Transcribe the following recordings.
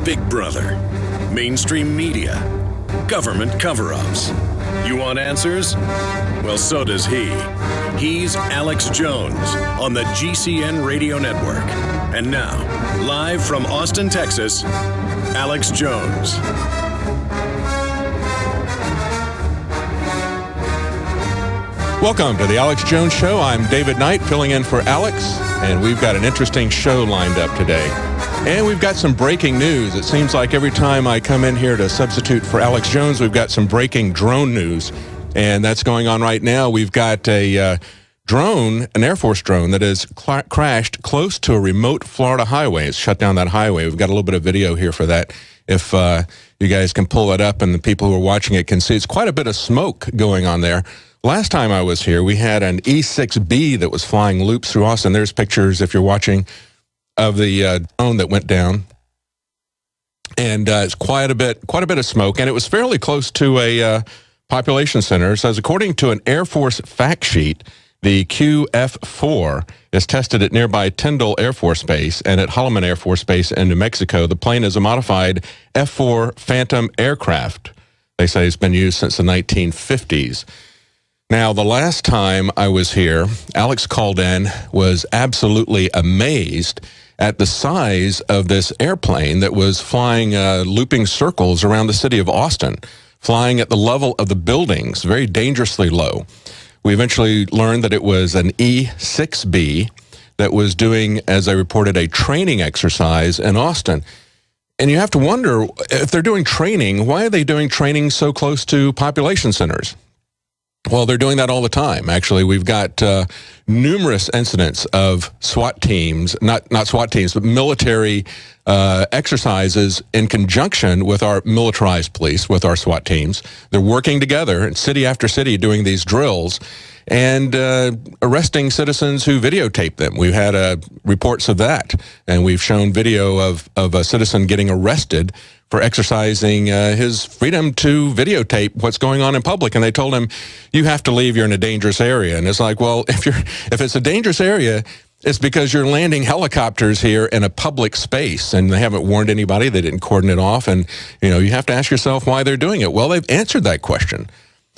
Big Brother, mainstream media, government cover-ups. You want answers? Well, so does he. He's Alex Jones on the GCN Radio Network. And now, live from Austin, Texas, Alex Jones. Welcome to the Alex Jones Show. I'm David Knight, filling in for Alex, and we've got an interesting show lined up today. And we've got some breaking news. It seems like every time I come in here to substitute for Alex Jones, we've got some breaking drone news, and that's going on right now. We've got a drone, an Air Force drone, that has crashed close to a remote Florida highway. It's shut down that highway. We've got a little bit of video here for that. If you guys can pull it up and the people who are watching it can see, it's quite a bit of smoke going on there. Last time I was here, we had an E-6B that was flying loops through Austin. There's pictures, if you're watching, of the drone that went down. And it's quite a bit of smoke, and it was fairly close to a population center. It says, according to an Air Force fact sheet, the QF-4 is tested at nearby Tyndall Air Force Base and at Holloman Air Force Base in New Mexico. The plane is a modified F-4 Phantom aircraft. They say it's been used since the 1950s. Now, the last time I was here, Alex called in, was absolutely amazed at the size of this airplane that was flying looping circles around the city of Austin, flying at the level of the buildings, very dangerously low. We eventually learned that it was an E-6B that was doing, as I reported, a training exercise in Austin. And you have to wonder, if they're doing training, why are they doing training so close to population centers? Well, they're doing that all the time. Actually, we've got numerous incidents of SWAT teams, not SWAT teams, but military exercises in conjunction with our militarized police, with our SWAT teams. They're working together in city after city doing these drills and arresting citizens who videotape them. We've had reports of that, and we've shown video of a citizen getting arrested for exercising his freedom to videotape what's going on in public. And they told him, you have to leave, you're in a dangerous area. And it's like, well, if it's a dangerous area, it's because you're landing helicopters here in a public space, and they haven't warned anybody. They didn't cordon it off. And, you have to ask yourself why they're doing it. Well, they've answered that question.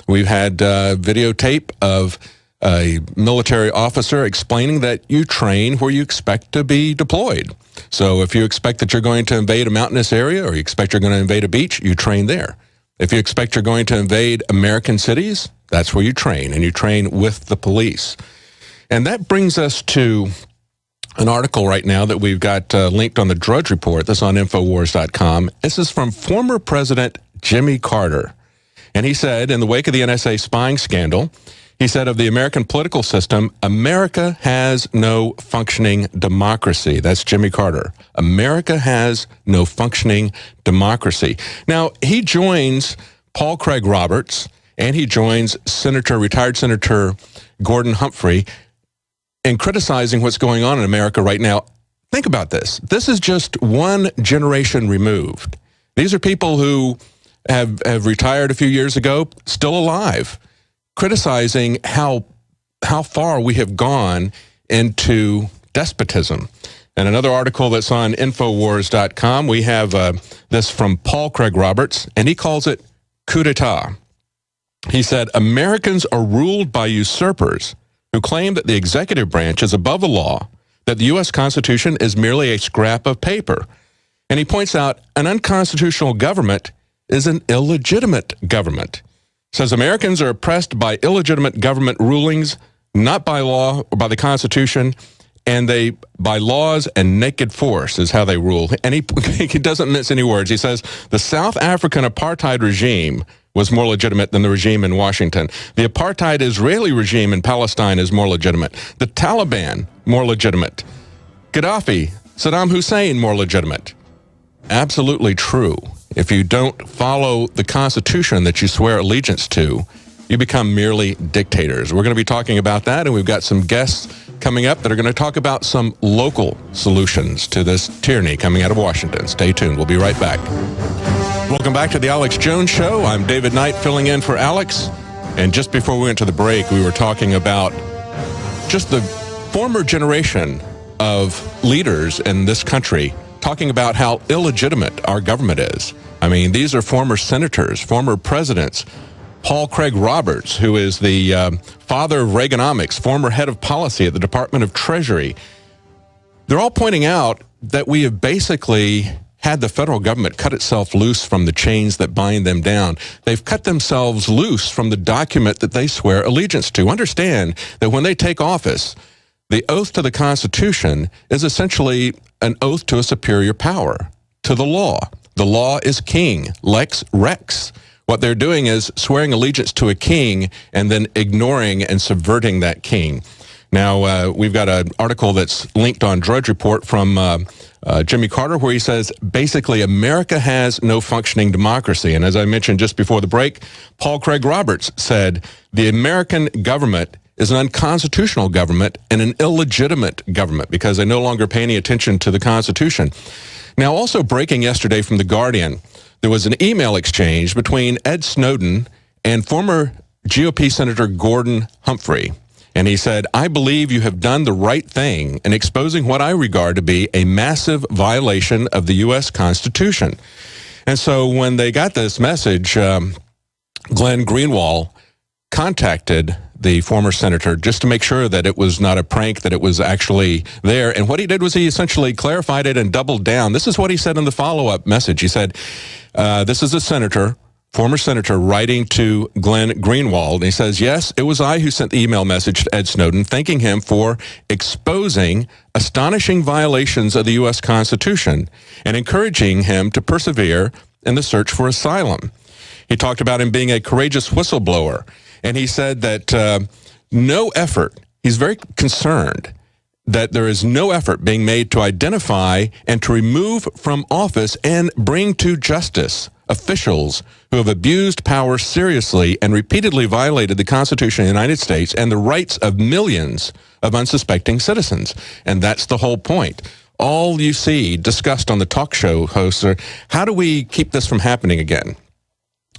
We've had videotape of a military officer explaining that you train where you expect to be deployed. So if you expect that you're going to invade a mountainous area, or you expect you're going to invade a beach, you train there. If you expect you're going to invade American cities, that's where you train, and you train with the police. And that brings us to an article right now that we've got linked on the Drudge Report. This is on Infowars.com. This is from former President Jimmy Carter. And he said, in the wake of the NSA spying scandal, he said of the American political system, America has no functioning democracy. That's Jimmy Carter. America has no functioning democracy. Now, he joins Paul Craig Roberts, and he joins retired Senator Gordon Humphrey in criticizing what's going on in America right now. Think about this. This is just one generation removed. These are people who have retired a few years ago, still alive, criticizing how far we have gone into despotism. And another article that's on Infowars.com, we have this from Paul Craig Roberts, and he calls it coup d'etat. He said, Americans are ruled by usurpers who claim that the executive branch is above the law, that the U.S. Constitution is merely a scrap of paper. And he points out an unconstitutional government is an illegitimate government. Says Americans are oppressed by illegitimate government rulings, not by law or by the Constitution, and by laws and naked force is how they rule. And he doesn't mince any words. He says the South African apartheid regime was more legitimate than the regime in Washington. The apartheid Israeli regime in Palestine is more legitimate. The Taliban, more legitimate. Gaddafi, Saddam Hussein, more legitimate. Absolutely true. If you don't follow the Constitution that you swear allegiance to, you become merely dictators. We're going to be talking about that, and we've got some guests coming up that are going to talk about some local solutions to this tyranny coming out of Washington. Stay tuned. We'll be right back. Welcome back to the Alex Jones Show. I'm David Knight, filling in for Alex. And just before we went to the break, we were talking about just the former generation of leaders in this country talking about how illegitimate our government is. I mean, these are former senators, former presidents. Paul Craig Roberts, who is the father of Reaganomics, former head of policy at the Department of Treasury. They're all pointing out that we have basically had the federal government cut itself loose from the chains that bind them down. They've cut themselves loose from the document that they swear allegiance to. Understand that when they take office, the oath to the Constitution is essentially an oath to a superior power, to the law. The law is king, lex rex. What they're doing is swearing allegiance to a king and then ignoring and subverting that king. Now, we've got an article that's linked on Drudge Report from Jimmy Carter, where he says, basically, America has no functioning democracy. And as I mentioned just before the break, Paul Craig Roberts said, the American government is an unconstitutional government and an illegitimate government because they no longer pay any attention to the Constitution. Now, also breaking yesterday from The Guardian, there was an email exchange between Ed Snowden and former GOP Senator Gordon Humphrey. And he said, I believe you have done the right thing in exposing what I regard to be a massive violation of the U.S. Constitution. And so when they got this message, Glenn Greenwald contacted the former senator just to make sure that it was not a prank, that it was actually there. And what he did was he essentially clarified it and doubled down. This is what he said in the follow-up message. He said, this is a senator, former senator, writing to Glenn Greenwald. And he says, yes, it was I who sent the email message to Ed Snowden, thanking him for exposing astonishing violations of the U.S. Constitution and encouraging him to persevere in the search for asylum. He talked about him being a courageous whistleblower. And he said that no effort, he's very concerned that there is no effort being made to identify and to remove from office and bring to justice officials who have abused power seriously and repeatedly violated the Constitution of the United States and the rights of millions of unsuspecting citizens. And that's the whole point. All you see discussed on the talk show hosts are, how do we keep this from happening again?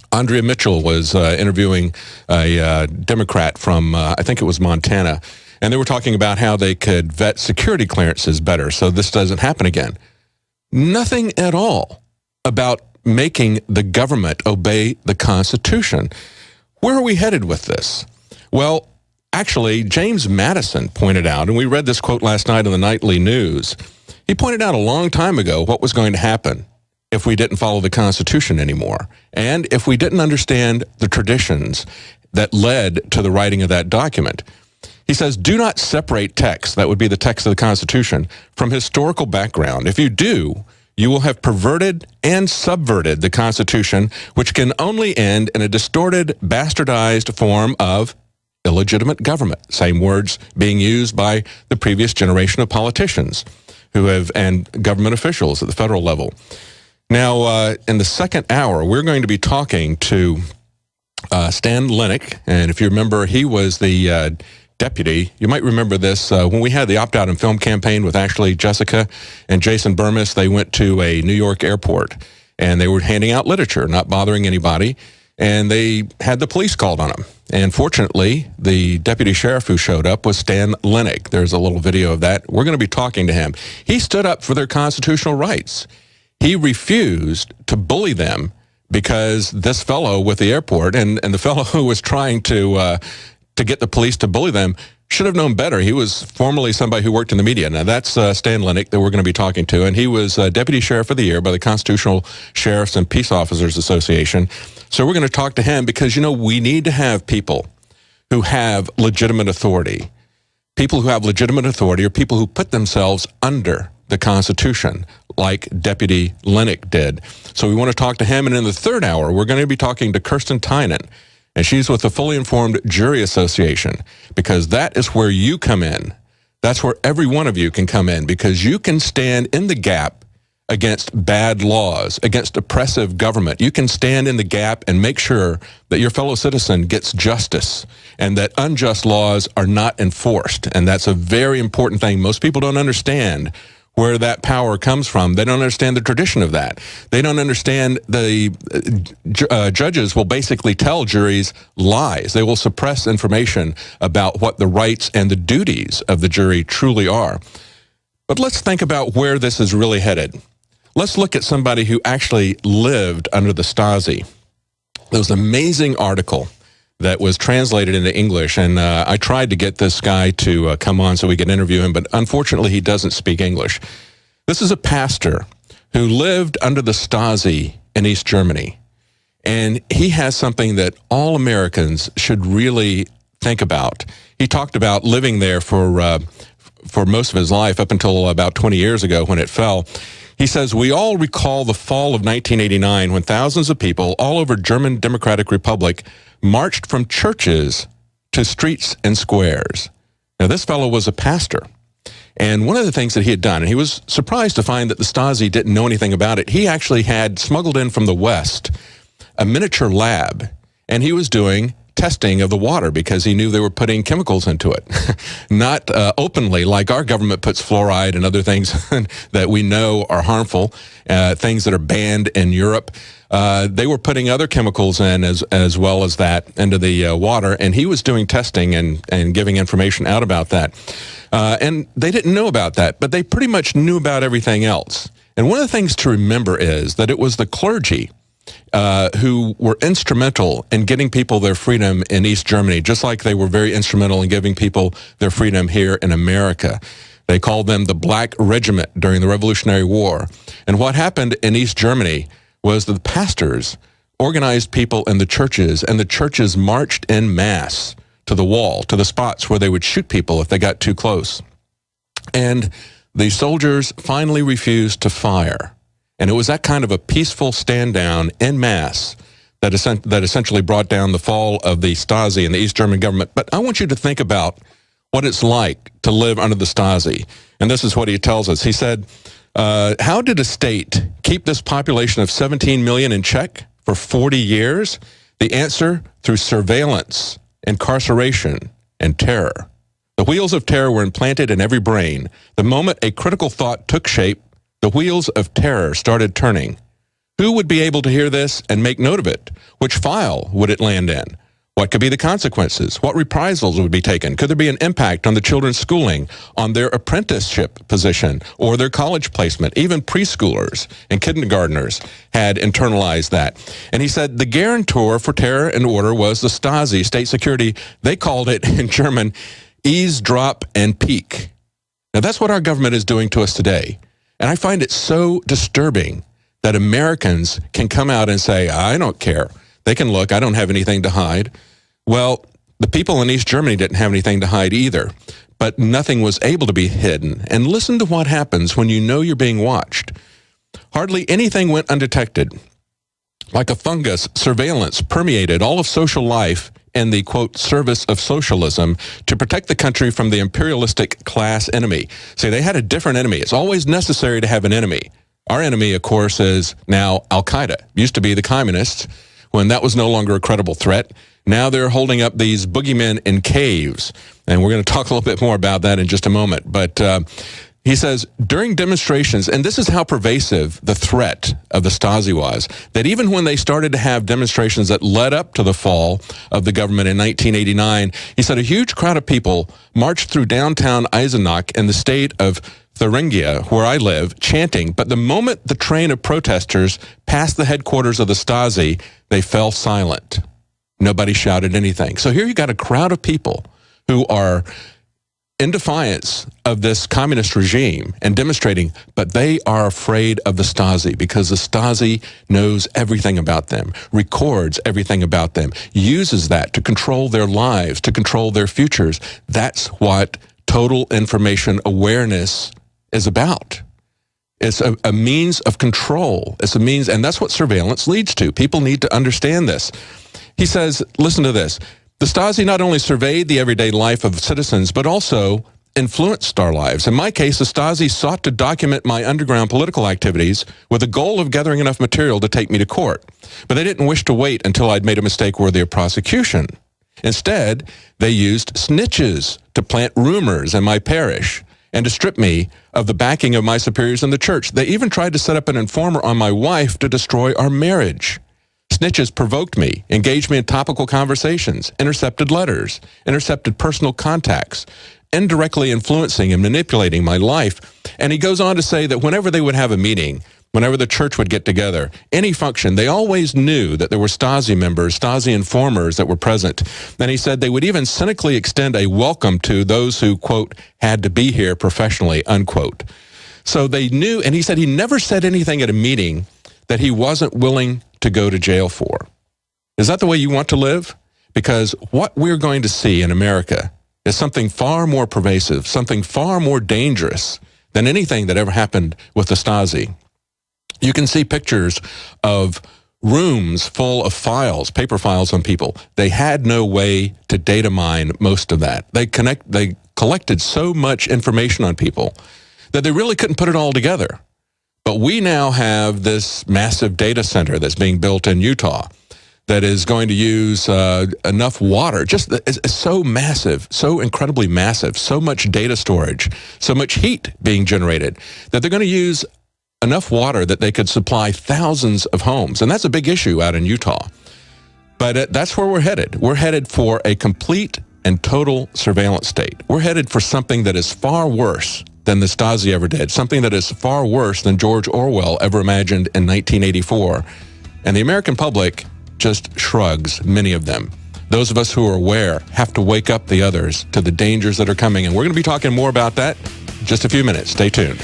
Andrea Mitchell was interviewing a Democrat from, I think it was Montana, and they were talking about how they could vet security clearances better so this doesn't happen again. Nothing at all about making the government obey the Constitution. Where are we headed with this? Well, actually, James Madison pointed out, and we read this quote last night in the nightly news, he pointed out a long time ago what was going to happen if we didn't follow the Constitution anymore, and if we didn't understand the traditions that led to the writing of that document. He says, do not separate text, that would be the text of the Constitution, from historical background. If you do, you will have perverted and subverted the Constitution, which can only end in a distorted, bastardized form of illegitimate government. Same words being used by the previous generation of politicians and government officials at the federal level. Now, in the second hour, we're going to be talking to Stan Lenic, and if you remember, he was the deputy. You might remember this when we had the opt-out and film campaign with Ashley, Jessica, and Jason Burmis. They went to a New York airport, and they were handing out literature, not bothering anybody, and they had the police called on them. And fortunately, the deputy sheriff who showed up was Stan Lenic. There's a little video of that. We're going to be talking to him. He stood up for their constitutional rights. He refused to bully them because this fellow with the airport and the fellow who was trying to get the police to bully them should have known better. He was formerly somebody who worked in the media. Now, that's Stan Lenic that we're going to be talking to, and he was Deputy Sheriff of the Year by the Constitutional Sheriffs and Peace Officers Association. So we're going to talk to him because, you know, we need to have people who have legitimate authority. People who have legitimate authority are people who put themselves under the Constitution, like Deputy Lenic did. So we want to talk to him. And in the third hour, we're going to be talking to Kirsten Tynan. And she's with the Fully Informed Jury Association, because that is where you come in. That's where every one of you can come in, because you can stand in the gap against bad laws, against oppressive government. You can stand in the gap and make sure that your fellow citizen gets justice and that unjust laws are not enforced. And that's a very important thing. Most people don't understand where that power comes from. They don't understand the tradition of that. They don't understand the judges will basically tell juries lies. They will suppress information about what the rights and the duties of the jury truly are. But let's think about where this is really headed. let's look at somebody who actually lived under the Stasi. There was an amazing article that was translated into English, and I tried to get this guy to come on so we could interview him, but unfortunately he doesn't speak English. This is a pastor who lived under the Stasi in East Germany, and he has something that all Americans should really think about. He talked about living there for most of his life up until about 20 years ago when it fell. He says, we all recall the fall of 1989 when thousands of people all over German Democratic Republic marched from churches to streets and squares. Now, this fellow was a pastor. And one of the things that he had done, and he was surprised to find that the Stasi didn't know anything about it, he actually had smuggled in from the West a miniature lab, and he was doing testing of the water because he knew they were putting chemicals into it. Not openly, like our government puts fluoride and other things that we know are harmful, things that are banned in Europe. They were putting other chemicals in as well as that into the water, and he was doing testing and giving information out about that. And they didn't know about that, but they pretty much knew about everything else. And one of the things to remember is that it was the clergy who were instrumental in getting people their freedom in East Germany, just like they were very instrumental in giving people their freedom here in America. They called them the Black Regiment during the Revolutionary War. And what happened in East Germany was that the pastors organized people in the churches, and the churches marched en masse to the wall, to the spots where they would shoot people if they got too close. And the soldiers finally refused to fire. And it was that kind of a peaceful stand down en masse that essentially brought down the fall of the Stasi and the East German government. But I want you to think about what it's like to live under the Stasi. And this is what he tells us. He said, how did a state keep this population of 17 million in check for 40 years? The answer, through surveillance, incarceration, and terror. The wheels of terror were implanted in every brain. The moment a critical thought took shape, the wheels of terror started turning. Who would be able to hear this and make note of it? Which file would it land in? What could be the consequences? What reprisals would be taken? Could there be an impact on the children's schooling, on their apprenticeship position, or their college placement? Even preschoolers and kindergartners had internalized that. And he said the guarantor for terror and order was the Stasi, state security. They called it in German, eavesdrop and peek. Now that's what our government is doing to us today. And I find it so disturbing that Americans can come out and say, I don't care. They can look, I don't have anything to hide. Well, the people in East Germany didn't have anything to hide either, but nothing was able to be hidden. And listen to what happens when you know you're being watched. Hardly anything went undetected. Like a fungus, surveillance permeated all of social life in the, quote, service of socialism to protect the country from the imperialistic class enemy. See, they had a different enemy. It's always necessary to have an enemy. Our enemy, of course, is now Al-Qaeda. Used to be the communists when that was no longer a credible threat. Now they're holding up these boogeymen in caves. And we're going to talk a little bit more about that in just a moment. But he says, during demonstrations, and this is how pervasive the threat of the Stasi was, that even when they started to have demonstrations that led up to the fall of the government in 1989, he said a huge crowd of people marched through downtown Eisenach in the state of Thuringia, where I live, chanting. But the moment the train of protesters passed the headquarters of the Stasi, they fell silent. Nobody shouted anything. So here you got a crowd of people who are in defiance of this communist regime and demonstrating, but they are afraid of the Stasi because the Stasi knows everything about them, records everything about them, uses that to control their lives, to control their futures. That's what total information awareness is about. It's a means of control. It's a means, and that's what surveillance leads to. People need to understand this. He says, listen to this. The Stasi not only surveyed the everyday life of citizens, but also influenced our lives. In my case, the Stasi sought to document my underground political activities with the goal of gathering enough material to take me to court. But they didn't wish to wait until I'd made a mistake worthy of prosecution. Instead, they used snitches to plant rumors in my parish and to strip me of the backing of my superiors in the church. They even tried to set up an informer on my wife to destroy our marriage. Snitches provoked me, engaged me in topical conversations, intercepted letters, intercepted personal contacts, indirectly influencing and manipulating my life. And he goes on to say that whenever they would have a meeting, whenever the church would get together, any function, they always knew that there were Stasi members, Stasi informers that were present. And he said they would even cynically extend a welcome to those who, quote, had to be here professionally, unquote. So they knew, and he said he never said anything at a meeting that he wasn't willing to go to jail for. Is that the way you want to live? Because what we're going to see in America is something far more pervasive, something far more dangerous than anything that ever happened with the Stasi. You can see pictures of rooms full of files, paper files on people. They had no way to data mine most of that. They collected so much information on people that they really couldn't put it all together. But we now have this massive data center that's being built in Utah that is going to use enough water. Just it's so massive, so incredibly massive, so much data storage, so much heat being generated that they're going to use enough water that they could supply thousands of homes. And that's a big issue out in Utah. But that's where we're headed. We're headed for a complete and total surveillance state. We're headed for something that is far worse than the Stasi ever did, something that is far worse than George Orwell ever imagined in 1984. And the American public just shrugs, many of them. Those of us who are aware have to wake up the others to the dangers that are coming. And we're going to be talking more about that in just a few minutes. Stay tuned.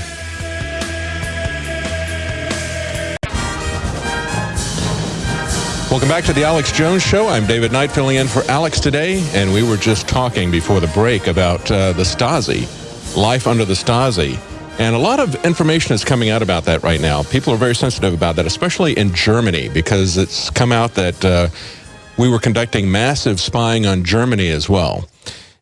Welcome back to the Alex Jones Show. I'm David Knight filling in for Alex today, and we were just talking before the break about the Stasi, life under the Stasi, and a lot of information is coming out about that right now. People are very sensitive about that, especially in Germany, because it's come out that we were conducting massive spying on Germany as well.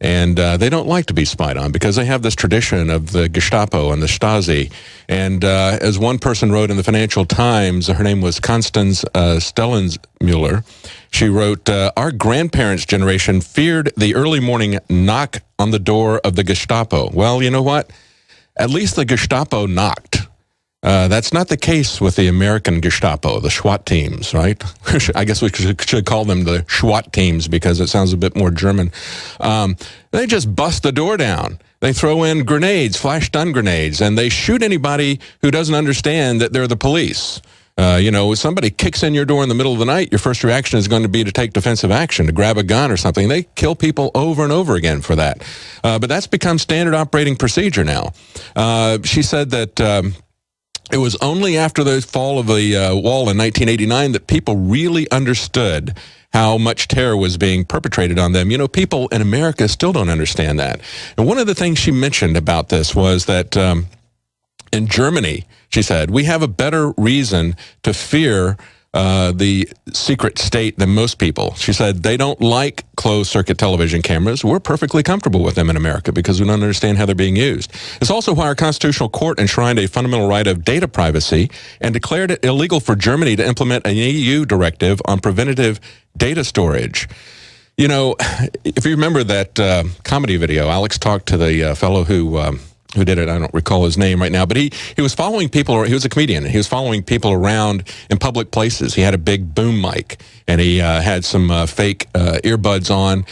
And they don't like to be spied on because they have this tradition of the Gestapo and the Stasi. And as one person wrote in the Financial Times, her name was Constance Stellensmuller, she wrote, our grandparents' generation feared the early morning knock on the door of the Gestapo. Well, you know what? At least the Gestapo knocked. That's not the case with the American Gestapo, the SWAT teams, right? I guess we should call them the SWAT teams because it sounds a bit more German. They just bust the door down. They throw in grenades, flash stun grenades, and they shoot anybody who doesn't understand that they're the police. If somebody kicks in your door in the middle of the night, your first reaction is going to be to take defensive action, to grab a gun or something. They kill people over and over again for that. But that's become standard operating procedure now. She said that it was only after the fall of the wall in 1989 that people really understood how much terror was being perpetrated on them. You know, people in America still don't understand that. And one of the things she mentioned about this was that in Germany, she said, we have a better reason to fear the secret state than most people. She said they don't like closed-circuit television cameras. We're perfectly comfortable with them in America because we don't understand how they're being used. It's also why our constitutional court enshrined a fundamental right of data privacy and declared it illegal for Germany to implement an EU directive on preventative data storage. You know, if you remember that comedy video, Alex talked to the fellow who did it. I don't recall his name right now, but he was following people. He was a comedian. He was following people around in public places. He had a big boom mic, and he had some fake earbuds on.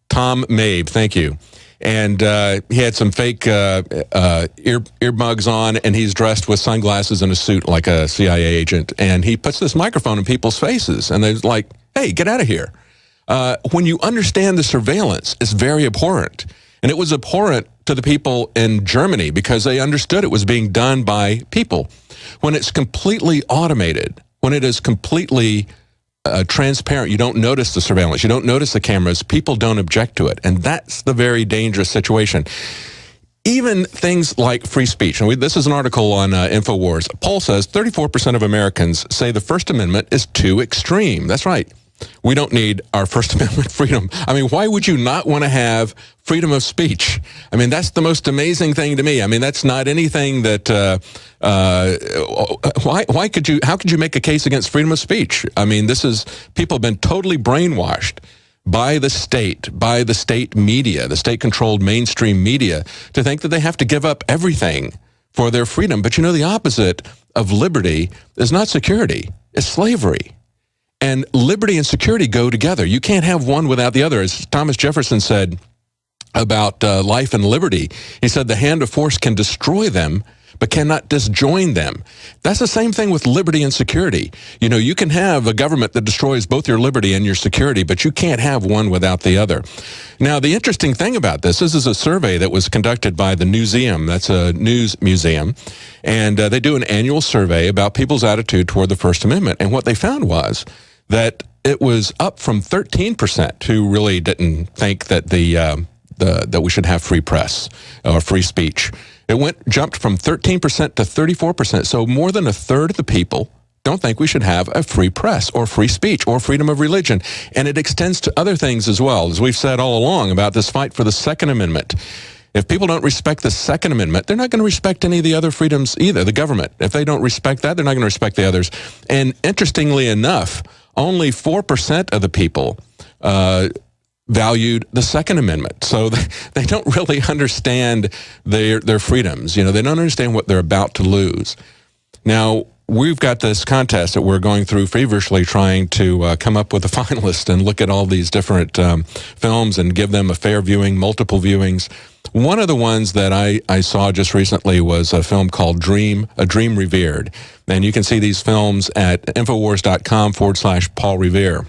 Tom Mabe, thank you. And he had some fake earbuds on, and he's dressed with sunglasses and a suit like a CIA agent. And he puts this microphone in people's faces, and they're like, hey, get out of here. When you understand the surveillance, it's very abhorrent. And it was abhorrent to the people in Germany because they understood it was being done by people. When it's completely automated, when it is completely transparent, you don't notice the surveillance, you don't notice the cameras, people don't object to it. And that's the very dangerous situation. Even things like free speech. And this is an article on InfoWars. A poll says 34% of Americans say the First Amendment is too extreme. That's right. We don't need our First Amendment freedom. I mean, why would you not want to have freedom of speech? I mean, that's the most amazing thing to me. I mean, that's not anything that, how could you make a case against freedom of speech? I mean, people have been totally brainwashed by the state media, the state-controlled mainstream media, to think that they have to give up everything for their freedom. But you know, the opposite of liberty is not security, it's slavery. And liberty and security go together. You can't have one without the other. As Thomas Jefferson said about life and liberty, he said the hand of force can destroy them, but cannot disjoin them. That's the same thing with liberty and security. You know, you can have a government that destroys both your liberty and your security, but you can't have one without the other. Now, the interesting thing about this is a survey that was conducted by the Newseum. That's a news museum. And they do an annual survey about people's attitude toward the First Amendment. And what they found was that it was up from 13% who really didn't think that that we should have free press or free speech. It jumped from 13% to 34%. So more than a third of the people don't think we should have a free press or free speech or freedom of religion. And it extends to other things as well, as we've said all along about this fight for the Second Amendment. If people don't respect the Second Amendment, they're not going to respect any of the other freedoms either, the government. If they don't respect that, they're not going to respect the others. And interestingly enough, only 4% of the people valued the Second Amendment. So they don't really understand their freedoms. You know, they don't understand what they're about to lose. Now, we've got this contest that we're going through feverishly trying to come up with a finalist and look at all these different films and give them a fair viewing, multiple viewings. One of the ones that I saw just recently was a film called A Dream Revered. And you can see these films at Infowars.com/Paul Revere,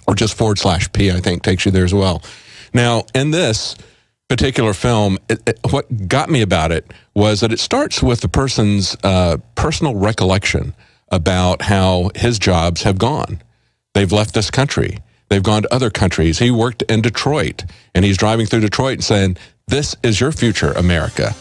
or just /P, I think, takes you there as well. Now, in this particular film, what got me about it was that it starts with the person's personal recollection about how his jobs have gone. They've left this country. They've gone to other countries. He worked in Detroit, and he's driving through Detroit and saying, "This is your future, America."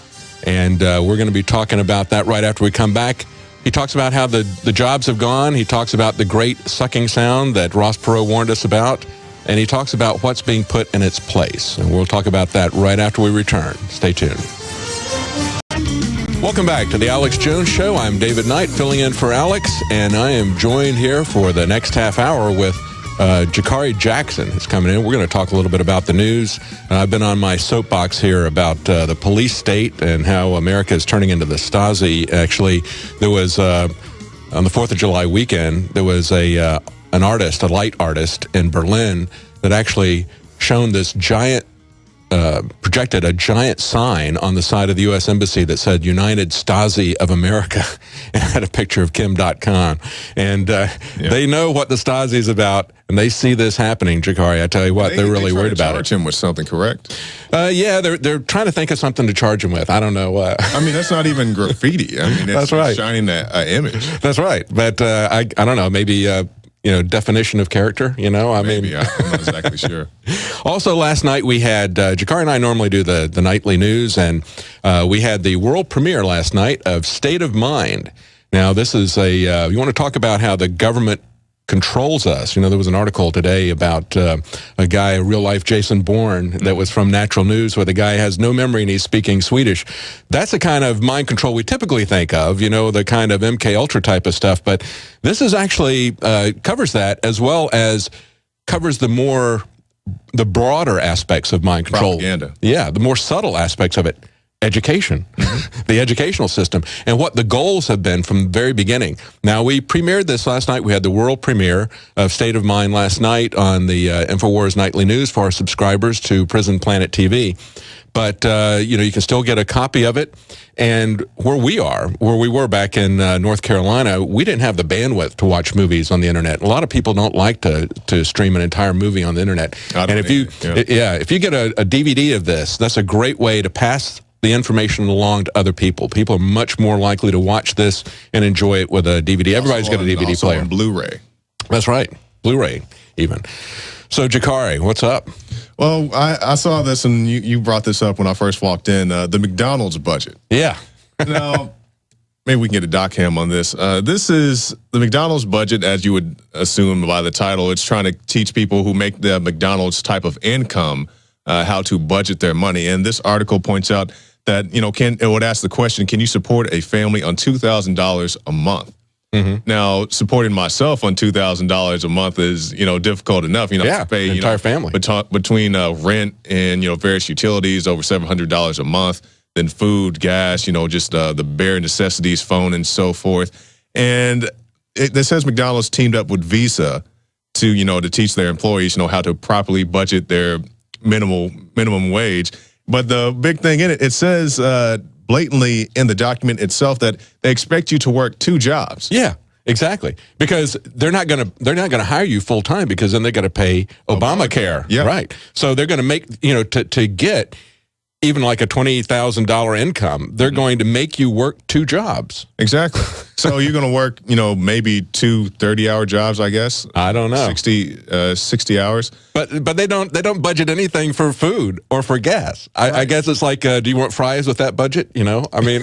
And we're going to be talking about that right after we come back. He talks about how the jobs have gone. He talks about the great sucking sound that Ross Perot warned us about. And he talks about what's being put in its place. And we'll talk about that right after we return. Stay tuned. Welcome back to the Alex Jones Show. I'm David Knight, filling in for Alex, and I am joined here for the next half hour with Jakari Jackson is coming in. We're going to talk a little bit about the news. I've been on my soapbox here about the police state and how America is turning into the Stasi. Actually, there was, on the 4th of July weekend, there was an artist, a light artist in Berlin that actually shown this giant, projected a giant sign on the side of the U.S. Embassy that said United Stasi of America and had a picture of Kim.com. And they know what the Stasi is about, and they see this happening, Jakari. I tell you what, they're really worried about it. Charge him with something, correct? Yeah, they're trying to think of something to charge him with. I don't know. I mean, that's not even graffiti. I mean, that's right. Shining that image. That's right. But I don't know, maybe definition of character, I Maybe, mean. I'm not exactly sure. Also, last night we had, Jakari and I normally do the nightly news, and we had the world premiere last night of State of Mind. Now, this is you want to talk about how the government controls us. There was an article today about a guy, a real-life Jason Bourne, that was from Natural News, where the guy has no memory and he's speaking Swedish. That's the kind of mind control we typically think of, the kind of MK Ultra type of stuff. But this is actually covers that, as well as covers the broader aspects of mind control. Propaganda. Yeah, the more subtle aspects of it. Education, the educational system, and what the goals have been from the very beginning. Now, we premiered this last night. We had the world premiere of State of Mind last night on the InfoWars Nightly News for our subscribers to Prisonplanet TV. But, you can still get a copy of it. And where we were back in North Carolina, we didn't have the bandwidth to watch movies on the internet. A lot of people don't like to stream an entire movie on the internet. And if you get a DVD of this, that's a great way to pass the information along to other people. People are much more likely to watch this and enjoy it with a DVD. Everybody's got a DVD player. On Blu-ray. That's right. Blu-ray, even. So, Jakari, what's up? Well, I saw this, and you brought this up when I first walked in, the McDonald's budget. Yeah. Now, maybe we can get a doc cam on this. This is the McDonald's budget, as you would assume by the title. It's trying to teach people who make the McDonald's type of income how to budget their money. And this article points out that, it would ask the question, can you support a family on $2,000 a month? Mm-hmm. Now, supporting myself on $2,000 a month is, difficult enough. To pay the entire family between rent and various utilities, over $700 a month. Then food, gas, just the bare necessities, phone, and so forth. And it says McDonald's teamed up with Visa to teach their employees how to properly budget their minimum wage. But the big thing in it says blatantly in the document itself that they expect you to work 2 jobs. Yeah, exactly. Because they're not gonna hire you full time, because then they got to pay Obamacare. Yeah. Right. So they're going to make, to get even like a $20,000 income, they're going to make you work 2 jobs. Exactly. So you're going to work, maybe 2 30-hour jobs, I guess. I don't know. 60 hours. But they don't budget anything for food or for gas. I guess it's like, do you want fries with that budget? I mean,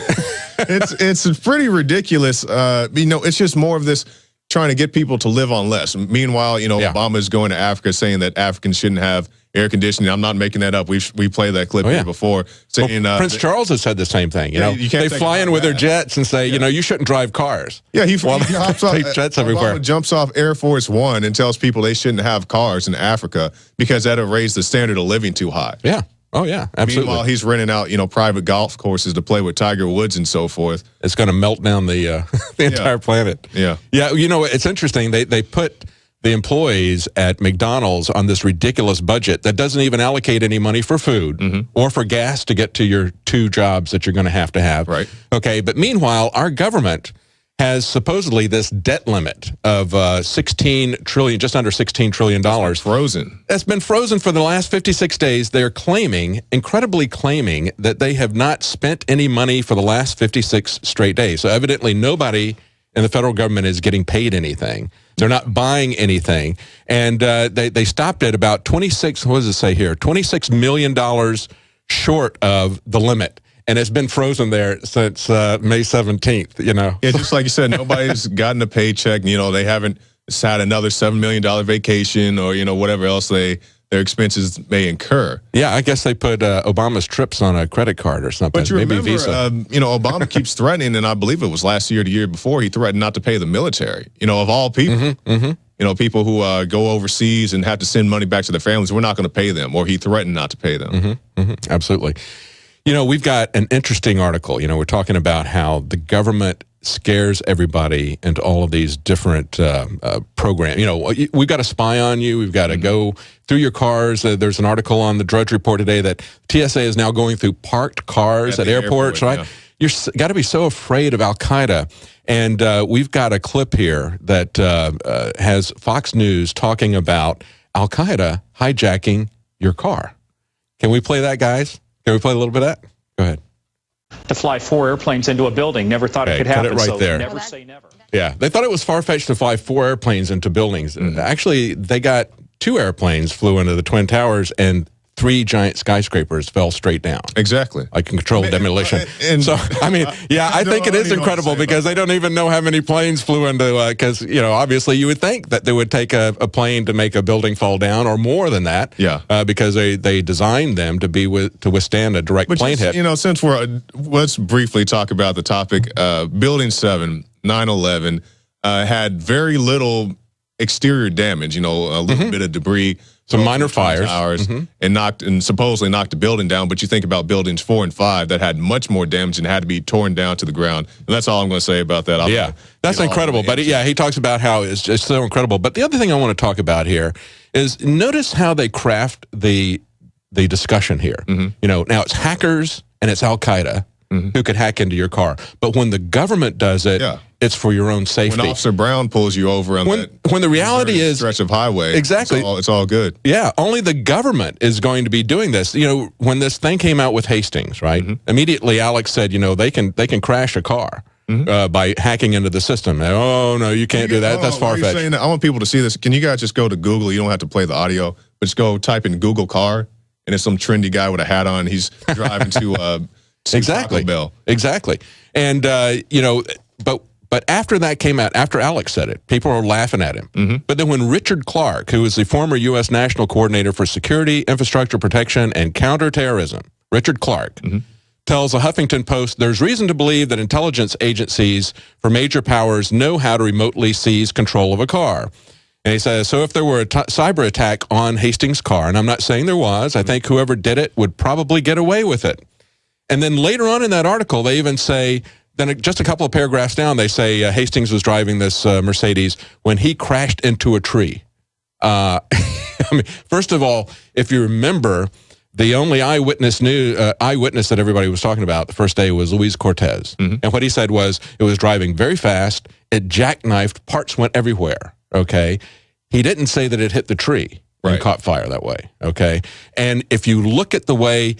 it's pretty ridiculous. It's just more of this trying to get people to live on less. Meanwhile, Obama is going to Africa saying that Africans shouldn't have air conditioning. I'm not making that up. We played that clip here before. Saying Prince Charles has said the same thing. They fly in with their jets and say, you shouldn't drive cars. Yeah, he hops off jets everywhere. Obama jumps off Air Force One and tells people they shouldn't have cars in Africa because that'll raise the standard of living too high. Yeah. Oh, yeah, absolutely. Meanwhile, he's renting out, private golf courses to play with Tiger Woods and so forth. It's going to melt down the entire planet. Yeah. Yeah, it's interesting. They put the employees at McDonald's on this ridiculous budget that doesn't even allocate any money for food or for gas to get to your 2 jobs that you're going to have. Right. Okay, but meanwhile, our government has supposedly this debt limit of $16 trillion, just under $16 trillion. Frozen. That's been frozen for the last 56 days. They're incredibly claiming that they have not spent any money for the last 56 straight days. So evidently nobody in the federal government is getting paid anything. They're not buying anything. And they stopped at about $26 million short of the limit. And it's been frozen there since May 17th, Yeah, just like you said, nobody's gotten a paycheck. They haven't had another $7 million vacation or, whatever else their expenses may incur. Yeah, I guess they put Obama's trips on a credit card or something. But you maybe remember, Visa. Obama keeps threatening, and I believe it was last year or the year before, he threatened not to pay the military, of all people. People who go overseas and have to send money back to their families, we're not going to pay them, or he threatened not to pay them. Absolutely. We've got an interesting article. We're talking about how the government scares everybody into all of these different programs. We've got to spy on you. We've got to go through your cars. There's an article on the Drudge Report today that TSA is now going through parked cars at airports, right? Yeah. You've got to be so afraid of Al-Qaeda. And we've got a clip here that has Fox News talking about Al-Qaeda hijacking your car. Can we play that, guys? Can we play a little bit of that? Go ahead. To fly 4 airplanes into a building. Never thought it could happen. Cut it right there. Never say never. Yeah, they thought it was far-fetched to fly 4 airplanes into buildings. Actually, they got 2 airplanes flew into the Twin Towers, and 3 giant skyscrapers fell straight down. Exactly. Like controlled demolition. So, I think it is incredible because they don't even know how many planes flew into, because, obviously you would think that they would take a plane to make a building fall down or more than that. Yeah. Because they designed them to withstand a direct plane hit. Since let's briefly talk about the topic. Building 7, 9/11, had very little exterior damage, a little bit of debris. Some minor fires. And supposedly knocked the building down. But you think about buildings 4 and 5 that had much more damage and had to be torn down to the ground. And that's all I'm going to say about that. That's incredible. But he talks about how it's just so incredible. But the other thing I want to talk about here is notice how they craft the discussion here. Now it's hackers and it's Al-Qaeda who could hack into your car. But when the government does it, it's for your own safety. When Officer Brown pulls you over on when the reality is stretch of highway, exactly, it's all good. Yeah, only the government is going to be doing this. When this thing came out with Hastings, right? Immediately, Alex said, they can crash a car by hacking into the system. Oh no, you can't do that. That's far-fetched. I want people to see this. Can you guys just go to Google? You don't have to play the audio, but just go type in Google car, and it's some trendy guy with a hat on. He's driving to exactly. Taco Bell. Exactly. And but after that came out, after Alex said it, people were laughing at him. But then when Richard Clark, who is the former U.S. National Coordinator for Security, Infrastructure Protection, and Counterterrorism, Richard Clark, tells the Huffington Post, there's reason to believe that intelligence agencies for major powers know how to remotely seize control of a car. And he says, so if there were a cyber attack on Hastings' car, and I'm not saying there was, I think whoever did it would probably get away with it. And then later on in that article, they even say, then just a couple of paragraphs down, they say Hastings was driving this Mercedes when he crashed into a tree. First of all, if you remember, the only eyewitness that everybody was talking about the first day was Luis Cortez. And what he said was it was driving very fast. It jackknifed. Parts went everywhere. Okay. He didn't say that it hit the tree and caught fire that way. Okay. And if you look at the way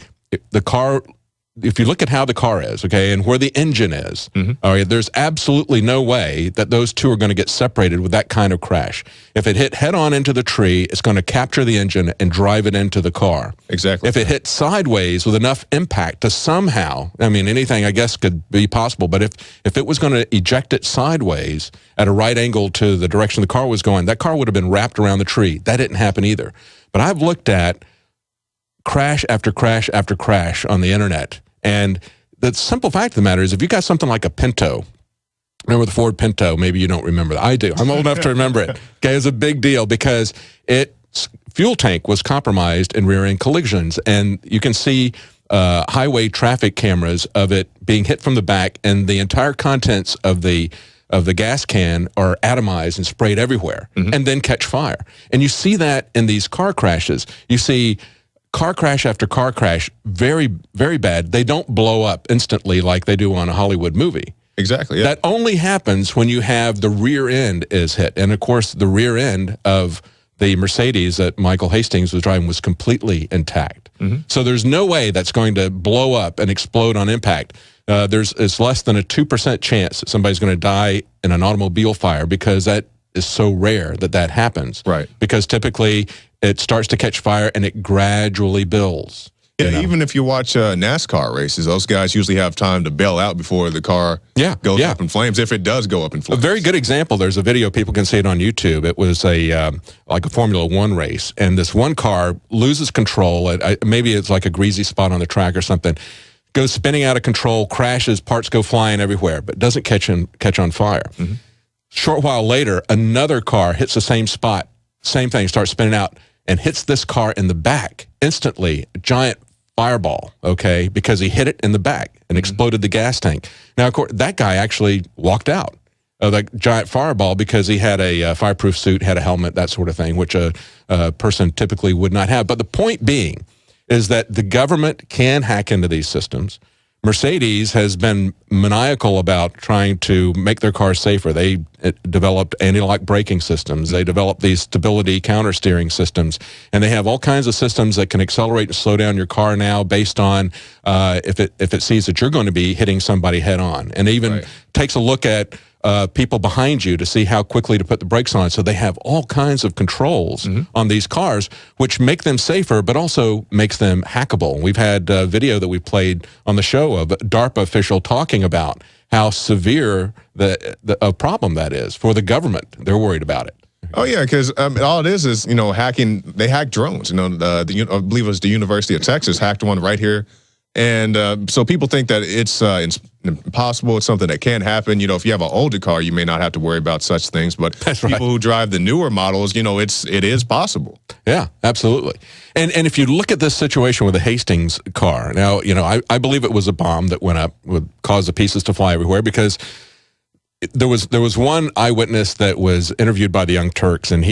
if you look at how the car is, okay, and where the engine is, all right, there's absolutely no way that those two are going to get separated with that kind of crash. If it hit head-on into the tree, it's going to capture the engine and drive it into the car. Exactly. If it hit sideways with enough impact to somehow, I mean, anything I guess could be possible, but if it was going to eject it sideways at a right angle to the direction the car was going, that car would have been wrapped around the tree. That didn't happen either. But I've looked at crash after crash after crash on the internet. And the simple fact of the matter is if you got something like a Pinto, remember the Ford Pinto, maybe you don't remember that. I do. I'm old enough to remember it. Okay, it was a big deal because its fuel tank was compromised in rear-end collisions. And you can see highway traffic cameras of it being hit from the back, and the entire contents of the gas can are atomized and sprayed everywhere and then catch fire. And you see that in these car crashes. You see car crash after car crash, very, very bad. They don't blow up instantly like they do on a Hollywood movie. Exactly. Yeah. That only happens when you have the rear end is hit. And, of course, the rear end of the Mercedes that Michael Hastings was driving was completely intact. So there's no way that's going to blow up and explode on impact. It's less than a 2% chance that somebody's going to die in an automobile fire because that is so rare that happens. Right. Because typically it starts to catch fire and it gradually builds. Yeah, even if you watch NASCAR races, those guys usually have time to bail out before the car goes up in flames, if it does go up in flames. A very good example, there's a video, people can see it on YouTube. It was like a Formula One race, and this one car loses control. Maybe it's like a greasy spot on the track or something. Goes spinning out of control, crashes, parts go flying everywhere, but doesn't catch on fire. Short while later, another car hits the same spot, same thing, starts spinning out, and hits this car in the back instantly, a giant fireball, okay, because he hit it in the back and exploded the gas tank. Now, of course, that guy actually walked out of that giant fireball because he had a fireproof suit, had a helmet, that sort of thing, which a person typically would not have. But the point being is that the government can hack into these systems. Mercedes has been maniacal about trying to make their cars safer. They developed anti-lock braking systems. They developed these stability counter-steering systems. And they have all kinds of systems that can accelerate and slow down your car now based on if it sees that you're going to be hitting somebody head-on. And even takes a look at people behind you to see how quickly to put the brakes on. So they have all kinds of controls on these cars, which make them safer, but also makes them hackable. We've had video that we played on the show of a DARPA official talking about how severe a problem that is for the government. They're worried about it. Oh, yeah, because all it is, hacking. They hack drones. I believe it was the University of Texas hacked one right here. And so people think that it's impossible. It's something that can't happen. If you have an older car, you may not have to worry about such things. But people who drive the newer models, it is possible. Yeah, absolutely. And if you look at this situation with the Hastings car, now, I believe it was a bomb that went up, would cause the pieces to fly everywhere because there was one eyewitness that was interviewed by the Young Turks, and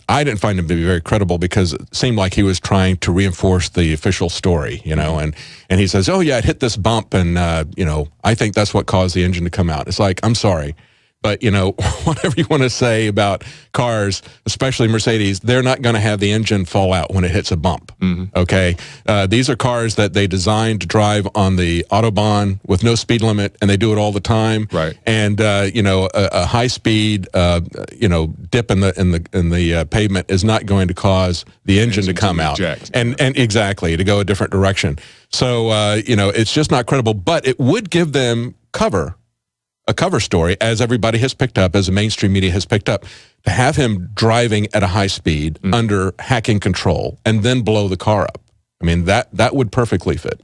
I didn't find him to be very credible because it seemed like he was trying to reinforce the official story, and he says, oh yeah, it hit this bump, and I think that's what caused the engine to come out. It's like, I'm sorry, but whatever you want to say about cars, especially Mercedes, they're not going to have the engine fall out when it hits a bump. Okay, these are cars that they designed to drive on the Autobahn with no speed limit, and they do it all the time. Right. And a high speed dip in the pavement is not going to cause the engine to come out and exactly to go a different direction. So it's just not credible. But it would give them a cover story, as everybody has picked up, as the mainstream media has picked up, to have him driving at a high speed under hacking control and then blow the car up. I mean, that would perfectly fit.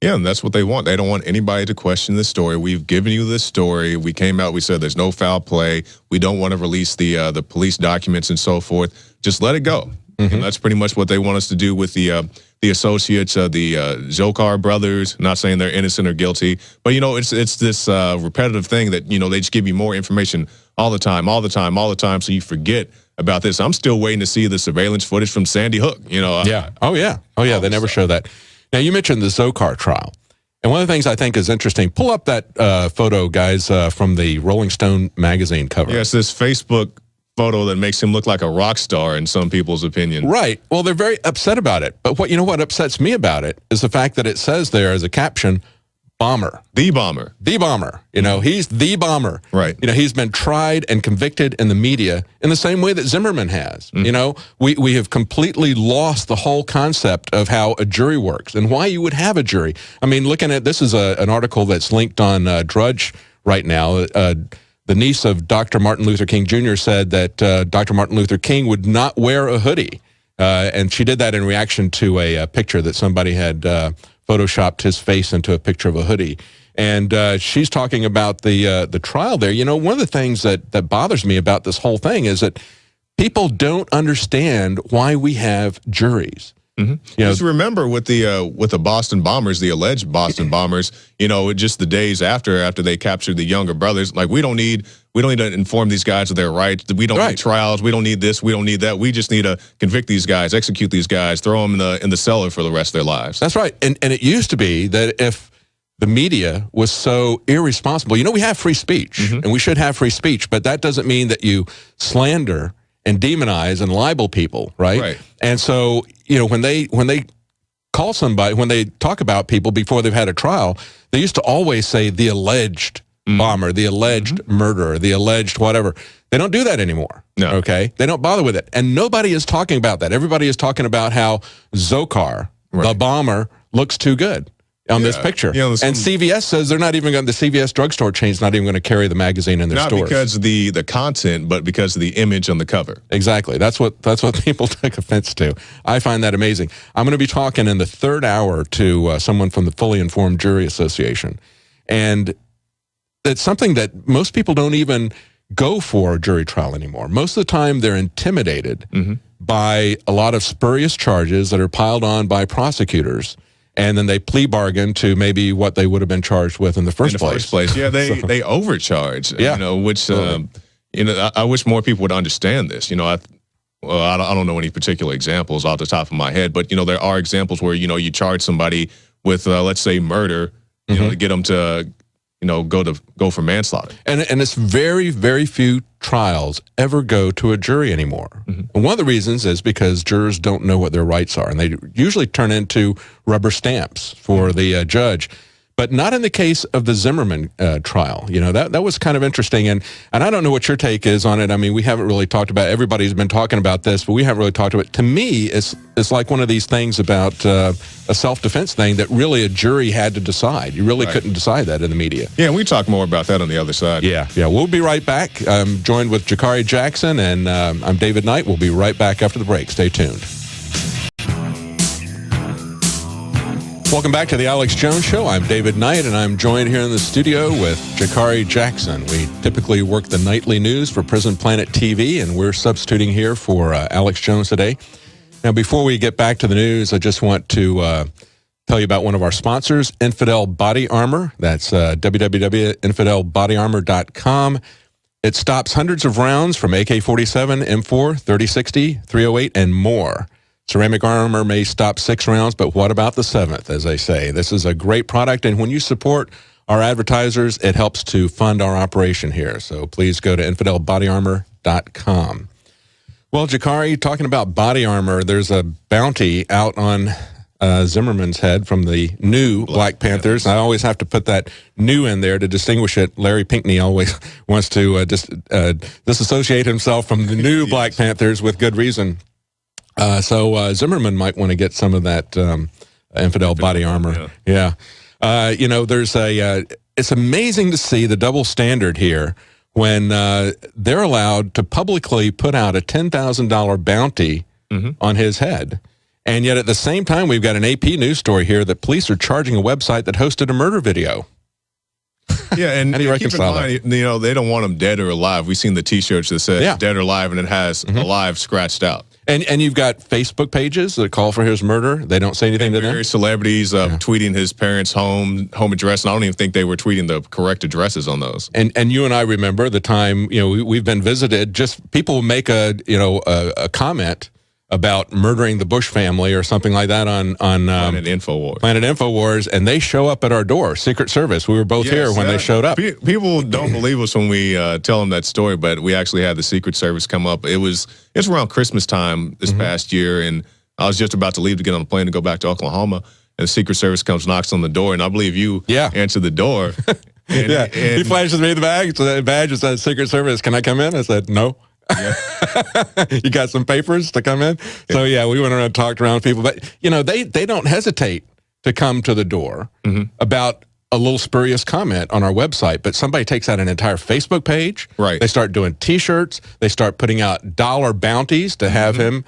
Yeah, and that's what they want. They don't want anybody to question this story. We've given you this story. We came out, we said there's no foul play. We don't want to release the police documents and so forth. Just let it go. And that's pretty much what they want us to do with the associates, the Zokar brothers. Not saying they're innocent or guilty, but it's this repetitive thing that they just give you more information all the time, so you forget about this. I'm still waiting to see the surveillance footage from Sandy Hook. Yeah. Oh, yeah. They never show that. Now, you mentioned the Zokar trial. And one of the things I think is interesting, pull up that photo, guys, from the Rolling Stone magazine cover. Yes, this Facebook photo that makes him look like a rock star in some people's opinion. Right. Well, they're very upset about it. But what upsets me about it is the fact that it says there as a caption, bomber. The bomber. The bomber. He's the bomber. Right. He's been tried and convicted in the media in the same way that Zimmerman has. We have completely lost the whole concept of how a jury works and why you would have a jury. I mean, looking at this is an article that's linked on Drudge right now. The niece of Dr. Martin Luther King Jr. said that Dr. Martin Luther King would not wear a hoodie. And she did that in reaction to a picture that somebody had photoshopped his face into a picture of a hoodie. And she's talking about the trial there. One of the things that bothers me about this whole thing is that people don't understand why we have juries. Just remember with the Boston bombers, the alleged Boston bombers, just the days after they captured the younger brothers, like we don't need to inform these guys of their rights. We don't need trials. We don't need this. We don't need that. We just need to convict these guys, execute these guys, throw them in the cellar for the rest of their lives. That's right. And it used to be that if the media was so irresponsible, we have free speech and we should have free speech, but that doesn't mean that you slander and demonize and libel people, right? And so, when they call somebody, when they talk about people before they've had a trial, they used to always say the alleged bomber, the alleged murderer, the alleged whatever. They don't do that anymore. No. Okay? They don't bother with it. And nobody is talking about that. Everybody is talking about how Zokar, the bomber, looks too good on this picture. And CVS says they're not even going, the CVS drugstore chain's not even going to carry the magazine in their stores. Not because of the content, but because of the image on the cover. Exactly. That's what people take offense to. I find that amazing. I'm going to be talking in the third hour to someone from the Fully Informed Jury Association. And it's something that most people don't even go for a jury trial anymore. Most of the time they're intimidated by a lot of spurious charges that are piled on by prosecutors. And then they plea bargain to maybe what they would have been charged with in the first place. Yeah, they overcharge. Which I wish more people would understand this. I don't know any particular examples off the top of my head, but there are examples where you charge somebody with let's say murder, to get them to go for manslaughter. And it's very, very few trials ever go to a jury anymore. And one of the reasons is because jurors don't know what their rights are, and they usually turn into rubber stamps for the judge. But not in the case of the Zimmerman trial. That was kind of interesting. And I don't know what your take is on it. I mean, we haven't really talked about it. Everybody's been talking about this, but we haven't really talked about it. To me, it's like one of these things about a self-defense thing that really a jury had to decide. You really couldn't decide that in the media. Yeah, we talk more about that on the other side. Yeah. We'll be right back. I'm joined with Jakari Jackson, and I'm David Knight. We'll be right back after the break. Stay tuned. Welcome back to the Alex Jones Show. I'm David Knight, and I'm joined here in the studio with Jakari Jackson. We typically work the nightly news for Prisonplanet TV, and we're substituting here for Alex Jones today. Now, before we get back to the news, I just want to tell you about one of our sponsors, Infidel Body Armor. That's www.infidelbodyarmor.com. It stops hundreds of rounds from AK-47, M4, 3060, 308, and more. Ceramic armor may stop 6 rounds, but what about the 7th, as they say? This is a great product, and when you support our advertisers, it helps to fund our operation here. So please go to infidelbodyarmor.com. Well, Jakari, talking about body armor, there's a bounty out on Zimmerman's head from the new Black Panthers. I always have to put that new in there to distinguish it. Larry Pinckney always wants to disassociate himself from the new Black Panthers with good reason. So Zimmerman might want to get some of that infidel body armor. Yeah. There's it's amazing to see the double standard here when they're allowed to publicly put out a $10,000 bounty on his head. And yet at the same time, we've got an AP news story here that police are charging a website that hosted a murder video. Yeah, and how do you reconcile that? They don't want him dead or alive. We've seen the T-shirts that says dead or alive, and it has alive scratched out. And you've got Facebook pages that call for his murder. They don't say anything to them. Celebrities tweeting his parents' home address, and I don't even think they were tweeting the correct addresses on those. And you and I remember the time, we've been visited, just people make a comment about murdering the Bush family or something like that on Planet InfoWars, and they show up at our door. Secret Service. We were both here when they showed up. People don't believe us when we tell them that story, but we actually had the Secret Service come up. It's around Christmas time this past year, and I was just about to leave to get on a plane to go back to Oklahoma, and the Secret Service comes, knocks on the door, and I believe you answered the door. And he flashes me the badge and says, Secret Service, can I come in? I said, no. Yeah. You got some papers to come in? So, we went around and talked around with people. But, they don't hesitate to come to the door about a little spurious comment on our website. But somebody takes out an entire Facebook page. Right. They start doing T-shirts. They start putting out dollar bounties to have him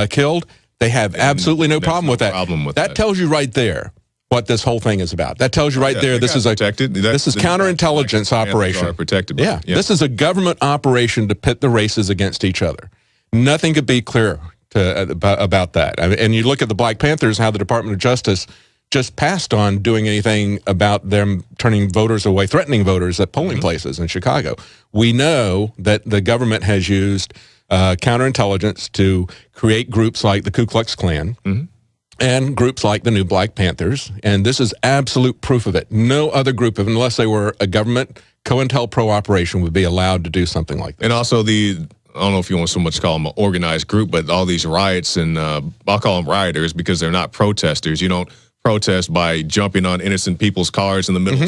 killed. They have absolutely no problem with that. That tells you right there what this whole thing is about. That tells you right there this is counterintelligence operation. This is a government operation to pit the races against each other. Nothing could be clearer about that. And you look at the Black Panthers, how the Department of Justice just passed on doing anything about them turning voters away, threatening voters at polling places in Chicago. We know that the government has used counterintelligence to create groups like the Ku Klux Klan, and groups like the New Black Panthers, and this is absolute proof of it. No other group, unless they were a government COINTELPRO operation, would be allowed to do something like that. And also I don't know if you want so much to call them an organized group, but all these riots, and I'll call them rioters because they're not protesters. You don't protest by jumping on innocent people's cars in the middle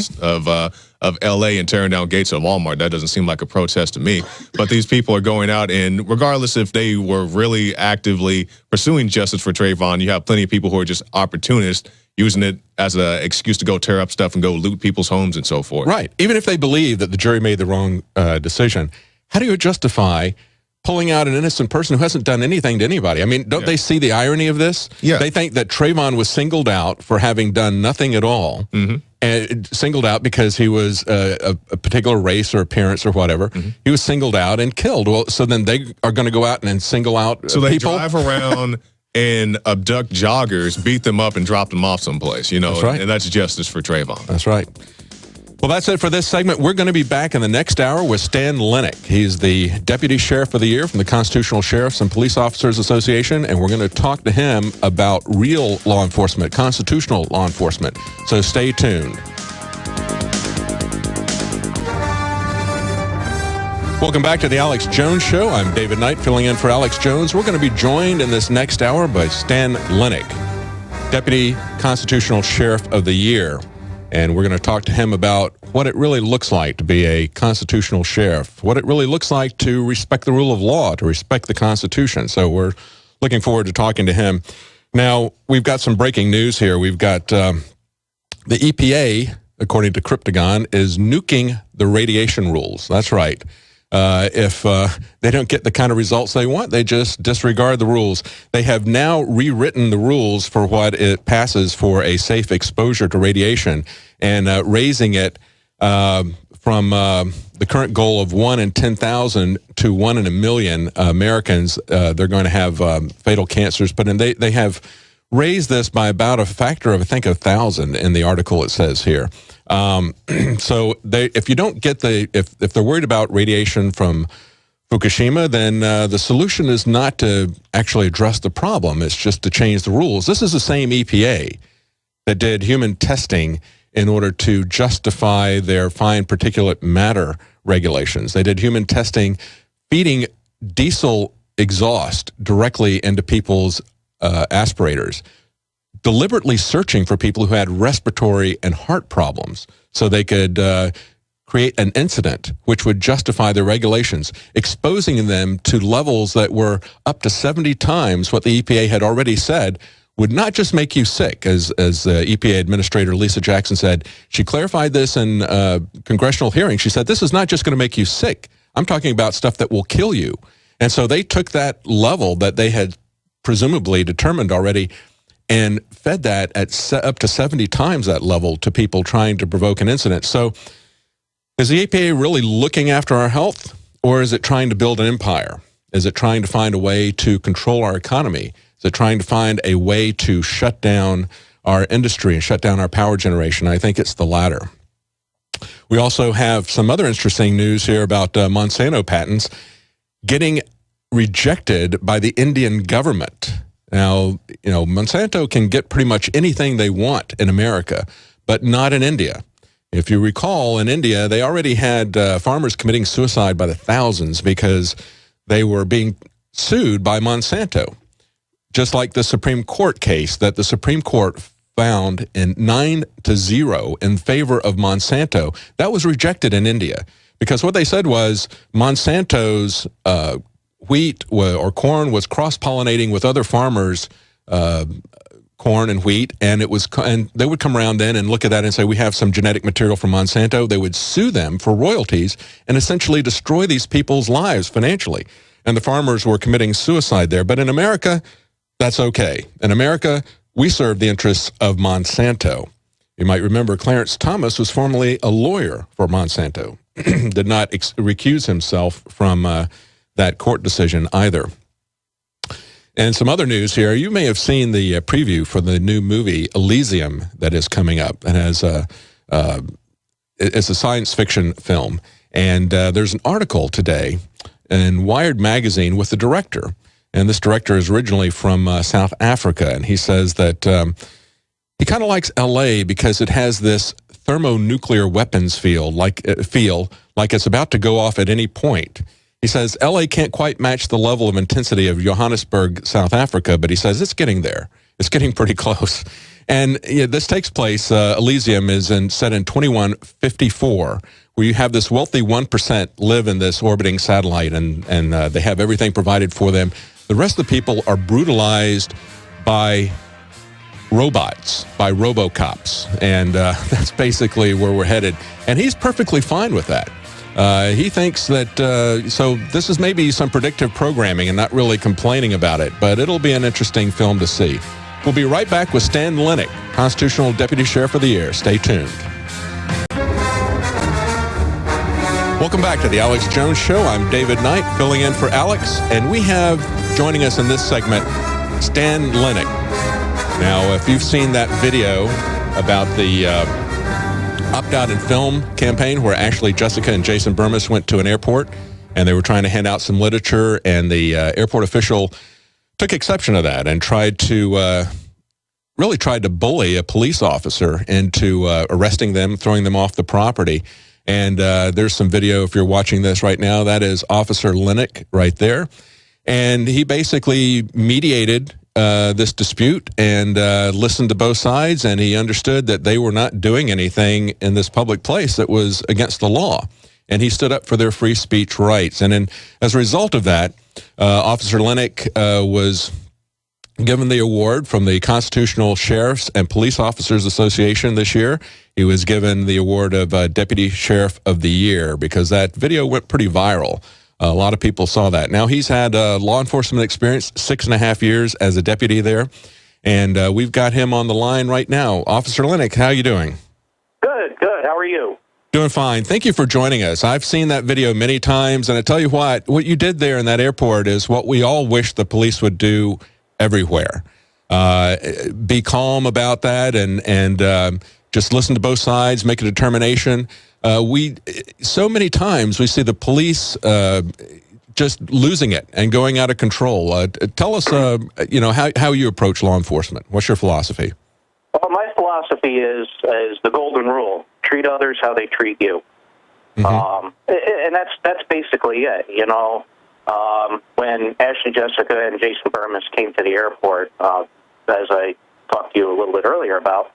of L.A. and tearing down gates of Walmart. That doesn't seem like a protest to me. But these people are going out, and regardless if they were really actively pursuing justice for Trayvon, you have plenty of people who are just opportunists using it as an excuse to go tear up stuff and go loot people's homes and so forth. Right. Even if they believe that the jury made the wrong decision, how do you justify pulling out an innocent person who hasn't done anything to anybody? I mean, don't they see the irony of this? Yeah. They think that Trayvon was singled out for having done nothing at all, and singled out because he was a particular race or appearance or whatever. He was singled out and killed. Well, so then they are going to go out and single out people? So they drive around and abduct joggers, beat them up, and drop them off someplace, That's right. And that's justice for Trayvon. That's right. Well, that's it for this segment. We're going to be back in the next hour with Stan Lenic. He's the Deputy Sheriff of the Year from the Constitutional Sheriffs and Police Officers Association, and we're going to talk to him about real law enforcement, constitutional law enforcement. So stay tuned. Welcome back to the Alex Jones Show. I'm David Knight, filling in for Alex Jones. We're going to be joined in this next hour by Stan Lenic, Deputy Constitutional Sheriff of the Year. And we're going to talk to him about what it really looks like to be a constitutional sheriff, what it really looks like to respect the rule of law, to respect the Constitution. So we're looking forward to talking to him. Now, we've got some breaking news here. We've got the EPA, according to Cryptagon, is nuking the radiation rules. That's right. If they don't get the kind of results they want, they just disregard the rules. They have now rewritten the rules for what it passes for a safe exposure to radiation, and raising it from the current goal of 1 in 10,000 to 1 in a million Americans. They're going to have fatal cancers, but they have raised this by about a factor of, I think, 1,000 in the article it says here. So if you don't get if they're worried about radiation from Fukushima, then the solution is not to actually address the problem. It's just to change the rules. This is the same EPA that did human testing in order to justify their fine particulate matter regulations. They did human testing feeding diesel exhaust directly into people's aspirators, deliberately searching for people who had respiratory and heart problems so they could create an incident which would justify the regulations, exposing them to levels that were up to 70 times what the EPA had already said would not just make you sick, as EPA Administrator Lisa Jackson said. She clarified this in congressional hearing. She said, this is not just going to make you sick. I'm talking about stuff that will kill you. And so they took that level that they had presumably determined already and fed that at up to 70 times that level to people trying to provoke an incident. So is the EPA really looking after our health, or is it trying to build an empire? Is it trying to find a way to control our economy? Is it trying to find a way to shut down our industry and shut down our power generation? I think it's the latter. We also have some other interesting news here about Monsanto patents getting rejected by the Indian government. Now, Monsanto can get pretty much anything they want in America, but not in India. If you recall, in India, they already had farmers committing suicide by the thousands because they were being sued by Monsanto. Just like the Supreme Court case that the Supreme Court found in 9-0 in favor of Monsanto, that was rejected in India because what they said was Monsanto's wheat or corn was cross-pollinating with other farmers' corn and wheat, and they would come around then and look at that and say, we have some genetic material from Monsanto. They would sue them for royalties and essentially destroy these people's lives financially. And the farmers were committing suicide there. But in America, that's okay. In America, we serve the interests of Monsanto. You might remember Clarence Thomas was formerly a lawyer for Monsanto, did not recuse himself from that court decision either. And some other news here. You may have seen the preview for the new movie Elysium that is coming up. It has it's a science fiction film. And there's an article today in Wired magazine with the director. And this director is originally from South Africa. And he says that he kind of likes L.A. because it has this thermonuclear weapons feel like it's about to go off at any point. He says L.A. can't quite match the level of intensity of Johannesburg, South Africa, but he says it's getting there. It's getting pretty close. And this takes place, Elysium is set in 2154, where you have this wealthy 1% live in this orbiting satellite, and they have everything provided for them. The rest of the people are brutalized by robots, by robocops, and that's basically where we're headed. And he's perfectly fine with that. He thinks that, so this is maybe some predictive programming and not really complaining about it, but it'll be an interesting film to see. We'll be right back with Stan Lenic, Constitutional Deputy Sheriff of the Year. Stay tuned. Welcome back to the Alex Jones Show. I'm David Knight, filling in for Alex, and we have joining us in this segment, Stan Lenic. Now, if you've seen that video about the opt-out in film campaign where Ashley Jessica and Jason Burmis went to an airport and they were trying to hand out some literature, and the airport official took exception to that and tried to bully a police officer into arresting them, throwing them off the property. And there's some video, if you're watching this right now, that is Officer Lenic right there. And he basically mediated this dispute and listened to both sides, and he understood that they were not doing anything in this public place that was against the law. And he stood up for their free speech rights. And then, as a result of that, Officer Lenic was given the award from the Constitutional Sheriffs and Police Officers Association this year. He was given the award of Deputy Sheriff of the Year because that video went pretty viral. A lot of people saw that. Now, he's had law enforcement experience, 6.5 years as a deputy there, and we've got him on the line right now. Officer Lenic, how are you doing? Good. How are you? Doing fine. Thank you for joining us. I've seen that video many times, and I tell you what you did there in that airport is what we all wish the police would do everywhere. Be calm about that and just listen to both sides, make a determination. So many times we see the police just losing it and going out of control. Tell us, how you approach law enforcement. What's your philosophy? Well, my philosophy is the golden rule: treat others how they treat you. Mm-hmm. And that's basically it. When Ashley Jessica and Jason Burmis came to the airport, as I talked to you a little bit earlier about,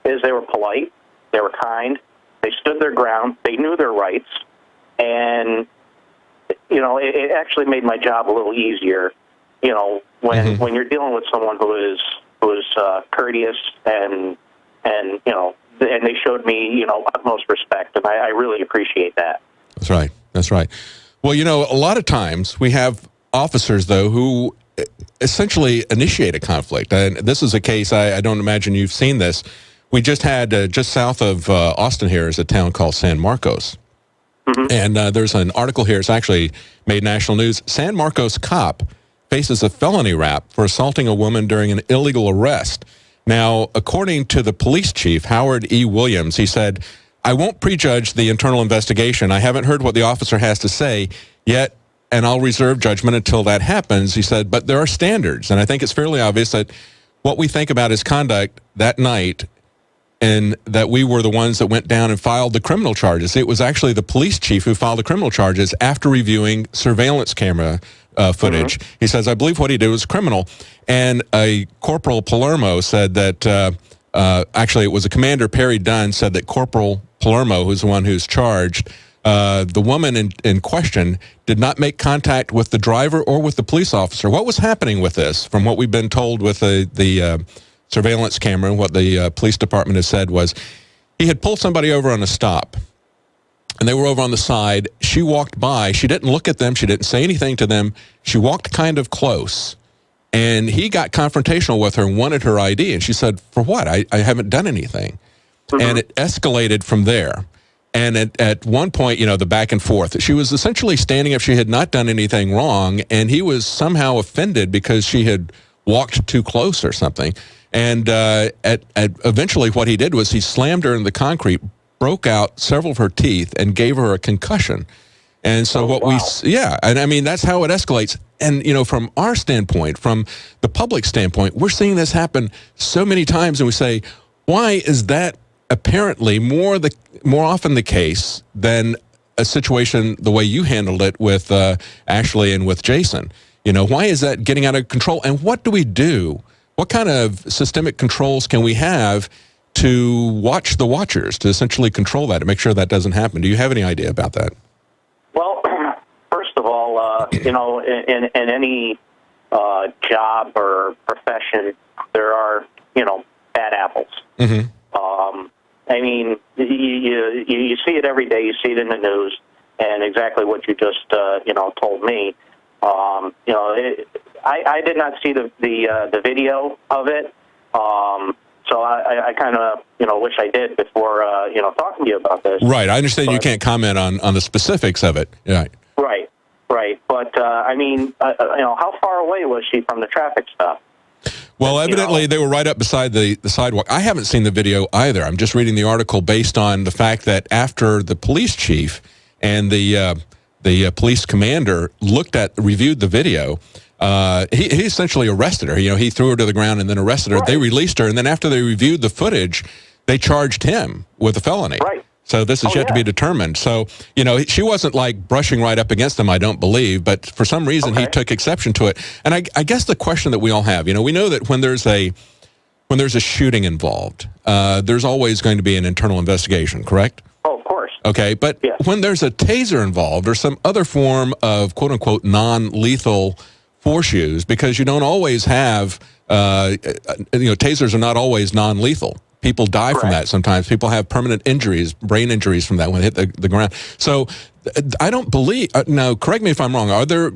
is they were polite, they were kind, they stood their ground, they knew their rights, and it actually made my job a little easier. When you're dealing with someone who is courteous and they showed me utmost respect, and I really appreciate that. That's right. Well, a lot of times we have officers, though, who essentially initiate a conflict. And this is a case, I don't imagine you've seen this. We just had, just south of Austin here is a town called San Marcos. And there's an article here. It's actually made national news. San Marcos cop faces a felony rap for assaulting a woman during an illegal arrest. Now, according to the police chief, Howard E. Williams, he said, "I won't prejudge the internal investigation. I haven't heard what the officer has to say yet, and I'll reserve judgment until that happens," he said. But there are standards, and I think it's fairly obvious that what we think about his conduct that night, and that we were the ones that went down and filed the criminal charges. It was actually the police chief who filed the criminal charges after reviewing surveillance camera footage. He says, "I believe what he did was criminal." And a Corporal Palermo said that, actually it was a Commander Perry Dunn said that Corporal Palermo, who's the one who's charged, the woman in question did not make contact with the driver or with the police officer. What was happening with this, from what we've been told with the surveillance camera, what the police department has said was he had pulled somebody over on a stop, and they were over on the side. She walked by. She didn't look at them. She didn't say anything to them. She walked kind of close, and he got confrontational with her and wanted her ID. And she said, "For what? I haven't done anything." And it escalated from there. And at one point, the back and forth, she was essentially standing up. She had not done anything wrong, and he was somehow offended because she had walked too close or something. And eventually what he did was he slammed her in the concrete, broke out several of her teeth, and gave her a concussion. And so and I mean, that's how it escalates. And, from our standpoint, from the public standpoint, we're seeing this happen so many times, and we say, why is that apparently more often the case than a situation the way you handled it with Ashley and with Jason? Why is that getting out of control? And what do we do? What kind of systemic controls can we have to watch the watchers, to essentially control that, to make sure that doesn't happen? Do you have any idea about that? Well, first of all, in any job or profession, there are, bad apples. I mean, you see it every day. You see it in the news, and exactly what you just, told me. I did not see the video of it, so I kind of wish I did before talking to you about this. Right, I understand you can't comment on the specifics of it. Yeah. Right. But I mean, how far away was she from the traffic stop? Well, evidently they were right up beside the sidewalk. I haven't seen the video either. I'm just reading the article based on the fact that after the police chief and the police commander reviewed the video, he essentially arrested her. He threw her to the ground and then arrested her. Right. They released her, and then after they reviewed the footage, they charged him with a felony. Right. So this is yet to be determined. So, she wasn't like brushing right up against him, I don't believe, but for some reason he took exception to it. And I guess the question that we all have, we know that when there's a shooting involved, there's always going to be an internal investigation, correct? Oh, of course. Okay, but when there's a taser involved or some other form of quote-unquote non-lethal force use, because you don't always have, tasers are not always non-lethal. People die from that sometimes. People have permanent injuries, brain injuries from that when they hit the ground. So I don't believe, now correct me if I'm wrong, are there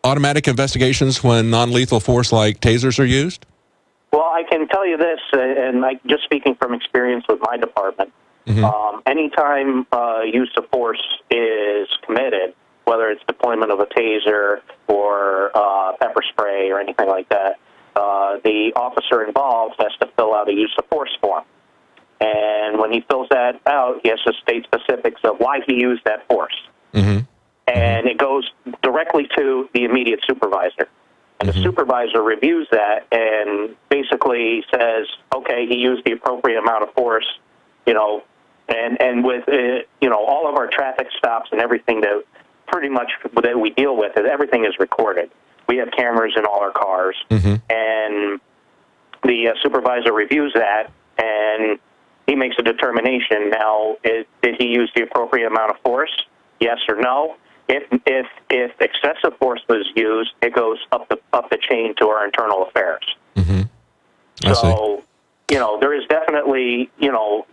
automatic investigations when non-lethal force like tasers are used? Well, I can tell you this, and just speaking from experience with my department, anytime use of force is committed, whether it's deployment of a taser or pepper spray or anything like that, the officer involved has to fill out a use of force form. And when he fills that out, he has to state specifics of why he used that force. And it goes directly to the immediate supervisor. And the supervisor reviews that and basically says, okay, he used the appropriate amount of force, and with, all of our traffic stops and everything that pretty much that we deal with, everything is recorded. We have cameras in all our cars, and the supervisor reviews that, and he makes a determination. Now, did he use the appropriate amount of force? Yes or no? If excessive force was used, it goes up the chain to our internal affairs. So, there is definitely,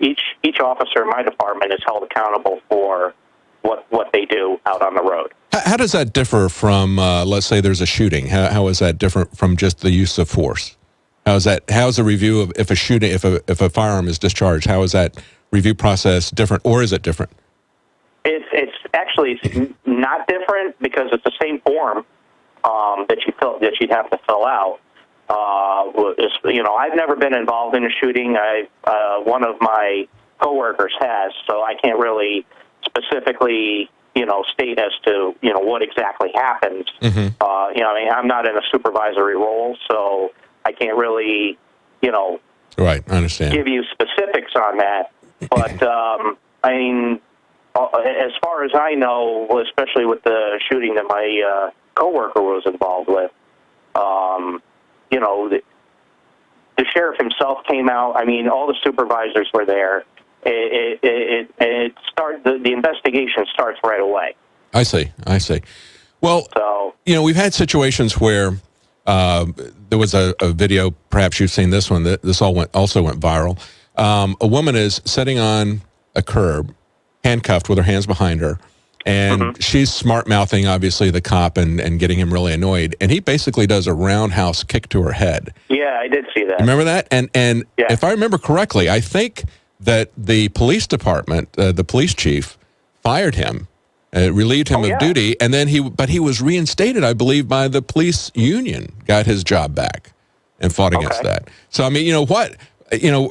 each officer in my department is held accountable for what they do out on the road. How does that differ from, let's say there's a shooting? How is that different from just the use of force? How's the review of if a firearm is discharged? How is that review process different, or is it different? It's actually not different because it's the same form that you'd have to fill out. I've never been involved in a shooting. One of my coworkers has, so I can't really specifically state as to what exactly happens. Mm-hmm. I'm not in a supervisory role, so I can't really right. I understand. give you specifics on that. But as far as I know, especially with the shooting that my coworker was involved with, the sheriff himself came out. I mean, all the supervisors were there. The investigation starts right away. I see. Well, we've had situations where there was a video, perhaps you've seen this one, that this also went viral. A woman is sitting on a curb, handcuffed with her hands behind her, and she's smart-mouthing, obviously, the cop and getting him really annoyed. And he basically does a roundhouse kick to her head. Yeah, I did see that. Remember that? And if I remember correctly, I think that the police department, the police chief, fired him, relieved him of duty, and then he was reinstated, I believe, by the police union, got his job back, and fought against that. So, I mean,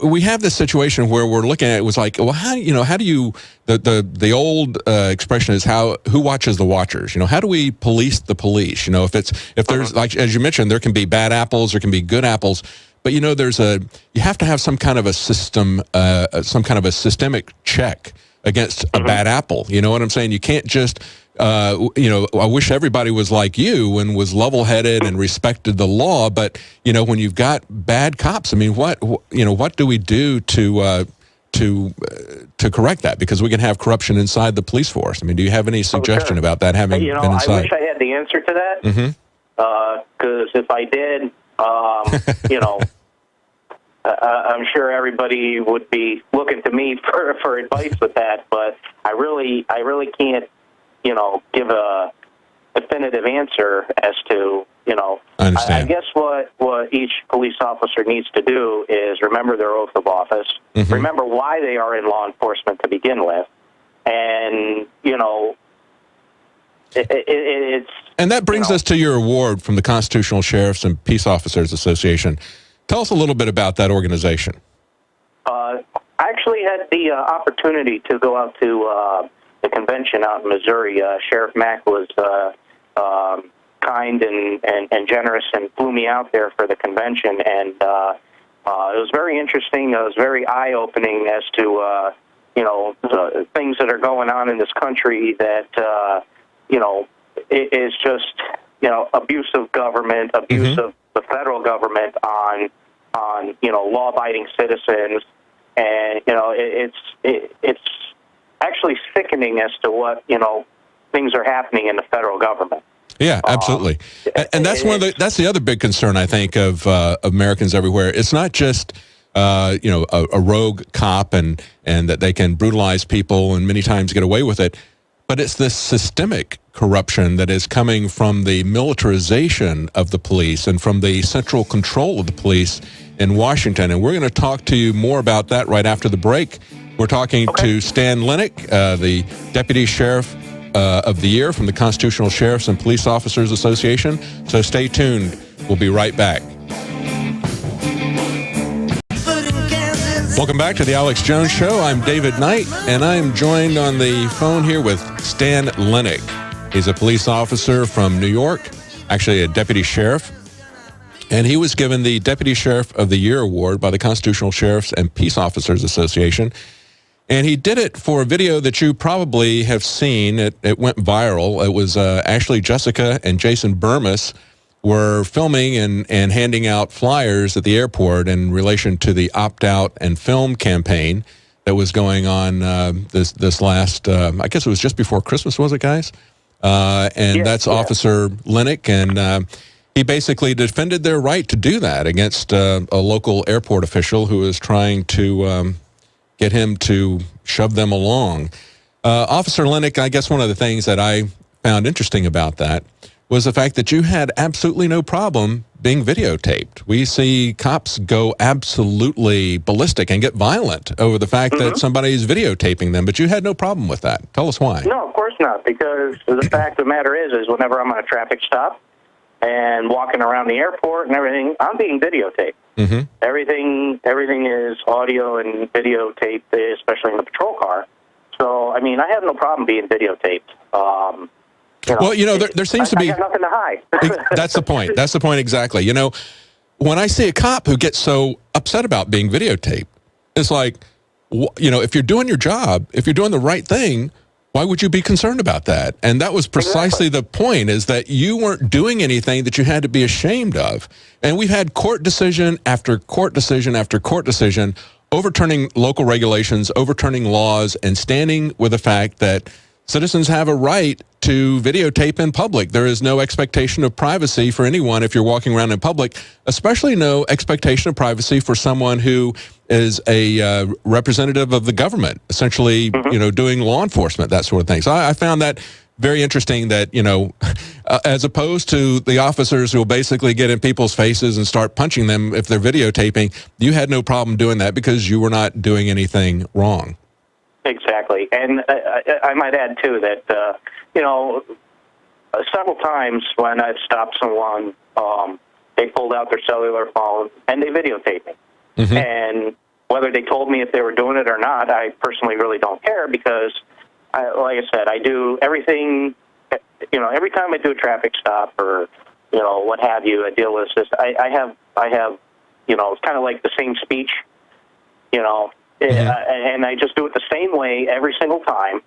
we have this situation where we're looking at it was like, well, how do you, the old expression is who watches the watchers? How do we police the police? If there's, like, as you mentioned, there can be bad apples, there can be good apples, but you have to have some kind of a system, some kind of a systemic check against a bad apple. You know what I'm saying? You can't just, I wish everybody was like you and was level-headed and respected the law. But when you've got bad cops, I mean, what do we do to correct that? Because we can have corruption inside the police force. I mean, do you have any suggestion about that having been inside? I wish I had the answer to that. Because if I did, I'm sure everybody would be looking to me for advice with that. But I really can't, give a definitive answer as to, I understand. I guess what each police officer needs to do is remember their oath of office, remember why they are in law enforcement to begin with, and, it's... And that brings us to your award from the Constitutional Sheriffs and Peace Officers Association. Tell us a little bit about that organization. I actually had the opportunity to go out to the convention out in Missouri. Sheriff Mack was kind and generous and flew me out there for the convention, and it was very interesting. It was very eye-opening as to the things that are going on in this country that it is just abuse of government, abuse of the federal government on law-abiding citizens, and it's actually sickening as to what things are happening in the federal government. Yeah, absolutely. And that's that's the other big concern, I think, of Americans everywhere. It's not just a rogue cop and that they can brutalize people and many times get away with it, but it's this systemic corruption that is coming from the militarization of the police and from the central control of the police in Washington. And we're going to talk to you more about that right after the break. We're talking to Stan Lenic, the Deputy Sheriff of the Year from the Constitutional Sheriffs and Police Officers Association. So stay tuned. We'll be right back. Welcome back to the Alex Jones Show. I'm David Knight, and I am joined on the phone here with Stan Lenic. He's a police officer from New York, actually a deputy sheriff, and he was given the Deputy Sheriff of the Year award by the Constitutional Sheriffs and Peace Officers Association. And he did it for a video that you probably have seen. It went viral. It was actually Jessica and Jason Burmis were filming and handing out flyers at the airport in relation to the opt-out and film campaign that was going on this last, I guess it was just before Christmas, was it, guys? That's Officer Lenic, and he basically defended their right to do that against a local airport official who was trying to get him to shove them along. Officer Lenic, I guess one of the things that I found interesting about that was the fact that you had absolutely no problem being videotaped. We see cops go absolutely ballistic and get violent over the fact that somebody's videotaping them, but you had no problem with that. Tell us why. No, of course not, because the fact of the matter is whenever I'm on a traffic stop and walking around the airport and everything, I'm being videotaped. Everything is audio and videotaped, especially in the patrol car. So, I mean, I have no problem being videotaped. There seems to be... I got nothing to hide. That's the point. That's the point exactly. You know, when I see a cop who gets so upset about being videotaped, it's like, if you're doing your job, if you're doing the right thing, why would you be concerned about that? And that was precisely the point, is that you weren't doing anything that you had to be ashamed of. And we've had court decision after court decision after court decision overturning local regulations, overturning laws, and standing with the fact that citizens have a right to videotape in public. There is no expectation of privacy for anyone if you're walking around in public, especially no expectation of privacy for someone who is a representative of the government, essentially, doing law enforcement, that sort of thing. So I found that very interesting that, as opposed to the officers who will basically get in people's faces and start punching them if they're videotaping, you had no problem doing that because you were not doing anything wrong. Exactly. And I might add, too, that, several times when I've stopped someone, they pulled out their cellular phone and they videotaped me. And whether they told me if they were doing it or not, I personally really don't care because, like I said, I do everything, every time I do a traffic stop or, what have you, I deal with this. I have, it's kind of like the same speech, and I just do it the same way every single time.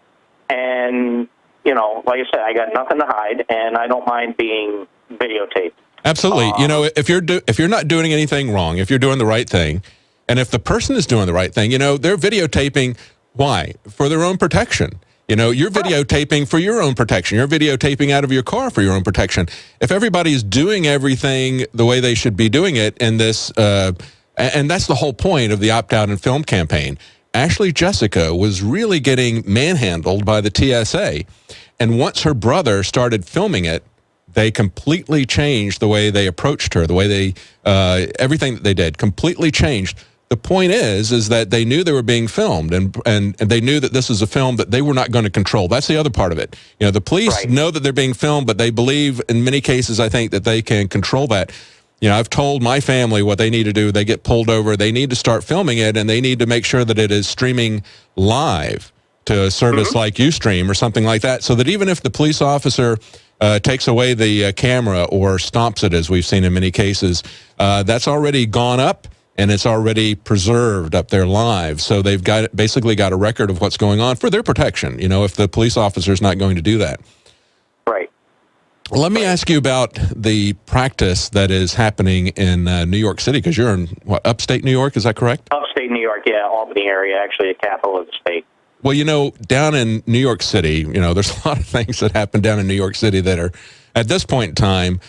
And, like I said, I got nothing to hide, and I don't mind being videotaped. Absolutely. If you're not doing anything wrong, if you're doing the right thing, and if the person is doing the right thing, they're videotaping. Why? For their own protection. You're videotaping for your own protection. You're videotaping out of your car for your own protection. If everybody's doing everything the way they should be doing it in this, and that's the whole point of the opt-out and film campaign. Ashley Jessica was really getting manhandled by the TSA. And once her brother started filming it, they completely changed the way they approached her, the way they, everything that they did completely changed. The point is that they knew they were being filmed, and they knew that this is a film that they were not going to control. That's the other part of it. The police know that they're being filmed, but they believe in many cases, I think, that they can control that. I've told my family what they need to do. They get pulled over. They need to start filming it, and they need to make sure that it is streaming live to a service like Ustream or something like that, so that even if the police officer takes away the camera or stomps it, as we've seen in many cases, that's already gone up, and it's already preserved up there live. So they've basically got a record of what's going on for their protection, if the police officer's not going to do that. Right. Let me ask you about the practice that is happening in New York City, because you're in, upstate New York, is that correct? Upstate New York, yeah, Albany area, actually the capital of the state. Well, down in New York City, there's a lot of things that happen down in New York City that are, at this point in time,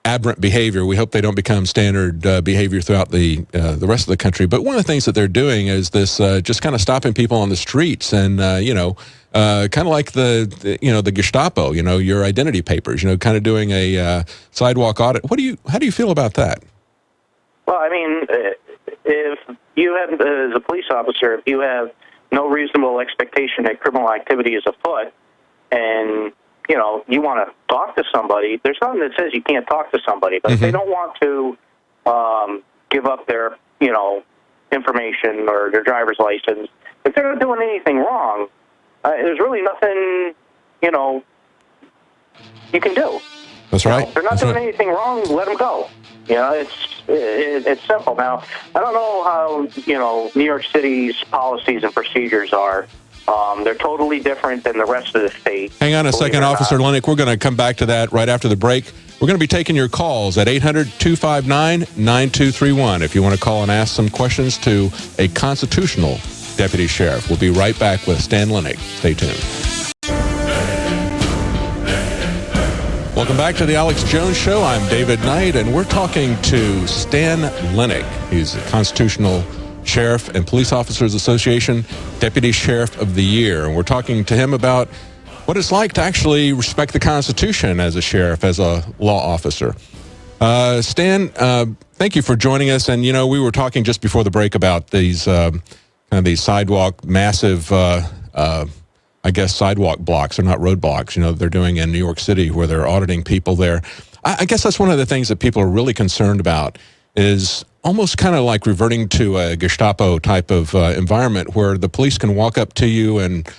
aberrant behavior. We hope they don't become standard behavior throughout the rest of the country. But one of the things that they're doing is this, just kind of stopping people on the streets and, kind of like the Gestapo, your identity papers, kind of doing a sidewalk audit. How do you feel about that? Well, I mean, if you have, as a police officer, if you have no reasonable expectation that criminal activity is afoot, and you want to talk to somebody, there's nothing that says you can't talk to somebody. But if they don't want to give up their information or their driver's license, if they're not doing anything wrong, there's really nothing you can do. That's right. If they're not doing anything wrong, let them go. It's simple. Now, I don't know how, New York City's policies and procedures are. They're totally different than the rest of the state. Hang on a second, Officer Lenic. We're going to come back to that right after the break. We're going to be taking your calls at 800-259-9231 if you want to call and ask some questions to a constitutional deputy sheriff. We'll be right back with Stan Lenic. Stay tuned. Welcome back to the Alex Jones Show. I'm David Knight, and we're talking to Stan Lenic. He's a constitutional sheriff and Police Officers Association Deputy Sheriff of the Year. And we're talking to him about what it's like to actually respect the Constitution as a sheriff, as a law officer. Stan, thank you for joining us. And, we were talking just before the break about these kind of these sidewalk, massive, sidewalk blocks. They're not roadblocks, they're doing in New York City where they're auditing people there. I guess that's one of the things that people are really concerned about is almost kind of like reverting to a Gestapo type of environment where the police can walk up to you and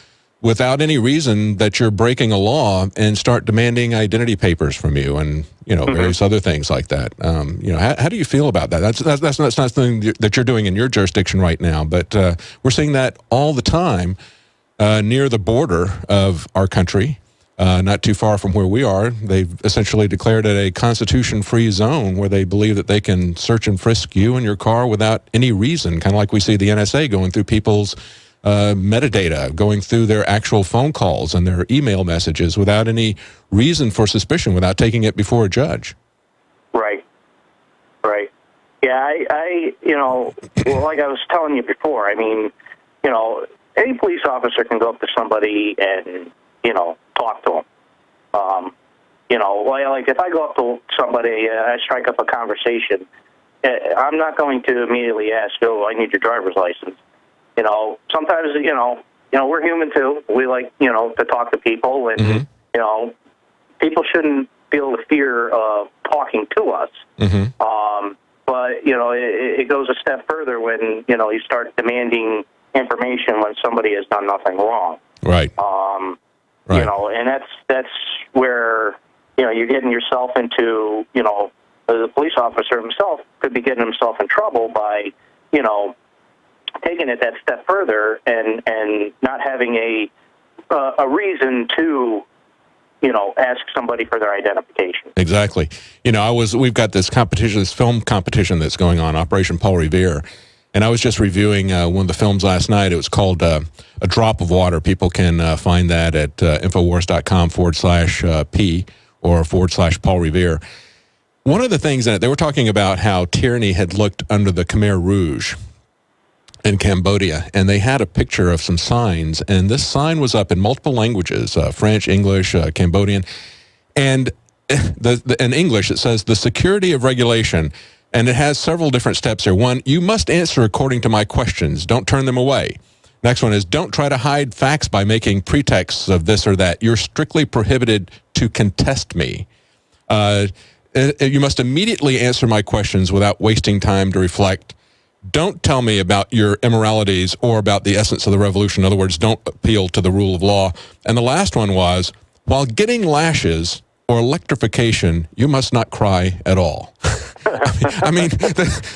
without any reason that you're breaking a law and start demanding identity papers from you and, various other things like that. How do you feel about that? That's not something that you're doing in your jurisdiction right now, but we're seeing that all the time near the border of our country. Not too far from where we are, they've essentially declared it a Constitution-free zone where they believe that they can search and frisk you and your car without any reason, kind of like we see the NSA going through people's metadata, going through their actual phone calls and their email messages without any reason for suspicion, without taking it before a judge. Right. Yeah, like I was telling you before, any police officer can go up to somebody and, talk to them. Like if I go up to somebody, I strike up a conversation, I'm not going to immediately ask, I need your driver's license. Sometimes, we're human too. We like, to talk to people and, people shouldn't feel the fear of talking to us. But, it goes a step further when, you start demanding information when somebody has done nothing wrong. Right. Right. And that's where, you're getting yourself into, the police officer himself could be getting himself in trouble by, taking it that step further and not having a reason to, ask somebody for their identification. Exactly. We've got this competition, this film competition that's going on, Operation Paul Revere. And I was just reviewing one of the films last night. It was called A Drop of Water. People can find that at Infowars.com/P or /Paul Revere. One of the things in it, they were talking about how tyranny had looked under the Khmer Rouge in Cambodia, and they had a picture of some signs, and this sign was up in multiple languages, French, English, Cambodian, and in English it says, the security of regulation, and it has several different steps here. One, you must answer according to my questions. Don't turn them away. Next one is, don't try to hide facts by making pretexts of this or that. You're strictly prohibited to contest me. You must immediately answer my questions without wasting time to reflect. Don't tell me about your immoralities or about the essence of the revolution. In other words, don't appeal to the rule of law. And the last one was, while getting lashes or electrification, you must not cry at all.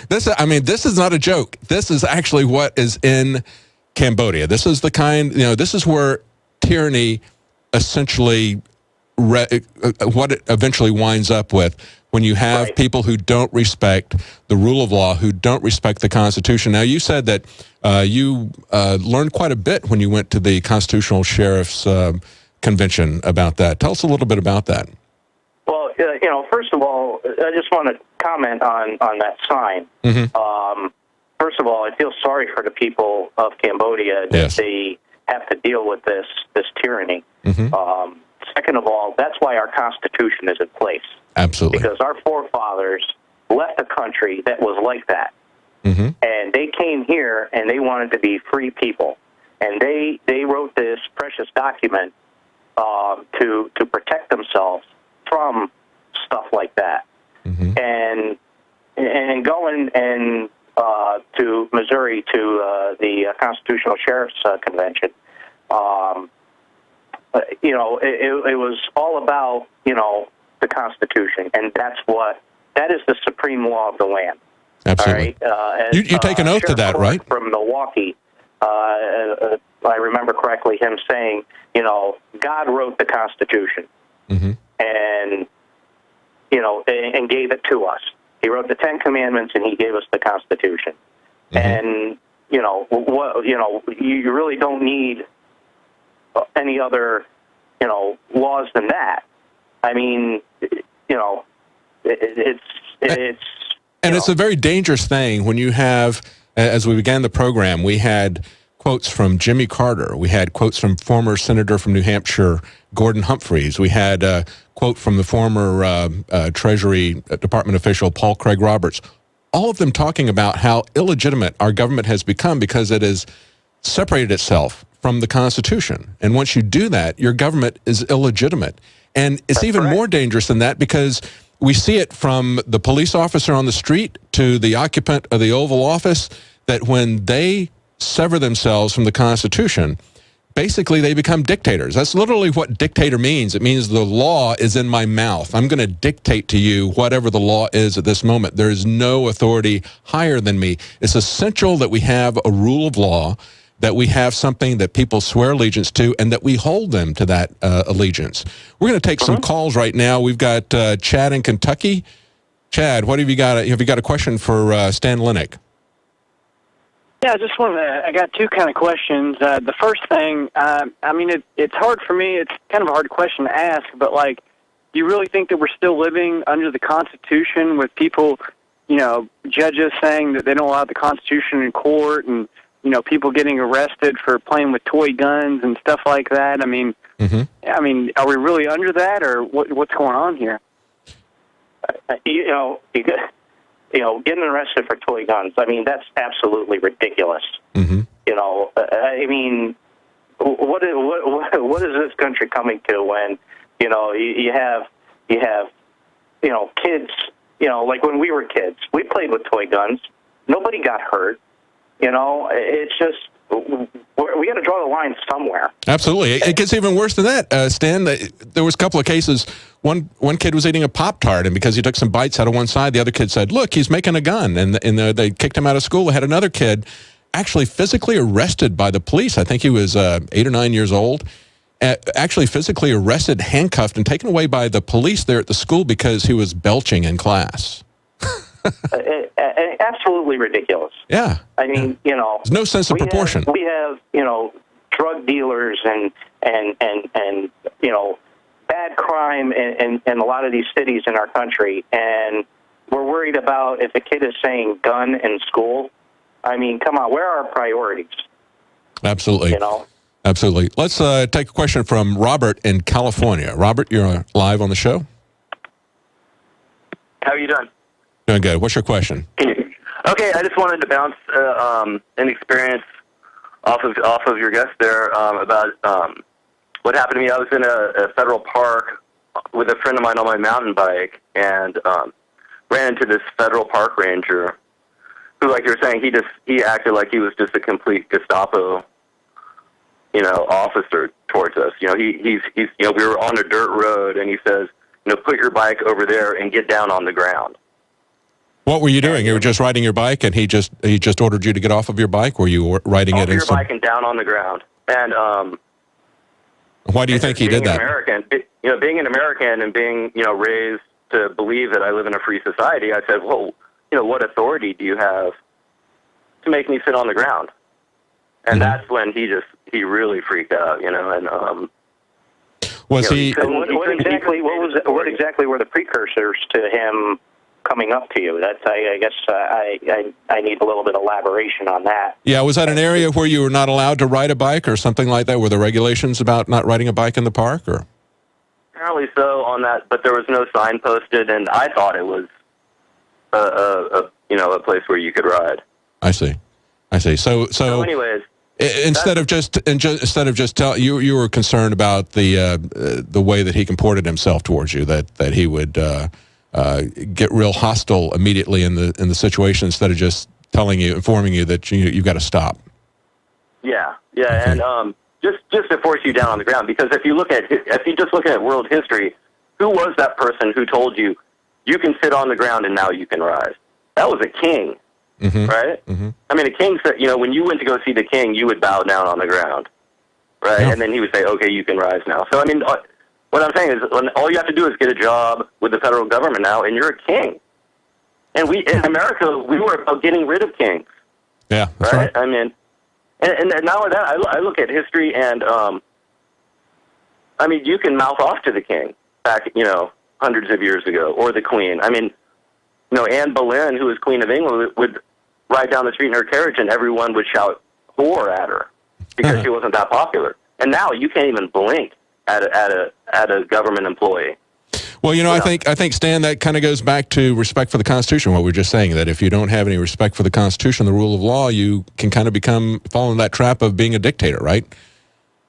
This is not a joke. This is actually what is in Cambodia. This is the kind, this is where tyranny essentially, what it eventually winds up with when you have people who don't respect the rule of law, who don't respect the Constitution. Now, you said that you learned quite a bit when you went to the Constitutional Sheriff's Convention about that. Tell us a little bit about that. Well, first of all, I just want to comment on that sign. First of all, I feel sorry for the people of Cambodia that they have to deal with this tyranny. Second of all, that's why our Constitution is in place. Absolutely. Because our forefathers left a country that was like that. And they came here and they wanted to be free people. And they wrote this precious document to protect themselves from stuff like that. And going and to Missouri to the Constitutional Sheriff's Convention, it was all about, the Constitution, and that is the supreme law of the land. Absolutely. All right? You take an oath to that, right? From Milwaukee, I remember correctly him saying, God wrote the Constitution, and, and gave it to us. He wrote the 10 Commandments, and he gave us the Constitution. And, you really don't need any other, laws than that. I mean, it's a very dangerous thing when you have, as we began the program, we had quotes from Jimmy Carter. We had quotes from former Senator from New Hampshire, Gordon Humphreys. We had a quote from the former Treasury Department official, Paul Craig Roberts. All of them talking about how illegitimate our government has become because it has separated itself from the Constitution. And once you do that, your government is illegitimate. And it's even more dangerous than that because we see it from the police officer on the street to the occupant of the Oval Office, that when they sever themselves from the Constitution, basically they become dictators. That's literally what dictator means. It means the law is in my mouth. I'm going to dictate to you whatever the law is at this moment. There is no authority higher than me. It's essential that we have a rule of law, that we have something that people swear allegiance to, and that we hold them to that allegiance. We're going to take some calls right now. We've got Chad in Kentucky. Chad, what have you got? Have you got a question for Stan Lenic? Yeah, I got two kind of questions. The first thing, it's hard for me. It's kind of a hard question to ask, but, like, do you really think that we're still living under the Constitution with people, judges saying that they don't allow the Constitution in court and, people getting arrested for playing with toy guns and stuff like that? Are we really under that, or what's going on here? Getting arrested for toy guns, that's absolutely ridiculous. What is this country coming to when, you have kids, like when we were kids, we played with toy guns. Nobody got hurt. It's just, we got to draw the line somewhere. Absolutely. It gets even worse than that, Stan. There was a couple of cases. One kid was eating a Pop-Tart, and because he took some bites out of one side, the other kid said, "Look, he's making a gun." And they kicked him out of school. They had another kid actually physically arrested by the police. I think he was 8 or 9 years old. Actually physically arrested, handcuffed, and taken away by the police there at the school because he was belching in class. Absolutely ridiculous. Yeah. There's no sense of proportion. We have drug dealers and bad crime in a lot of these cities in our country, and we're worried about if a kid is saying gun in school. Come on, where are our priorities? Absolutely. Absolutely. Let's take a question from Robert in California. Robert, you're live on the show. How are you doing? Doing good. What's your question? Okay, I just wanted to bounce an experience off of your guest there about what happened to me. I was in a federal park with a friend of mine on my mountain bike and ran into this federal park ranger who, like you're saying, he acted like he was just a complete Gestapo, officer towards us. He's we were on a dirt road and he says, put your bike over there and get down on the ground. What were you doing? You were just riding your bike, and he just ordered you to get off of your bike? Were you riding it in your bike and down on the ground? And why do you think he did that? Being an American and being raised to believe that I live in a free society, I said, well, what authority do you have to make me sit on the ground? And that's when he really freaked out, and was he? So what exactly were the precursors to him coming up to you? That's I guess I need a little bit of elaboration on that. Yeah, was that an area where you were not allowed to ride a bike or something like that? Were there regulations about not riding a bike in the park, or? Apparently so on that, but there was no sign posted, and I thought it was a place where you could ride. I see. So anyways, instead of just tell you were concerned about the way that he comported himself towards you, that he would get real hostile immediately in the situation instead of just informing you that you've got to stop. Yeah, okay. And just to force you down on the ground, because if you just look at world history, who was that person who told you you can sit on the ground and now you can rise? That was a king, right? Mm-hmm. A king said, when you went to go see the king, you would bow down on the ground, right? Yeah. And then he would say, okay, you can rise now. So what I'm saying is, all you have to do is get a job with the federal government now, and you're a king. And in America, we were about getting rid of kings. Yeah, that's right. And not only that, I look at history, and you can mouth off to the king back, hundreds of years ago, or the queen. Anne Boleyn, who was Queen of England, would ride down the street in her carriage, and everyone would shout "whore" at her. because she wasn't that popular. And now you can't even blink at a government employee. Well, I think, Stan, that kind of goes back to respect for the Constitution, what we were just saying, that if you don't have any respect for the Constitution, the rule of law, you can kind of fall in that trap of being a dictator, right?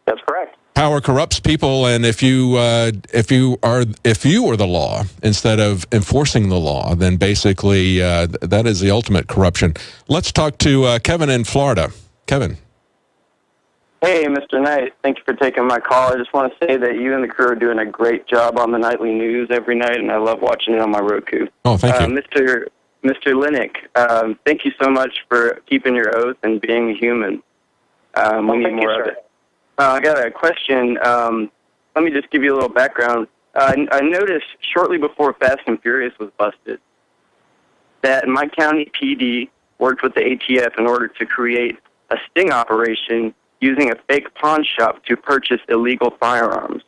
That's correct. Power corrupts people, and if you are the law instead of enforcing the law, then basically that is the ultimate corruption. Let's talk to Kevin in Florida. Kevin. Hey, Mr. Knight. Thank you for taking my call. I just want to say that you and the crew are doing a great job on the nightly news every night, and I love watching it on my Roku. Oh, thank you. Mr. Lenic, thank you so much for keeping your oath and being a human. We need more of it. I got a question. Let me just give you a little background. I noticed shortly before Fast and Furious was busted that my county PD worked with the ATF in order to create a sting operation using a fake pawn shop to purchase illegal firearms.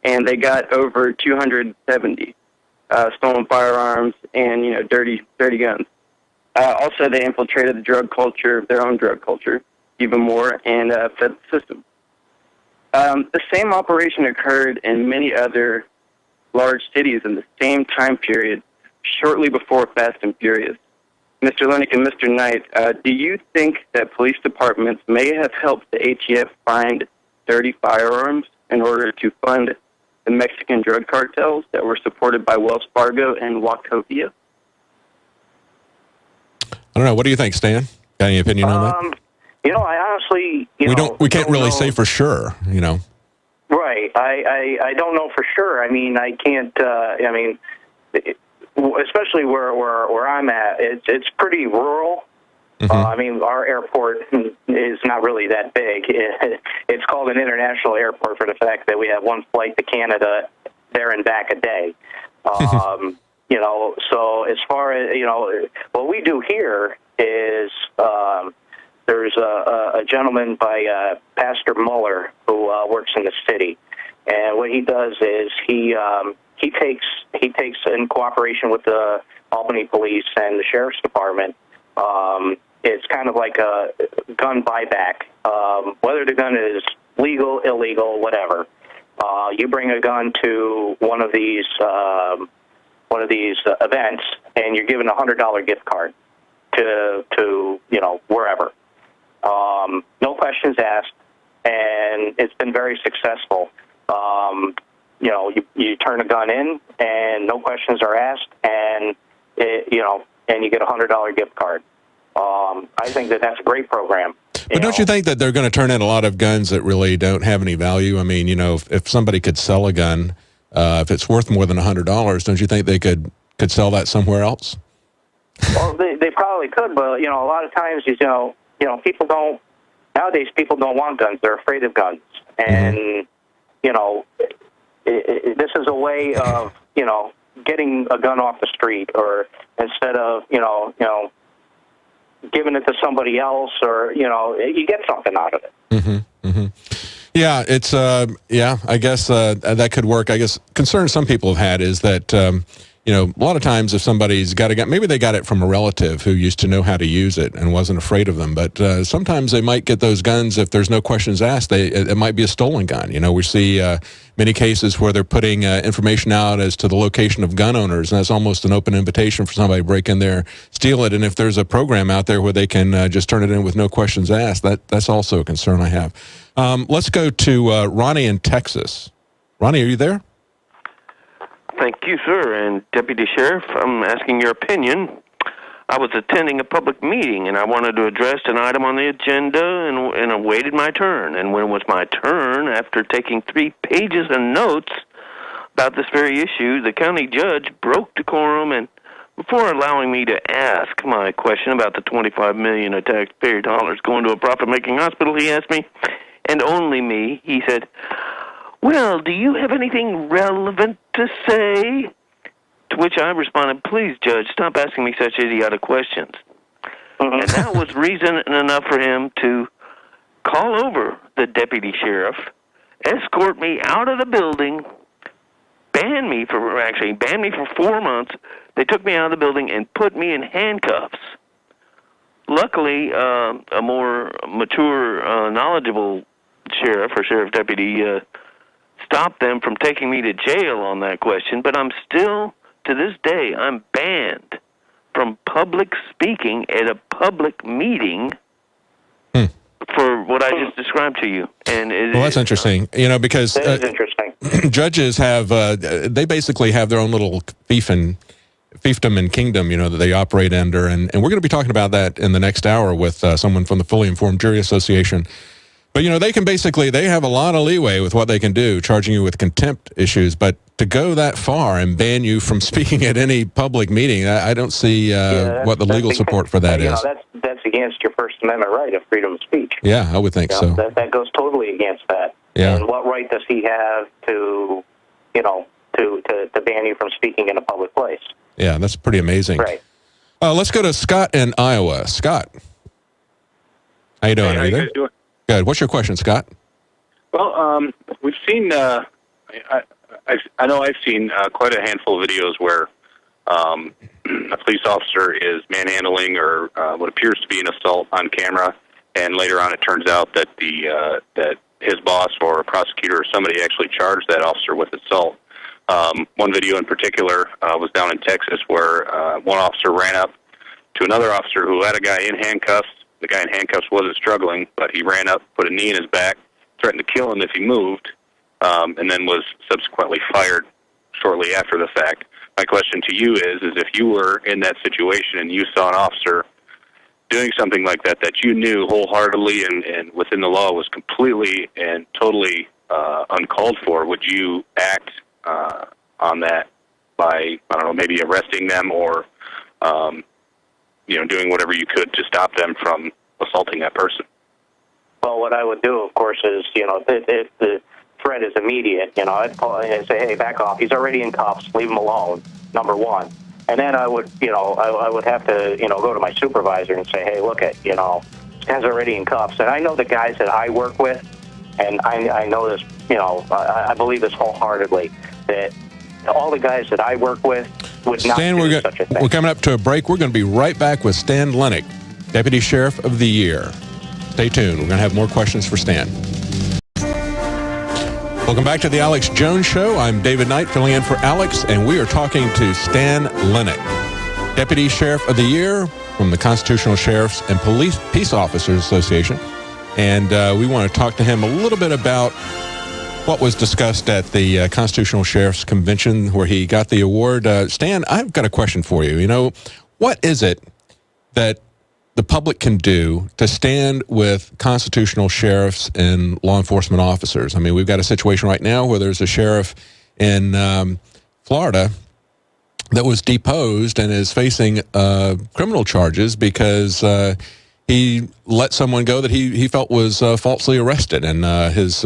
And they got over 270 stolen firearms and, dirty guns. Also, they infiltrated the drug culture, their own drug culture, even more, and fed the system. The same operation occurred in many other large cities in the same time period, shortly before Fast and Furious. Mr. Lenic and Mr. Knight, do you think that police departments may have helped the ATF find dirty firearms in order to fund the Mexican drug cartels that were supported by Wells Fargo and Wachovia? I don't know. What do you think, Stan? Got any opinion on that? I honestly, we can't really say for sure, Right. I don't know for sure. I mean, I can't. Especially where I'm at, it's pretty rural. Mm-hmm. I mean, our airport is not really that big. It's called an international airport for the fact that we have one flight to Canada there and back a day. So as far as, what we do here is there's a gentleman by Pastor Mueller who works in the city. And what he does is he takes in cooperation with the Albany Police and the Sheriff's Department. It's kind of like a gun buyback. Whether the gun is legal, illegal, whatever, you bring a gun to one of these events, and you're given a $100 gift card to wherever. No questions asked, and it's been very successful. You turn a gun in, and no questions are asked, and and you get a $100 gift card. I think that's a great program. But don't you think that they're going to turn in a lot of guns that really don't have any value? I mean, if somebody could sell a gun, if it's worth more than $100, don't you think they could sell that somewhere else? Well, they probably could, but a lot of times, people don't. Nowadays, people don't want guns; they're afraid of guns, and this is a way of getting a gun off the street, or instead of giving it to somebody else, or you get something out of it. Mm-hmm. Mm-hmm. Yeah, it's I guess that could work. I guess concern some people have had is that a lot of times if somebody's got a gun, maybe they got it from a relative who used to know how to use it and wasn't afraid of them. But sometimes they might get those guns if there's no questions asked. It might be a stolen gun. We see many cases where they're putting information out as to the location of gun owners, and that's almost an open invitation for somebody to break in there, steal it. And if there's a program out there where they can just turn it in with no questions asked, that's also a concern I have. Let's go to Ronnie in Texas. Ronnie, are you there? Thank you, sir. And Deputy Sheriff, I'm asking your opinion. I was attending a public meeting, and I wanted to address an item on the agenda, and awaited my turn. And when it was my turn, after taking 3 pages of notes about this very issue, the county judge broke decorum, and before allowing me to ask my question about the $25 million of taxpayer dollars going to a profit-making hospital, he asked me, and only me, he said, "Well, do you have anything relevant to say?" To which I responded, "Please, Judge, stop asking me such idiotic questions." And that was reason enough for him to call over the deputy sheriff, escort me out of the building, ban me for 4 months. They took me out of the building and put me in handcuffs. luckily, a more mature, knowledgeable sheriff or sheriff deputy stopped them from taking me to jail on that question, but I'm still, to this day, I'm banned from public speaking at a public meeting for what I just described to you. And well, that's interesting, because that is interesting. Judges have, they basically have their own little fiefdom and kingdom, that they operate under, and we're going to be talking about that in the next hour with someone from the Fully Informed Jury Association. But, they have a lot of leeway with what they can do, charging you with contempt issues. But to go that far and ban you from speaking at any public meeting, I don't see what the legal support for that is. That's against your First Amendment right of freedom of speech. Yeah, I would think so. That goes totally against that. Yeah. And what right does he have to ban you from speaking in a public place? Yeah, that's pretty amazing. Right. Let's go to Scott in Iowa. Scott, how you doing? Hey, how you guys doing? Good. What's your question, Scott? Well, we've seen. I know I've seen quite a handful of videos where a police officer is manhandling or what appears to be an assault on camera, and later on it turns out that that his boss or a prosecutor or somebody actually charged that officer with assault. One video in particular was down in Texas where one officer ran up to another officer who had a guy in handcuffs. The guy in handcuffs wasn't struggling, but he ran up, put a knee in his back, threatened to kill him if he moved, and then was subsequently fired shortly after the fact. My question to you is if you were in that situation and you saw an officer doing something like that you knew wholeheartedly and within the law was completely and totally uncalled for, would you act on that by, I don't know, maybe arresting them or doing whatever you could to stop them from assaulting that person? Well, what I would do, of course, is, if the threat is immediate, I'd call and say, hey, back off. He's already in cuffs. Leave him alone, number one. And then I would, I would have to, go to my supervisor and say, hey, look this guy's already in cuffs. And I know the guys that I work with, and I know this, I believe this wholeheartedly, that all the guys that I work with would not do such a thing. We're coming up to a break. We're going to be right back with Stan Lenic, Deputy Sheriff of the Year. Stay tuned. We're going to have more questions for Stan. Welcome back to the Alex Jones Show. I'm David Knight, filling in for Alex, and we are talking to Stan Lenic, Deputy Sheriff of the Year from the Constitutional Sheriffs and Peace Officers Association. And we want to talk to him a little bit about what was discussed at the Constitutional Sheriffs Convention where he got the award. Stan, I've got a question for you. What is it that the public can do to stand with constitutional sheriffs and law enforcement officers? I mean, we've got a situation right now where there's a sheriff in Florida that was deposed and is facing criminal charges because he let someone go that he felt was falsely arrested, and his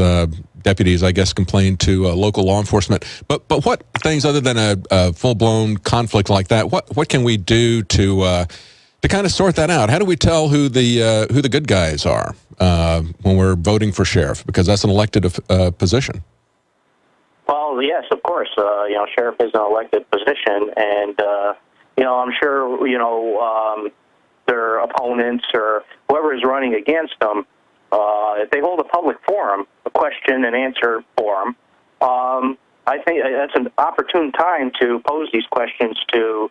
deputies, I guess, complained to local law enforcement. But what things other than a full-blown conflict like that? What can we do to kind of sort that out? How do we tell who the good guys are when we're voting for sheriff? Because that's an elected position. Well, yes, of course. Sheriff is an elected position, and I'm sure their opponents or whoever is running against them, if they hold a public forum, a question and answer forum, I think that's an opportune time to pose these questions to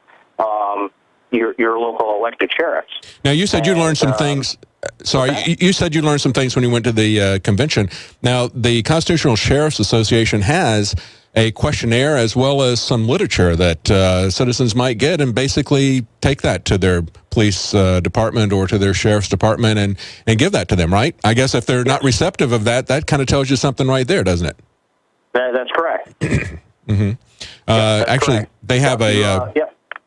your local elected sheriffs. Now, you said you learned some things. Sorry, you said you learned some things when you went to the convention. Now, the Constitutional Sheriffs Association has a questionnaire as well as some literature that citizens might get and basically take that to their police department or to their sheriff's department and give that to them, right? I guess if they're not receptive of that, that kind of tells you something right there, doesn't it? That's correct. Mm-hmm. Actually, correct. They have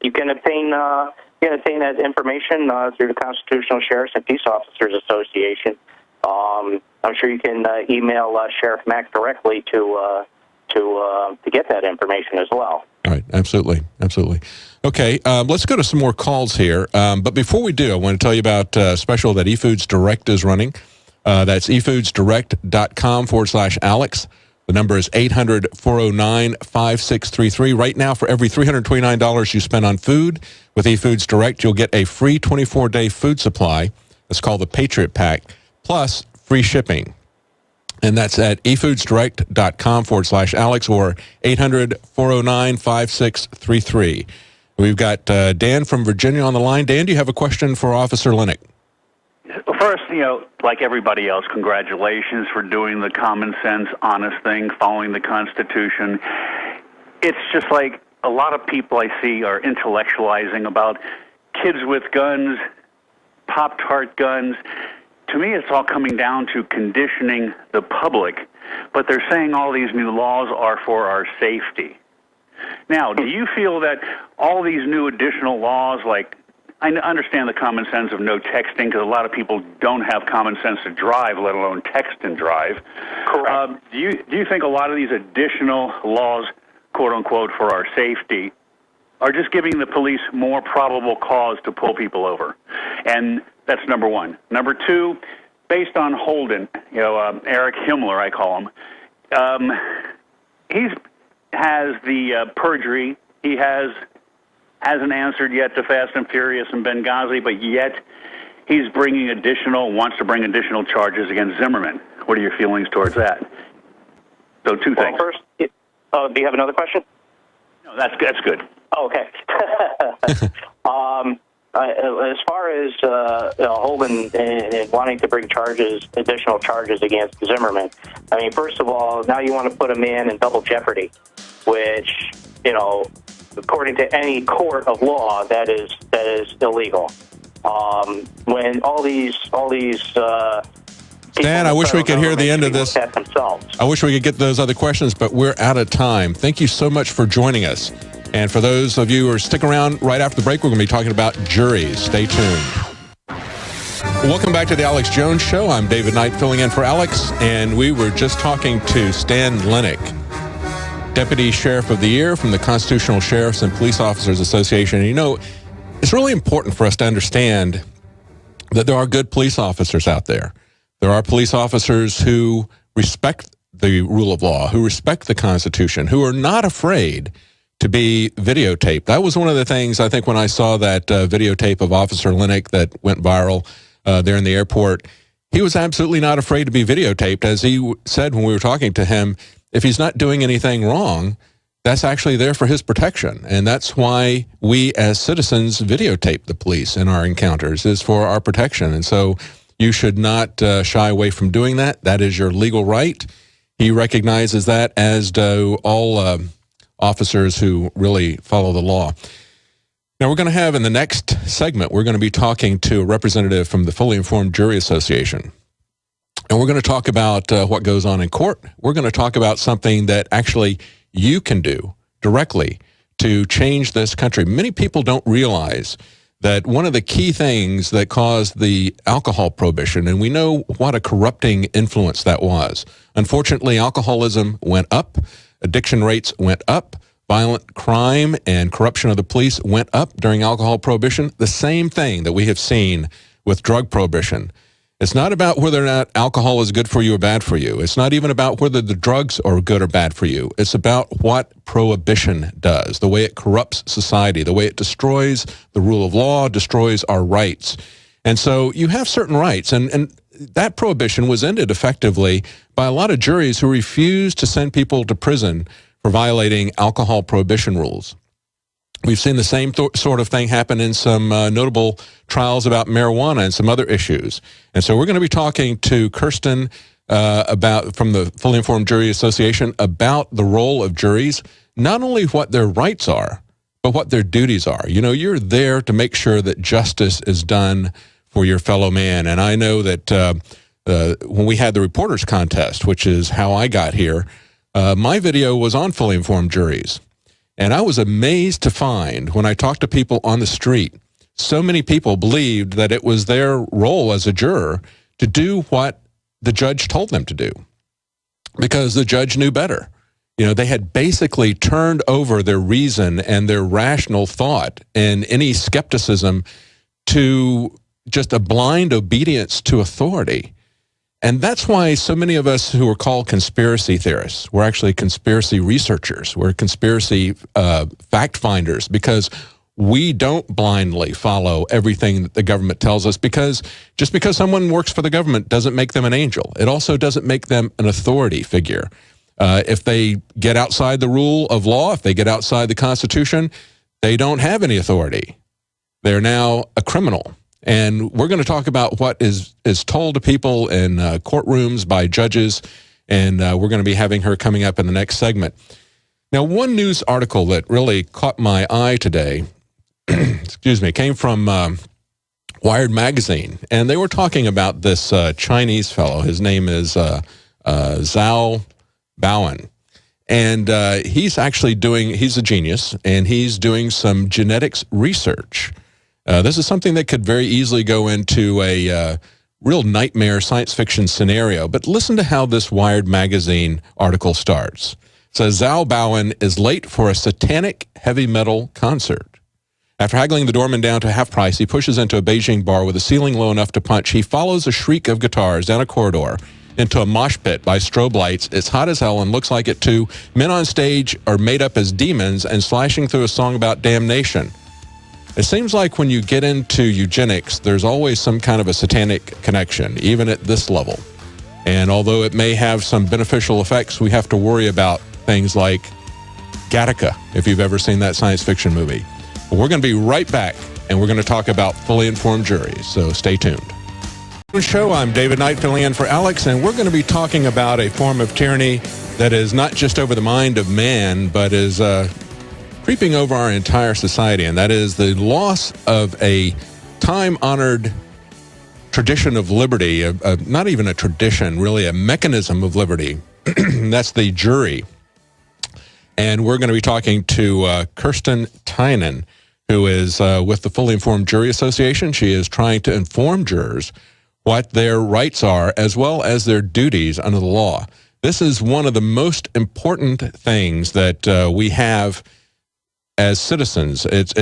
you can obtain that information through the Constitutional Sheriffs and Peace Officers Association. I'm sure you can email Sheriff Mack directly to get that information as well. All right, absolutely. Okay, let's go to some more calls here. But before we do, I want to tell you about a special that eFoods Direct is running. That's efoodsdirect.com/Alex. The number is 800-409-5633. Right now, for every $329 you spend on food with eFoods Direct, you'll get a free 24-day food supply. It's called the Patriot Pack, plus free shipping. And that's at efoodsdirect.com/Alex or 800-409-5633. We've got Dan from Virginia on the line. Dan, do you have a question for Officer Lenic? Well, first, like everybody else, congratulations for doing the common sense, honest thing, following the Constitution. It's just like a lot of people I see are intellectualizing about kids with guns, Pop-Tart guns. To me, it's all coming down to conditioning the public, but they're saying all these new laws are for our safety. Now, do you feel that all these new additional laws, like, I understand the common sense of no texting, because a lot of people don't have common sense to drive, let alone text and drive. Correct. Do you think a lot of these additional laws, quote unquote, for our safety, are just giving the police more probable cause to pull people over? And that's number one. Number two, based on Holden, Eric Himmler, I call him. He has the perjury. He hasn't answered yet to Fast and Furious and Benghazi, but yet he's wants to bring additional charges against Zimmerman. What are your feelings towards that? So two things. First, do you have another question? No, that's good. Oh, okay. As far as Holden and wanting to bring additional charges against Zimmerman, I mean, first of all, now you want to put a man in double jeopardy, which, according to any court of law, that is illegal. When all these Dan, I wish we could hear the end of this. I wish we could get those other questions, but we're out of time. Thank you so much for joining us. And for those of you who are sticking around right after the break, we're going to be talking about juries. Stay tuned. Welcome back to the Alex Jones Show. I'm David Knight filling in for Alex, and we were just talking to Stan Lenic, Deputy Sheriff of the Year from the Constitutional Sheriffs and Police Officers Association. And, it's really important for us to understand that there are good police officers out there. There are police officers who respect the rule of law, who respect the Constitution, who are not afraid to be videotaped. That was one of the things, I think, when I saw that videotape of Officer Lenic that went viral there in the airport. He was absolutely not afraid to be videotaped. As he said when we were talking to him, if he's not doing anything wrong, that's actually there for his protection. And that's why we as citizens videotape the police in our encounters, is for our protection. And so you should not shy away from doing that. That is your legal right. He recognizes that, as do all officers who really follow the law. Now, we're going to have in the next segment, we're going to be talking to a representative from the Fully Informed Jury Association. And we're going to talk about what goes on in court. We're going to talk about something that actually you can do directly to change this country. Many people don't realize that one of the key things that caused the alcohol prohibition, and we know what a corrupting influence that was. Unfortunately, alcoholism went up, addiction rates went up, violent crime and corruption of the police went up during alcohol prohibition. The same thing that we have seen with drug prohibition. It's not about whether or not alcohol is good for you or bad for you. It's not even about whether the drugs are good or bad for you. It's about what prohibition does, the way it corrupts society, the way it destroys the rule of law, destroys our rights. And so you have certain rights, and that prohibition was ended effectively by a lot of juries who refused to send people to prison for violating alcohol prohibition rules. We've seen the same sort of thing happen in some notable trials about marijuana and some other issues. And so we're going to be talking to Kirsten from the Fully Informed Jury Association about the role of juries, not only what their rights are, but what their duties are. You're there to make sure that justice is done for your fellow man. And I know that when we had the reporters contest, which is how I got here, my video was on Fully Informed Juries. And I was amazed to find, when I talked to people on the street, so many people believed that it was their role as a juror to do what the judge told them to do, because the judge knew better. They had basically turned over their reason and their rational thought and any skepticism to just a blind obedience to authority. And that's why so many of us who are called conspiracy theorists, we're actually conspiracy researchers, we're conspiracy fact finders, because we don't blindly follow everything that the government tells us, because just because someone works for the government doesn't make them an angel. It also doesn't make them an authority figure. If they get outside the rule of law, if they get outside the Constitution, they don't have any authority. They're now a criminal. And we're going to talk about what is told to people in courtrooms by judges, and we're going to be having her coming up in the next segment. Now, one news article that really caught my eye today, excuse me, came from Wired Magazine, and they were talking about this Chinese fellow. His name is Zhao Baoan. And he's a genius, and he's doing some genetics research. This is something that could very easily go into a real nightmare science fiction scenario. But listen to how this Wired Magazine article starts. It says, Zhao Baoan is late for a satanic heavy metal concert. After haggling the doorman down to half price, he pushes into a Beijing bar with a ceiling low enough to punch. He follows a shriek of guitars down a corridor into a mosh pit by strobe lights. It's hot as hell and looks like it too. Men on stage are made up as demons and slashing through a song about damnation. It seems like when you get into eugenics, there's always some kind of a satanic connection, even at this level. And although it may have some beneficial effects, we have to worry about things like Gattaca, if you've ever seen that science fiction movie. But we're going to be right back, and we're going to talk about fully informed juries, so stay tuned. Show. I'm David Knight filling in for Alex, and we're going to be talking about a form of tyranny that is not just over the mind of man, but is creeping over our entire society, and that is the loss of a time-honored tradition of liberty, not even a tradition, really a mechanism of liberty. That's the jury. And we're going to be talking to Kirsten Tynan, who is with the Fully Informed Jury Association. She is trying to inform jurors what their rights are as well as their duties under the law. This is one of the most important things that we have as citizens. It's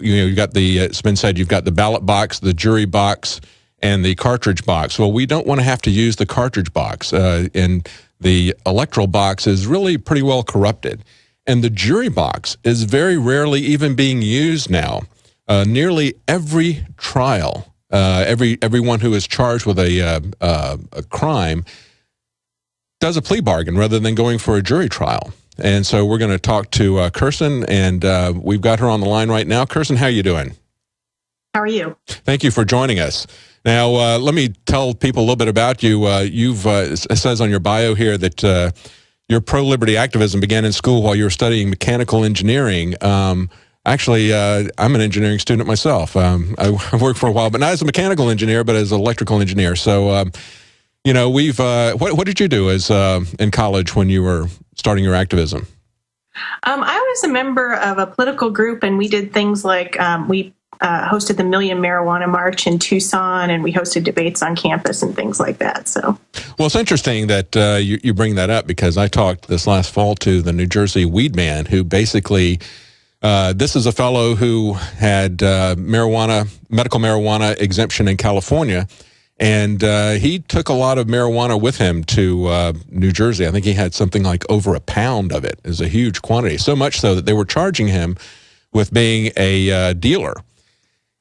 you've got it's been said, you've got the ballot box, the jury box, and the cartridge box. Well, we don't want to have to use the cartridge box, and the electoral box is really pretty well corrupted. And the jury box is very rarely even being used now. Nearly every trial, everyone who is charged with a crime does a plea bargain rather than going for a jury trial. And so we're going to talk to Kirsten, and we've got her on the line right now. Kirsten, how are you doing? How are you? Thank you for joining us. Now, let me tell people a little bit about you. It says on your bio here that your pro-liberty activism began in school while you were studying mechanical engineering. Actually, I'm an engineering student myself. I worked for a while, but not as a mechanical engineer, but as an electrical engineer. So, we've what did you do as in college when you were starting your activism? I was a member of a political group, and we did things like we hosted the Million Marijuana March in Tucson, and we hosted debates on campus and things like that. So, well, it's interesting that you bring that up, because I talked this last fall to the New Jersey weed man, who basically this is a fellow who had medical marijuana exemption in California. And he took a lot of marijuana with him to New Jersey. I think he had something like over a pound of it. It was a huge quantity, so much so that they were charging him with being a dealer.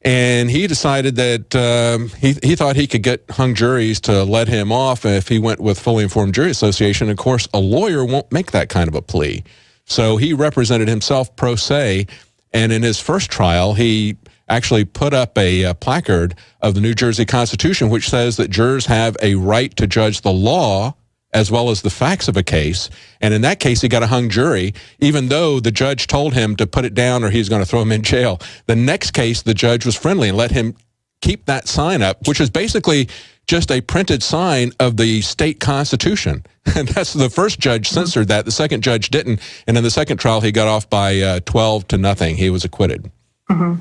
And he decided that he thought he could get hung juries to let him off if he went with Fully Informed Jury Association. Of course, a lawyer won't make that kind of a plea. So he represented himself pro se, and in his first trial, he actually put up a placard of the New Jersey Constitution, which says that jurors have a right to judge the law as well as the facts of a case. And in that case, he got a hung jury, even though the judge told him to put it down or he's going to throw him in jail. The next case, the judge was friendly and let him keep that sign up, which is basically just a printed sign of the state constitution. And that's the first judge censored that. The second judge didn't. And in the second trial, he got off by 12-0. He was acquitted. Mm-hmm.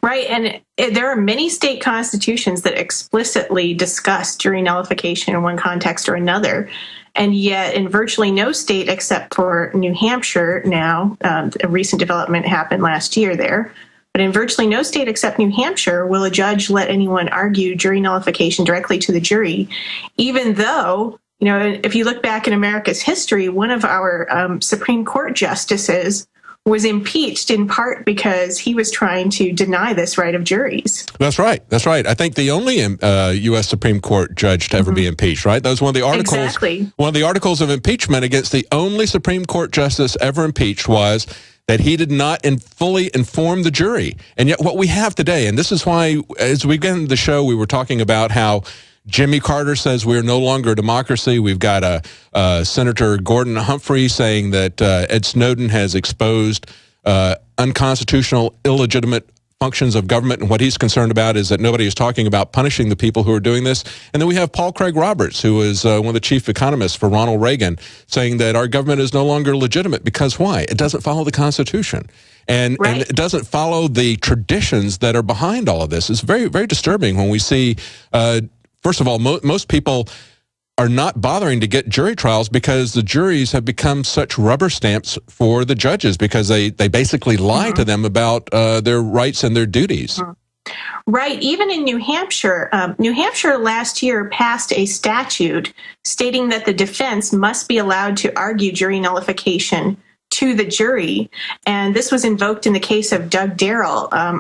Right, and there are many state constitutions that explicitly discuss jury nullification in one context or another, and yet in virtually no state except for New Hampshire now, a recent development happened last year there, But in virtually no state except New Hampshire will a judge let anyone argue jury nullification directly to the jury, even though, you know, if you look back in America's history, one of our Supreme Court justices was impeached in part because he was trying to deny this right of juries. That's right. That's right. I think the only U.S. Supreme Court judge to ever be impeached, right? That was one of the articles. Exactly. One of the articles of impeachment against the only Supreme Court justice ever impeached was that he did not fully inform the jury. And yet what we have today, and this is why, as we began the show, we were talking about how Jimmy Carter says we're no longer a democracy. We've got Senator Gordon Humphrey saying that Ed Snowden has exposed unconstitutional, illegitimate functions of government, and what he's concerned about is that nobody is talking about punishing the people who are doing this. And then we have Paul Craig Roberts, who is one of the chief economists for Ronald Reagan, saying that our government is no longer legitimate because why? It doesn't follow the Constitution. And it doesn't follow the traditions that are behind all of this. It's very, very disturbing when we see first of all, most people are not bothering to get jury trials because the juries have become such rubber stamps for the judges because they basically lie to them about their rights and their duties. Right. Even in New Hampshire last year passed a statute stating that the defense must be allowed to argue jury nullification to the jury, and this was invoked in the case of Doug Darrell, a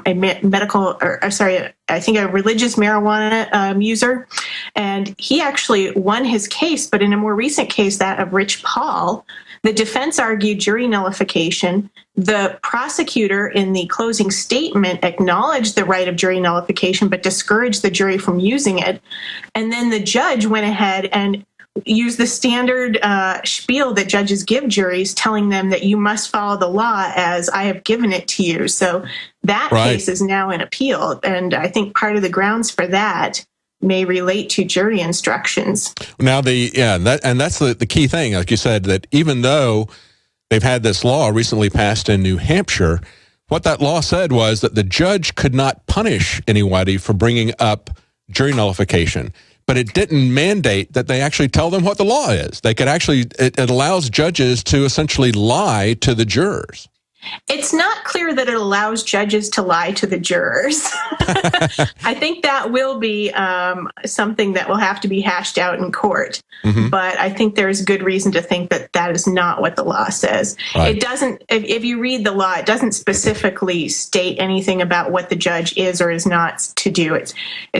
religious marijuana user, and he actually won his case. But in a more recent case, that of Rich Paul, the defense argued jury nullification. The prosecutor in the closing statement acknowledged the right of jury nullification, but discouraged the jury from using it. And then the judge went ahead and use the standard spiel that judges give juries, telling them that you must follow the law as I have given it to you. So that case is now in appeal, and I think part of the grounds for that may relate to jury instructions. Now, that's the key thing, like you said, that even though they've had this law recently passed in New Hampshire, what that law said was that the judge could not punish anybody for bringing up jury nullification. But it didn't mandate that they actually tell them what the law is. They could actually, it allows judges to essentially lie to the jurors. It's not clear that it allows judges to lie to the jurors. I think that will be something that will have to be hashed out in court. But I think there's good reason to think that that is not what the law says. It doesn't, if you read the law, it doesn't specifically state anything about what the judge is or is not to do. It's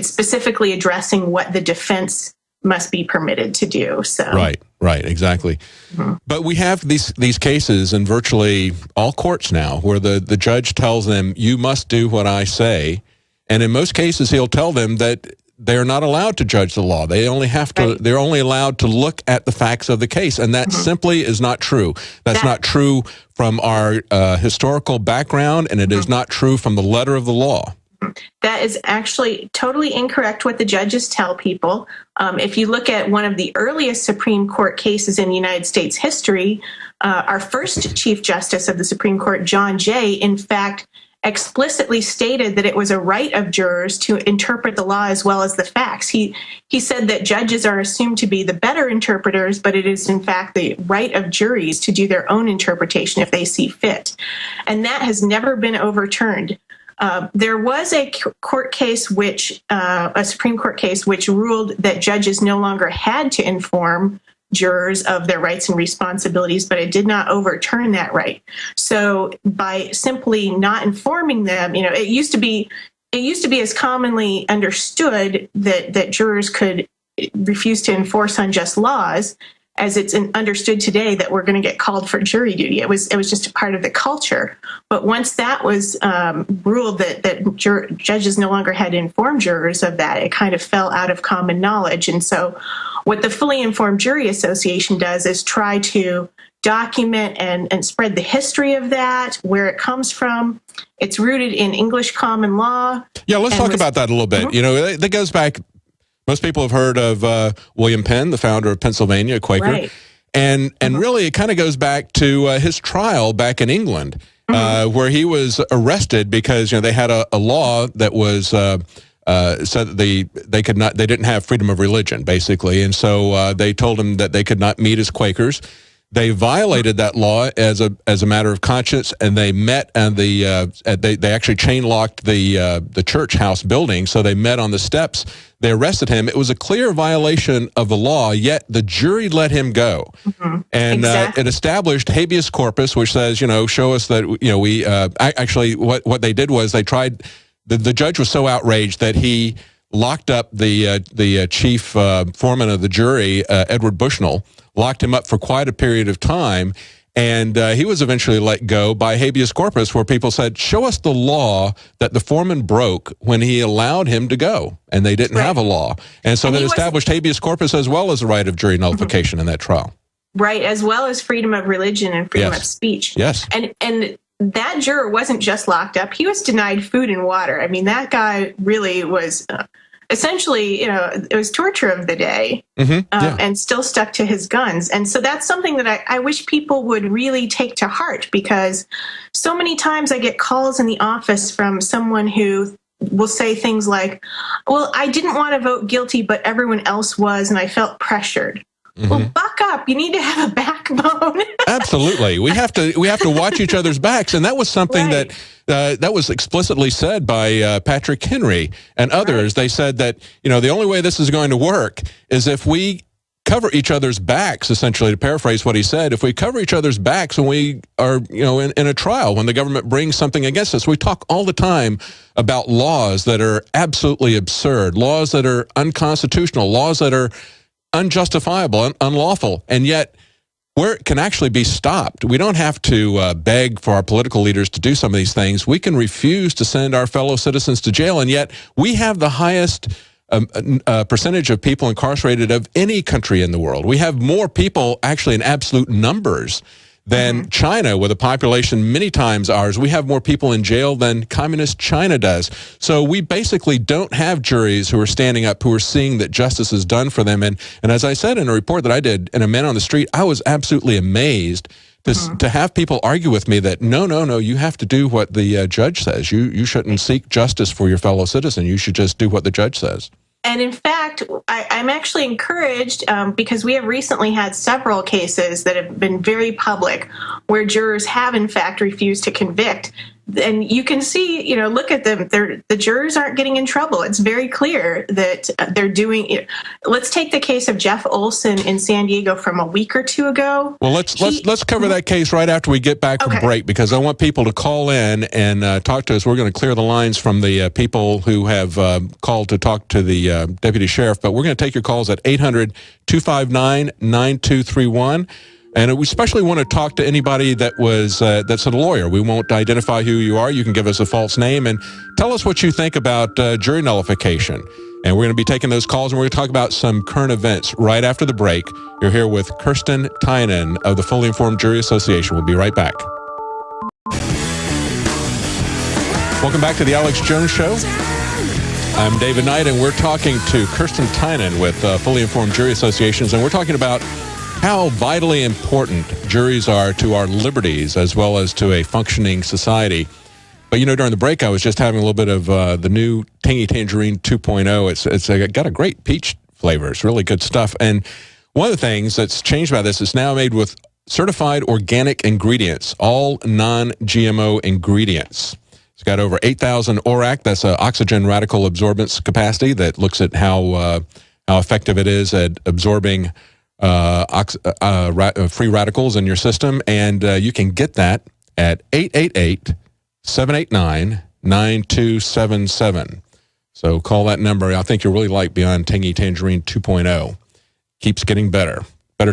specifically addressing what the defense must be permitted to do. So right, exactly. But we have these cases in virtually all courts now where the judge tells them, you must do what I say. And in most cases, he'll tell them that they're not allowed to judge the law. They only have to, they're only allowed to look at the facts of the case. And that simply is not true. That's not true from our historical background, and it is not true from the letter of the law. That is actually totally incorrect what the judges tell people. If you look at one of the earliest Supreme Court cases in United States history, our first Chief Justice of the Supreme Court, John Jay, in fact, explicitly stated that it was a right of jurors to interpret the law as well as the facts. He said that judges are assumed to be the better interpreters, but it is in fact the right of juries to do their own interpretation if they see fit. And that has never been overturned. There was a court case, a Supreme Court case, which ruled that judges no longer had to inform jurors of their rights and responsibilities, but it did not overturn that right. So by simply not informing them, it used to be as commonly understood that jurors could refuse to enforce unjust laws as it's understood today that we're going to get called for jury duty. It was just a part of the culture. But once that was ruled that judges no longer had to inform jurors of that, it kind of fell out of common knowledge. And so what the Fully Informed Jury Association does is try to document and spread the history of that, where it comes from. It's rooted in English common law. Yeah, let's talk about that a little bit. That goes back. Most people have heard of William Penn, the founder of Pennsylvania, a Quaker. Right. And really it kind of goes back to his trial back in England, where he was arrested because they had a law that was said that they didn't have freedom of religion, basically. And so they told him that they could not meet as Quakers. They violated that law as a matter of conscience, and they met and they actually chain locked the church house building. So they met on the steps. They arrested him. It was a clear violation of the law. Yet the jury let him go, and it established habeas corpus, which says, show us that we actually what they did was they tried. The judge was so outraged that he locked up the chief foreman of the jury, Edward Bushnell. Locked him up for quite a period of time, and he was eventually let go by habeas corpus, where people said, show us the law that the foreman broke when he allowed him to go, and they didn't have a law. And so they established habeas corpus as well as the right of jury nullification in that trial. Right, as well as freedom of religion and freedom of speech. Yes. And that juror wasn't just locked up. He was denied food and water. I mean, that guy really was... essentially, it was torture of the day, and still stuck to his guns. And so that's something that I wish people would really take to heart, because so many times I get calls in the office from someone who will say things like, well, I didn't want to vote guilty, but everyone else was, and I felt pressured. Well, buck up. You need to have a backbone. Absolutely. We have to watch each other's backs. And that was something that was explicitly said by Patrick Henry and others. They said that, the only way this is going to work is if we cover each other's backs, essentially, to paraphrase what he said. If we cover each other's backs when we are, in a trial, when the government brings something against us. We talk all the time about laws that are absolutely absurd, laws that are unconstitutional, laws that are unjustifiable and unlawful, and yet where it can actually be stopped. We don't have to beg for our political leaders to do some of these things. We can refuse to send our fellow citizens to jail, and yet we have the highest percentage of people incarcerated of any country in the world. We have more people, actually in absolute numbers, than China, with a population many times ours. We have more people in jail than communist China does. So we basically don't have juries who are standing up, who are seeing that justice is done for them. And as I said in a report that I did in A Man on the Street, I was absolutely amazed to have people argue with me that, no, you have to do what the judge says. You shouldn't seek justice for your fellow citizen. You should just do what the judge says. And in fact, I'm actually encouraged because we have recently had several cases that have been very public where jurors have, in fact, refused to convict. And you can see, look at them. The jurors aren't getting in trouble. It's very clear that they're doing it. Let's take the case of Jeff Olson in San Diego from a week or two ago. Well, let's cover that case right after we get back from break, because I want people to call in and talk to us. We're going to clear the lines from the people who have called to talk to the deputy sheriff, but we're going to take your calls at 800-259-9231. And we especially want to talk to anybody that was that's a lawyer. We won't identify who you are. You can give us a false name and tell us what you think about jury nullification. And we're going to be taking those calls, and we're going to talk about some current events right after the break. You're here with Kirsten Tynan of the Fully Informed Jury Association. We'll be right back. Welcome back to the Alex Jones Show. I'm David Knight, and we're talking to Kirsten Tynan with Fully Informed Jury Associations, and we're talking about how vitally important juries are to our liberties as well as to a functioning society. But, during the break, I was just having a little bit of the new Tangy Tangerine 2.0. It's got a great peach flavor. It's really good stuff. And one of the things that's changed about this is now made with certified organic ingredients, all non-GMO ingredients. It's got over 8,000 ORAC. That's an oxygen radical absorbance capacity that looks at how effective it is at absorbing free radicals in your system, and you can get that at 888-789-9277. So call that number. I think you'll really like Beyond Tangy Tangerine 2.0. Keeps getting better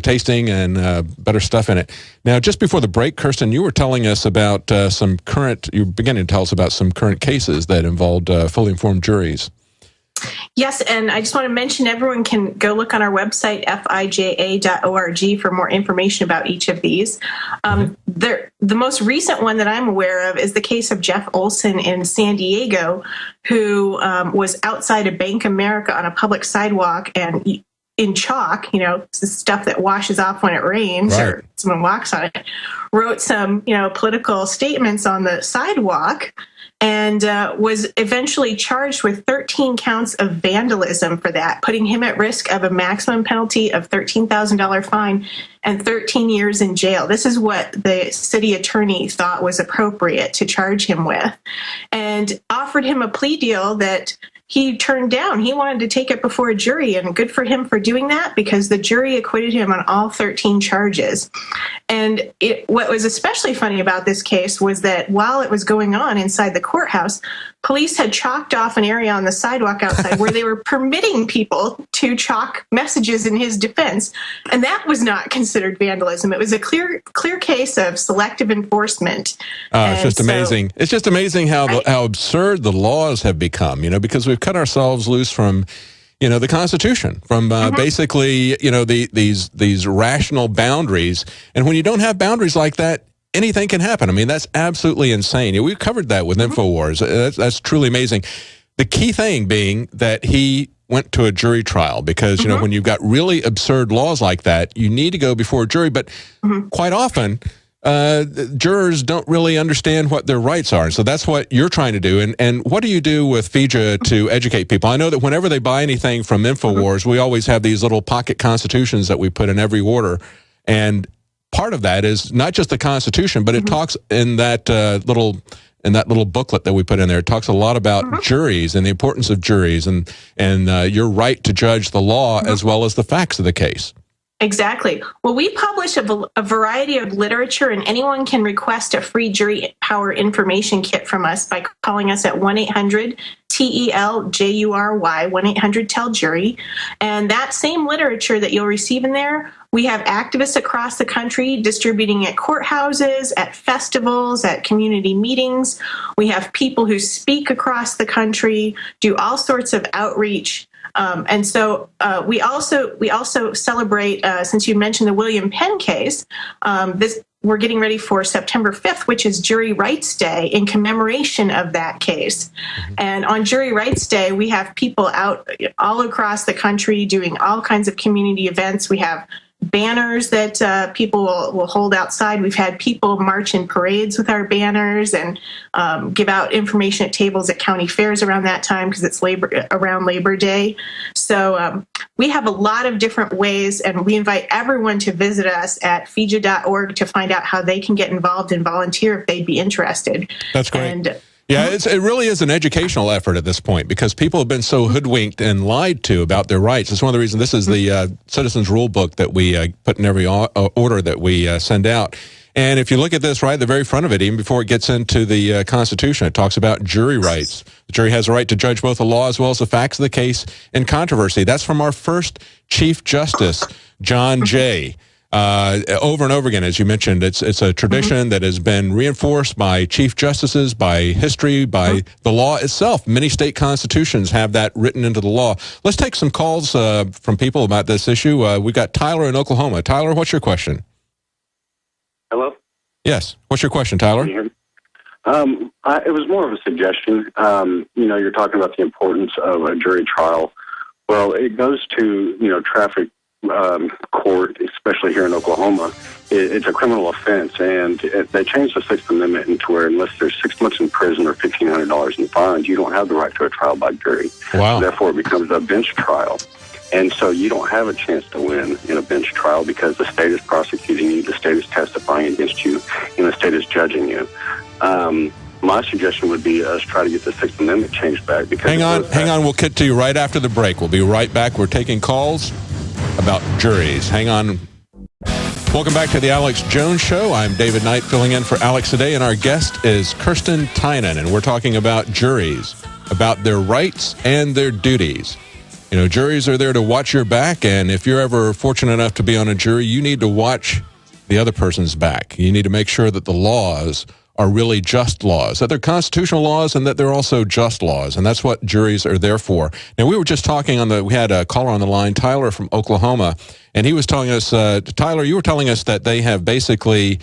tasting and better stuff in it. Now, just before the break, Kirsten, you were telling us about you were beginning to tell us about some current cases that involved fully informed juries. Yes, and I just want to mention everyone can go look on our website, FIJA.org, for more information about each of these. The most recent one that I'm aware of is the case of Jeff Olson in San Diego, who was outside of Bank America on a public sidewalk, and in chalk, stuff that washes off when it rains or someone walks on it, wrote some, political statements on the sidewalk, and was eventually charged with 13 counts of vandalism for that, putting him at risk of a maximum penalty of $13,000 fine and 13 years in jail. This is what the city attorney thought was appropriate to charge him with, and offered him a plea deal that he turned down. He wanted to take it before a jury, and good for him for doing that, because the jury acquitted him on all 13 charges. And what was especially funny about this case was that while it was going on inside the courthouse, police had chalked off an area on the sidewalk outside where they were permitting people to chalk messages in his defense. And that was not considered vandalism. It was a clear case of selective enforcement. It's just amazing. It's just amazing how absurd the laws have become, because we've cut ourselves loose from, the Constitution, from basically, these rational boundaries. And when you don't have boundaries like that, anything can happen. I mean, that's absolutely insane. We've covered that with InfoWars. That's truly amazing. The key thing being that he went to a jury trial, because, when you've got really absurd laws like that, you need to go before a jury. But quite often, jurors don't really understand what their rights are. So that's what you're trying to do. And what do you do with FIJA to educate people? I know that whenever they buy anything from InfoWars, we always have these little pocket constitutions that we put in every order. And part of that is not just the Constitution, but it talks in that little booklet that we put in there. It talks a lot about juries and the importance of juries and your right to judge the law as well as the facts of the case. Exactly. Well, we publish a variety of literature, and anyone can request a free jury power information kit from us by calling us at 1-800-TELJURY, 1-800-TELL-JURY. And that same literature that you'll receive in there, we have activists across the country distributing at courthouses, at festivals, at community meetings. We have people who speak across the country, do all sorts of outreach. And so we also celebrate, since you mentioned the William Penn case, we're getting ready for September 5th, which is Jury Rights Day, in commemoration of that case. And on Jury Rights Day, we have people out all across the country doing all kinds of community events. We have banners that people will hold outside. We've had people march in parades with our banners and give out information at tables at county fairs around that time, because it's around Labor Day. So we have a lot of different ways, and we invite everyone to visit us at FIJA.org to find out how they can get involved and volunteer if they'd be interested. That's great. Yeah, it really is an educational effort at this point, because people have been so hoodwinked and lied to about their rights. It's one of the reasons this is the Citizens Rule Book that we put in every order that we send out. And if you look at this right at the very front of it, even before it gets into the Constitution, it talks about jury rights. The jury has a right to judge both the law as well as the facts of the case in controversy. That's from our first Chief Justice, John Jay. Over and over again, as you mentioned, it's a tradition that has been reinforced by chief justices, by history, by the law itself. Many state constitutions have that written into the law. Let's take some calls from people about this issue. We've got Tyler in Oklahoma. Tyler, what's your question? Hello? Yes. What's your question, Tyler? Can you hear me? It was more of a suggestion. You're talking about the importance of a jury trial. Well, it goes to, traffic court, especially here in Oklahoma. It's a criminal offense, and they changed the Sixth Amendment into where unless there's 6 months in prison or $1,500 in fines, you don't have the right to a trial by jury. Wow. Therefore, it becomes a bench trial. And so you don't have a chance to win in a bench trial because the state is prosecuting you, the state is testifying against you, and the state is judging you. My suggestion would be us try to get the Sixth Amendment changed back. Because hang on. We'll get to you right after the break. We'll be right back. We're taking calls about juries. Hang on. Welcome back to the Alex Jones Show. I'm David Knight filling in for Alex today, and our guest is Kirsten Tynan, and we're talking about juries, about their rights and their duties. Juries are there to watch your back, and if you're ever fortunate enough to be on a jury, you need to watch the other person's back. You need to make sure that the laws are really just laws, that they're constitutional laws and that they're also just laws. And that's what juries are there for. Now, we were just talking we had a caller on the line, Tyler from Oklahoma, and he was telling us, Tyler, you were telling us that they have basically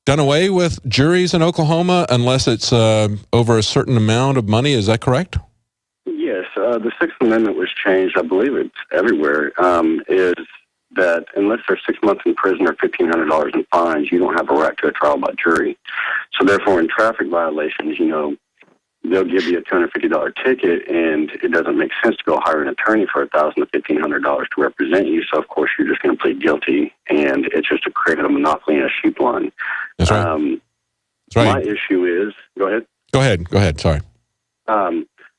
done away with juries in Oklahoma unless it's over a certain amount of money. Is that correct? Yes. the Sixth Amendment was changed. I believe it's everywhere. Is that unless there's 6 months in prison or $1,500 in fines, you don't have a right to a trial by jury. So therefore, in traffic violations, they'll give you a $250 ticket, and it doesn't make sense to go hire an attorney for $1,000 to $1,500 to represent you. So of course, you're just going to plead guilty, and it's just to create a monopoly and a sheep line. That's right. That's right. My issue is, go ahead. Go ahead. Sorry.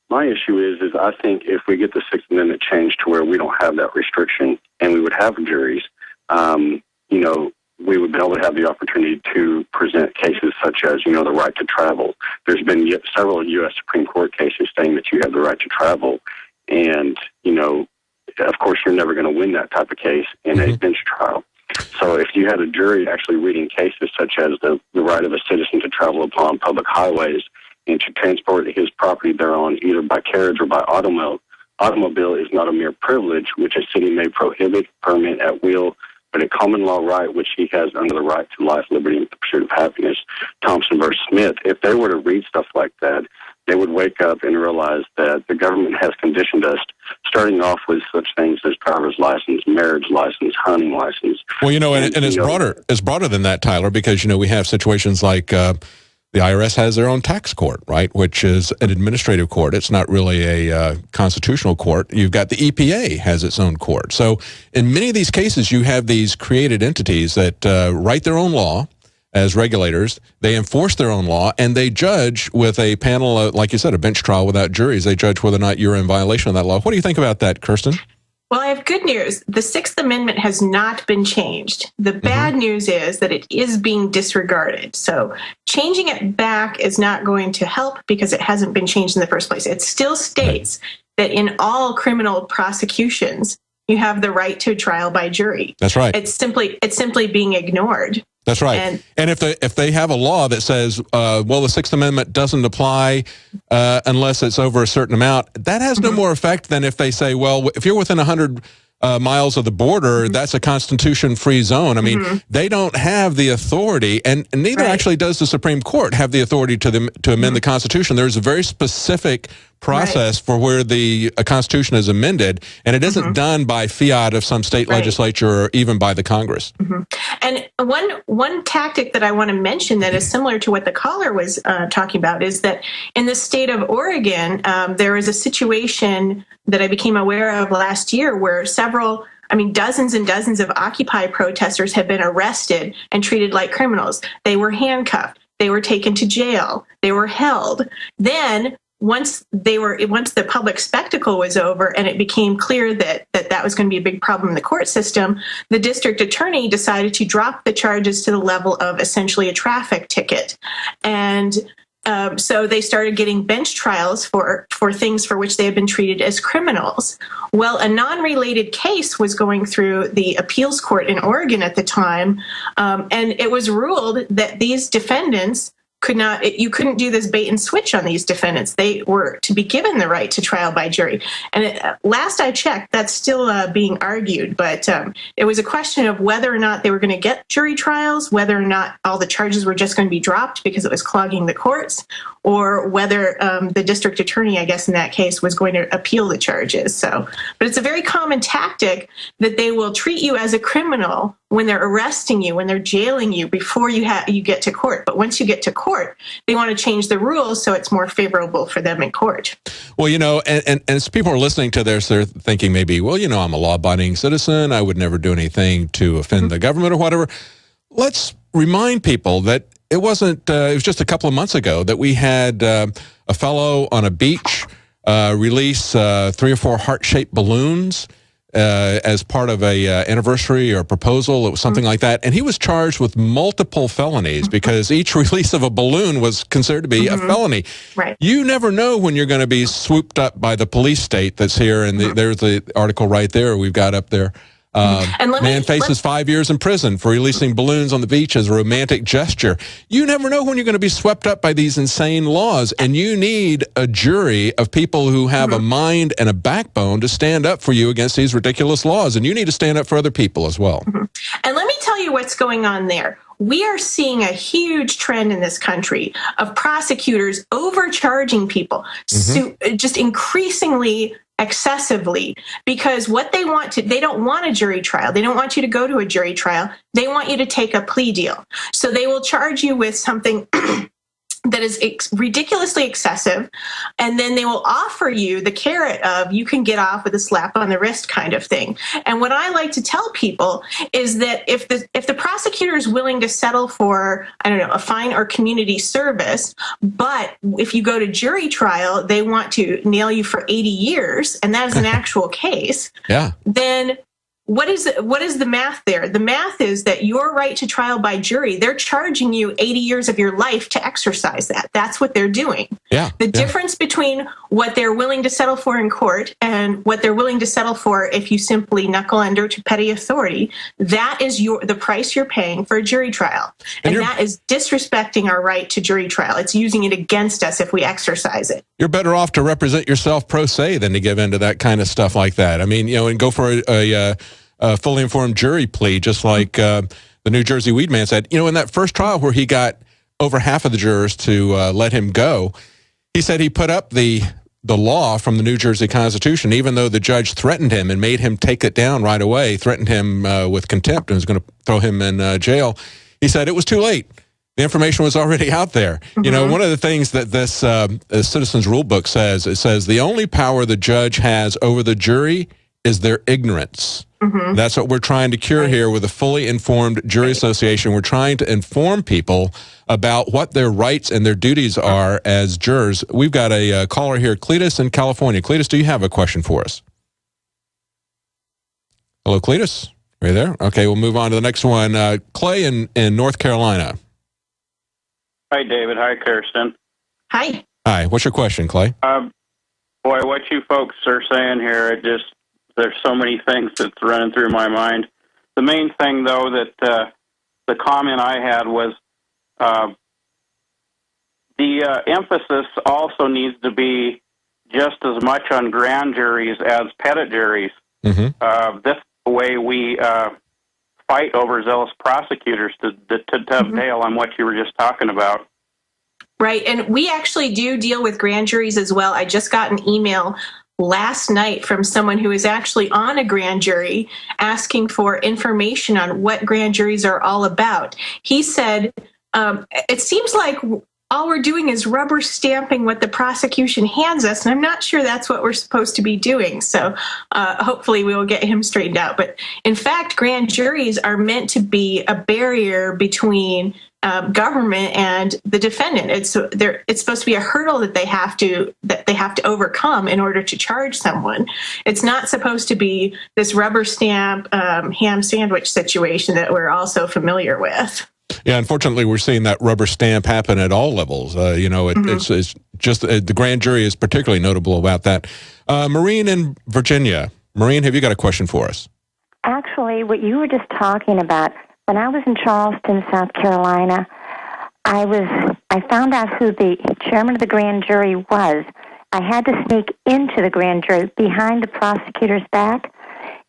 My issue is I think if we get the Sixth Amendment changed to where we don't have that restriction and we would have juries, we would be able to have the opportunity to present cases such as, the right to travel. There's been several U.S. Supreme Court cases saying that you have the right to travel. And, of course, you're never going to win that type of case in a bench trial. So if you had a jury actually reading cases such as the right of a citizen to travel upon public highways and to transport his property thereon either by carriage or by automobile is not a mere privilege, which a city may prohibit, permit at will, but a common law right which he has under the right to life, liberty, and the pursuit of happiness. Thompson versus Smith. If they were to read stuff like that, they would wake up and realize that the government has conditioned us, starting off with such things as driver's license, marriage license, hunting license. Well, and it's broader. It's broader than that, Tyler, because we have situations like the IRS has their own tax court, right, which is an administrative court. It's not really a constitutional court. You've got the EPA has its own court. So in many of these cases, you have these created entities that write their own law as regulators. They enforce their own law, and they judge with a panel, like you said, a bench trial without juries. They judge whether or not you're in violation of that law. What do you think about that, Kirsten? Well, I have good news. The Sixth Amendment has not been changed. The bad news is that it is being disregarded. So changing it back is not going to help because it hasn't been changed in the first place. It still states that in all criminal prosecutions, you have the right to a trial by jury. That's right. It's simply being ignored. That's right. And if they have a law that says, the Sixth Amendment doesn't apply unless it's over a certain amount, that has no more effect than if they say, well, if you're within 100 miles of the border, that's a Constitution-free zone. I mean, they don't have the authority, and neither actually does the Supreme Court have the authority to amend the Constitution. There's a very specific process for where the Constitution is amended, and it isn't done by fiat of some state legislature or even by the Congress. And one tactic that I want to mention that is similar to what the caller was talking about is that in the state of Oregon, there is a situation that I became aware of last year where dozens and dozens of Occupy protesters have been arrested and treated like criminals. They were handcuffed. They were taken to jail. They were held. Then once the public spectacle was over and it became clear that was going to be a big problem in the court system, the district attorney decided to drop the charges to the level of essentially a traffic ticket. And so they started getting bench trials for things for which they had been treated as criminals. Well, a non-related case was going through the appeals court in Oregon at the time, and it was ruled that these defendants you couldn't do this bait and switch on these defendants. They were to be given the right to trial by jury. And last I checked, that's still being argued. But it was a question of whether or not they were going to get jury trials, whether or not all the charges were just going to be dropped because it was clogging the courts, or whether the district attorney, I guess in that case, was going to appeal the charges. But it's a very common tactic that they will treat you as a criminal when they're arresting you, when they're jailing you before you get to court. But once you get to court, they want to change the rules so it's more favorable for them in court. Well, and as people are listening to this, they're thinking maybe, well, I'm a law-abiding citizen. I would never do anything to offend the government or whatever. Let's remind people that it wasn't, it was just a couple of months ago that we had a fellow on a beach release 3 or 4 heart-shaped balloons as part of a anniversary or proposal. It was something like that. And he was charged with multiple felonies because each release of a balloon was considered to be a felony. Right. You never know when you're going to be swooped up by the police state that's here. And there's the article right there we've got up there. Man faces 5 years in prison for releasing balloons on the beach as a romantic gesture. You never know when you're going to be swept up by these insane laws, and you need a jury of people who have a mind and a backbone to stand up for you against these ridiculous laws, and you need to stand up for other people as well. And let me tell you what's going on there. we are seeing a huge trend in this country of prosecutors overcharging people, just increasingly excessively, because what they don't want a jury trial. They don't want you to go to a jury trial. They want you to take a plea deal. So they will charge you with something that is ridiculously excessive, and then they will offer you the carrot of you can get off with a slap on the wrist kind of thing. And what I like to tell people is that if the prosecutor is willing to settle for, I don't know, a fine or community service, but if you go to jury trial, they want to nail you for 80 years, and that is an actual case, then what is the math there? The math is that your right to trial by jury, they're charging you 80 years of your life to exercise that. That's what they're doing. The difference between what they're willing to settle for in court and what they're willing to settle for if you simply knuckle under to petty authority, that is the price you're paying for a jury trial. And that is disrespecting our right to jury trial. It's using it against us if we exercise it. You're better off to represent yourself pro se than to give in to that kind of stuff like that. I mean, and go for a fully informed jury plea, just like the New Jersey weed man said. In that first trial where he got over half of the jurors to let him go, he said he put up the law from the New Jersey Constitution, even though the judge threatened him and made him take it down right away, threatened him with contempt and was going to throw him in jail. He said it was too late. The information was already out there. One of the things that this Citizens Rule Book says, it says the only power the judge has over the jury is their ignorance. That's what we're trying to cure here with a fully informed jury association. We're trying to inform people about what their rights and their duties are as jurors. We've got a caller here, Cletus in California. Cletus, do you have a question for us? Hello, Cletus. Are you there? Okay, we'll move on to the next one. Clay in North Carolina. Hi, David. Hi, Kirsten. Hi. Hi. What's your question, Clay? Boy, what you folks are saying here, there's so many things that's running through my mind. The main thing, though, that the comment I had was the emphasis also needs to be just as much on grand juries as petit juries. This is the way we fight overzealous prosecutors to dovetail on what you were just talking about. Right, and we actually do deal with grand juries as well. I just got an email last night from someone who is actually on a grand jury asking for information on what grand juries are all about. He said, it seems like all we're doing is rubber stamping what the prosecution hands us, and I'm not sure that's what we're supposed to be doing. So hopefully we will get him straightened out. But in fact, grand juries are meant to be a barrier between government and the defendant. It's supposed to be a hurdle that they have to overcome in order to charge someone. It's not supposed to be this rubber stamp ham sandwich situation that we're also familiar with. Yeah, unfortunately, we're seeing that rubber stamp happen at all levels. It's just the grand jury is particularly notable about that. Maureen in Virginia. Maureen, have you got a question for us? Actually, what you were just talking about, when I was in Charleston, South Carolina, I found out who the chairman of the grand jury was. I had to sneak into the grand jury behind the prosecutor's back,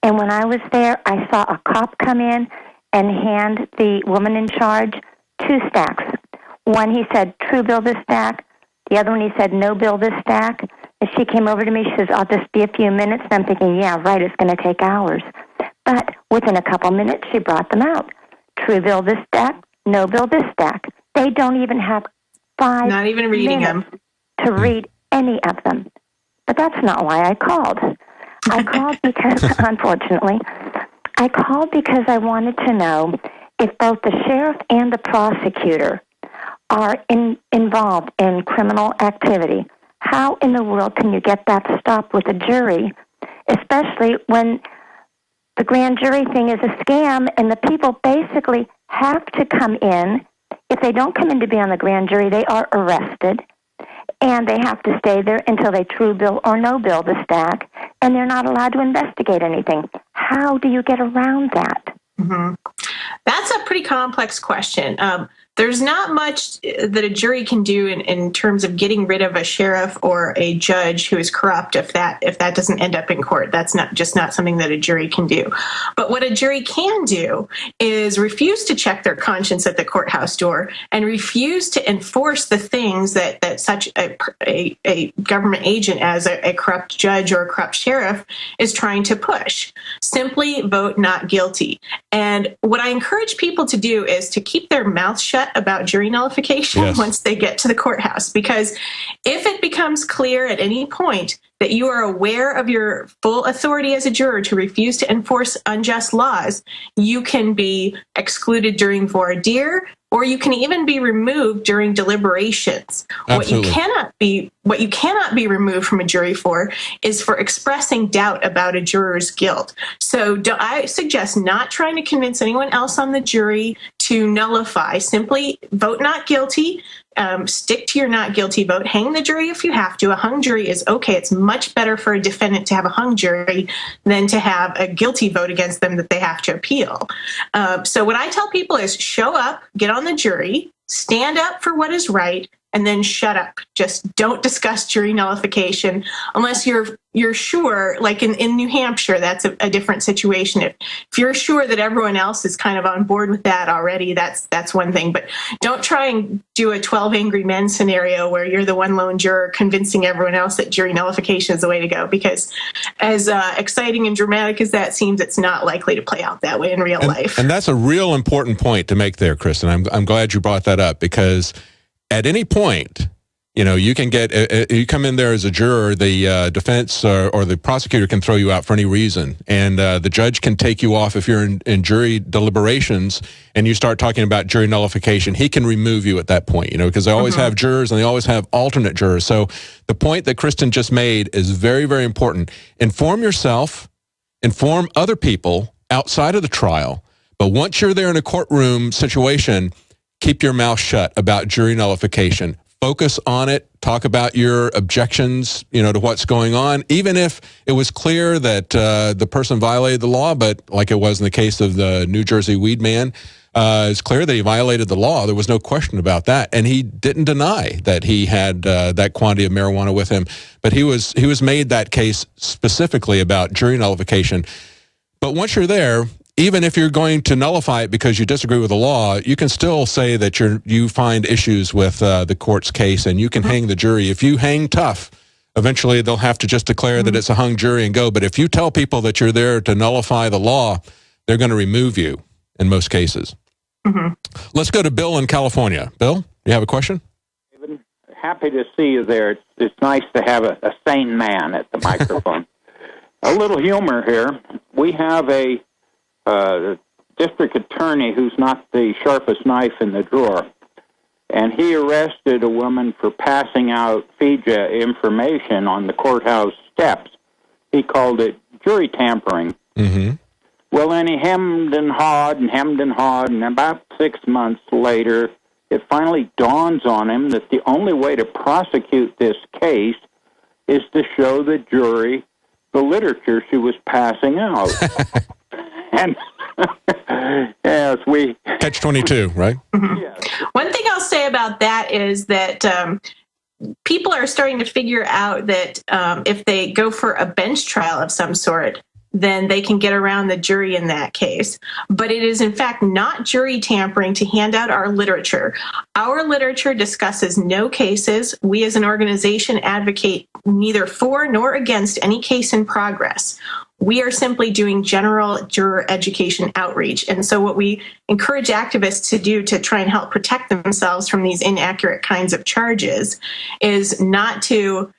and when I was there, I saw a cop come in and hand the woman in charge 2 stacks. One, he said, true bill this stack. The other one, he said, no bill this stack. And she came over to me, she says, I'll just be a few minutes. And I'm thinking, yeah, right, it's going to take hours. But within a couple minutes, she brought them out. True bill this stack, no bill this stack. They don't even have 5 not even reading minutes to read any of them. But that's not why I called. I called because, unfortunately, I called because I wanted to know if both the sheriff and the prosecutor are involved in criminal activity. How in the world can you get that stopped with a jury, especially when the grand jury thing is a scam and the people basically have to come in. If they don't come in to be on the grand jury, they are arrested, and they have to stay there until they true bill or no bill the stack, and they're not allowed to investigate anything. How do you get around that? That's a pretty complex question. There's not much that a jury can do in terms of getting rid of a sheriff or a judge who is corrupt if that doesn't end up in court. That's not something that a jury can do. But what a jury can do is refuse to check their conscience at the courthouse door and refuse to enforce the things that such a government agent as a corrupt judge or a corrupt sheriff is trying to push. Simply vote not guilty. And what I encourage people to do is to keep their mouth shut about jury nullification once they get to the courthouse, because if it becomes clear at any point that you are aware of your full authority as a juror to refuse to enforce unjust laws, you can be excluded during voir dire, or you can even be removed during deliberations. Absolutely. What you cannot be removed from a jury for is for expressing doubt about a juror's guilt. So I suggest not trying to convince anyone else on the jury to nullify. Simply vote not guilty. Stick to your not guilty vote. Hang the jury if you have to. A hung jury is okay. It's much better for a defendant to have a hung jury than to have a guilty vote against them that they have to appeal. So what I tell people is show up, get on the jury, stand up for what is right, and then shut up. Just don't discuss jury nullification unless you're sure, like in New Hampshire, that's a different situation. If you're sure that everyone else is kind of on board with that already, that's one thing. But don't try and do a 12 Angry Men scenario where you're the one lone juror convincing everyone else that jury nullification is the way to go, because as exciting and dramatic as that seems, it's not likely to play out that way in real life. And that's a real important point to make there, Kristen. I'm glad you brought that up, because at any point, you can you come in there as a juror, the defense or the prosecutor can throw you out for any reason. And the judge can take you off if you're in jury deliberations and you start talking about jury nullification. He can remove you at that point, because they always have jurors and they always have alternate jurors. So the point that Kristen just made is very, very important. Inform yourself, inform other people outside of the trial. But once you're there in a courtroom situation, keep your mouth shut about jury nullification. Focus on it. Talk about your objections, to what's going on. Even if it was clear that the person violated the law, but like it was in the case of the New Jersey weed man, it's clear that he violated the law. There was no question about that. And he didn't deny that he had that quantity of marijuana with him. But he was made that case specifically about jury nullification. But once you're there, even if you're going to nullify it because you disagree with the law, you can still say that you find issues with the court's case, and you can hang the jury. If you hang tough, eventually they'll have to just declare that it's a hung jury and go. But if you tell people that you're there to nullify the law, they're going to remove you in most cases. Let's go to Bill in California. Bill, you have a question? David, happy to see you there. It's nice to have a sane man at the microphone. A little humor here. We have a district attorney who's not the sharpest knife in the drawer, and he arrested a woman for passing out FIJA information on the courthouse steps. He called it jury tampering. Well, then he hemmed and hawed, and about 6 months later, it finally dawns on him that the only way to prosecute this case is to show the jury the literature she was passing out. And yes, we Catch-22, right? One thing I'll say about that is that people are starting to figure out that if they go for a bench trial of some sort, then they can get around the jury in that case. But it is, in fact, not jury tampering to hand out our literature. Our literature discusses no cases. We as an organization advocate neither for nor against any case in progress. We are simply doing general juror education outreach. And so what we encourage activists to do to try and help protect themselves from these inaccurate kinds of charges is not to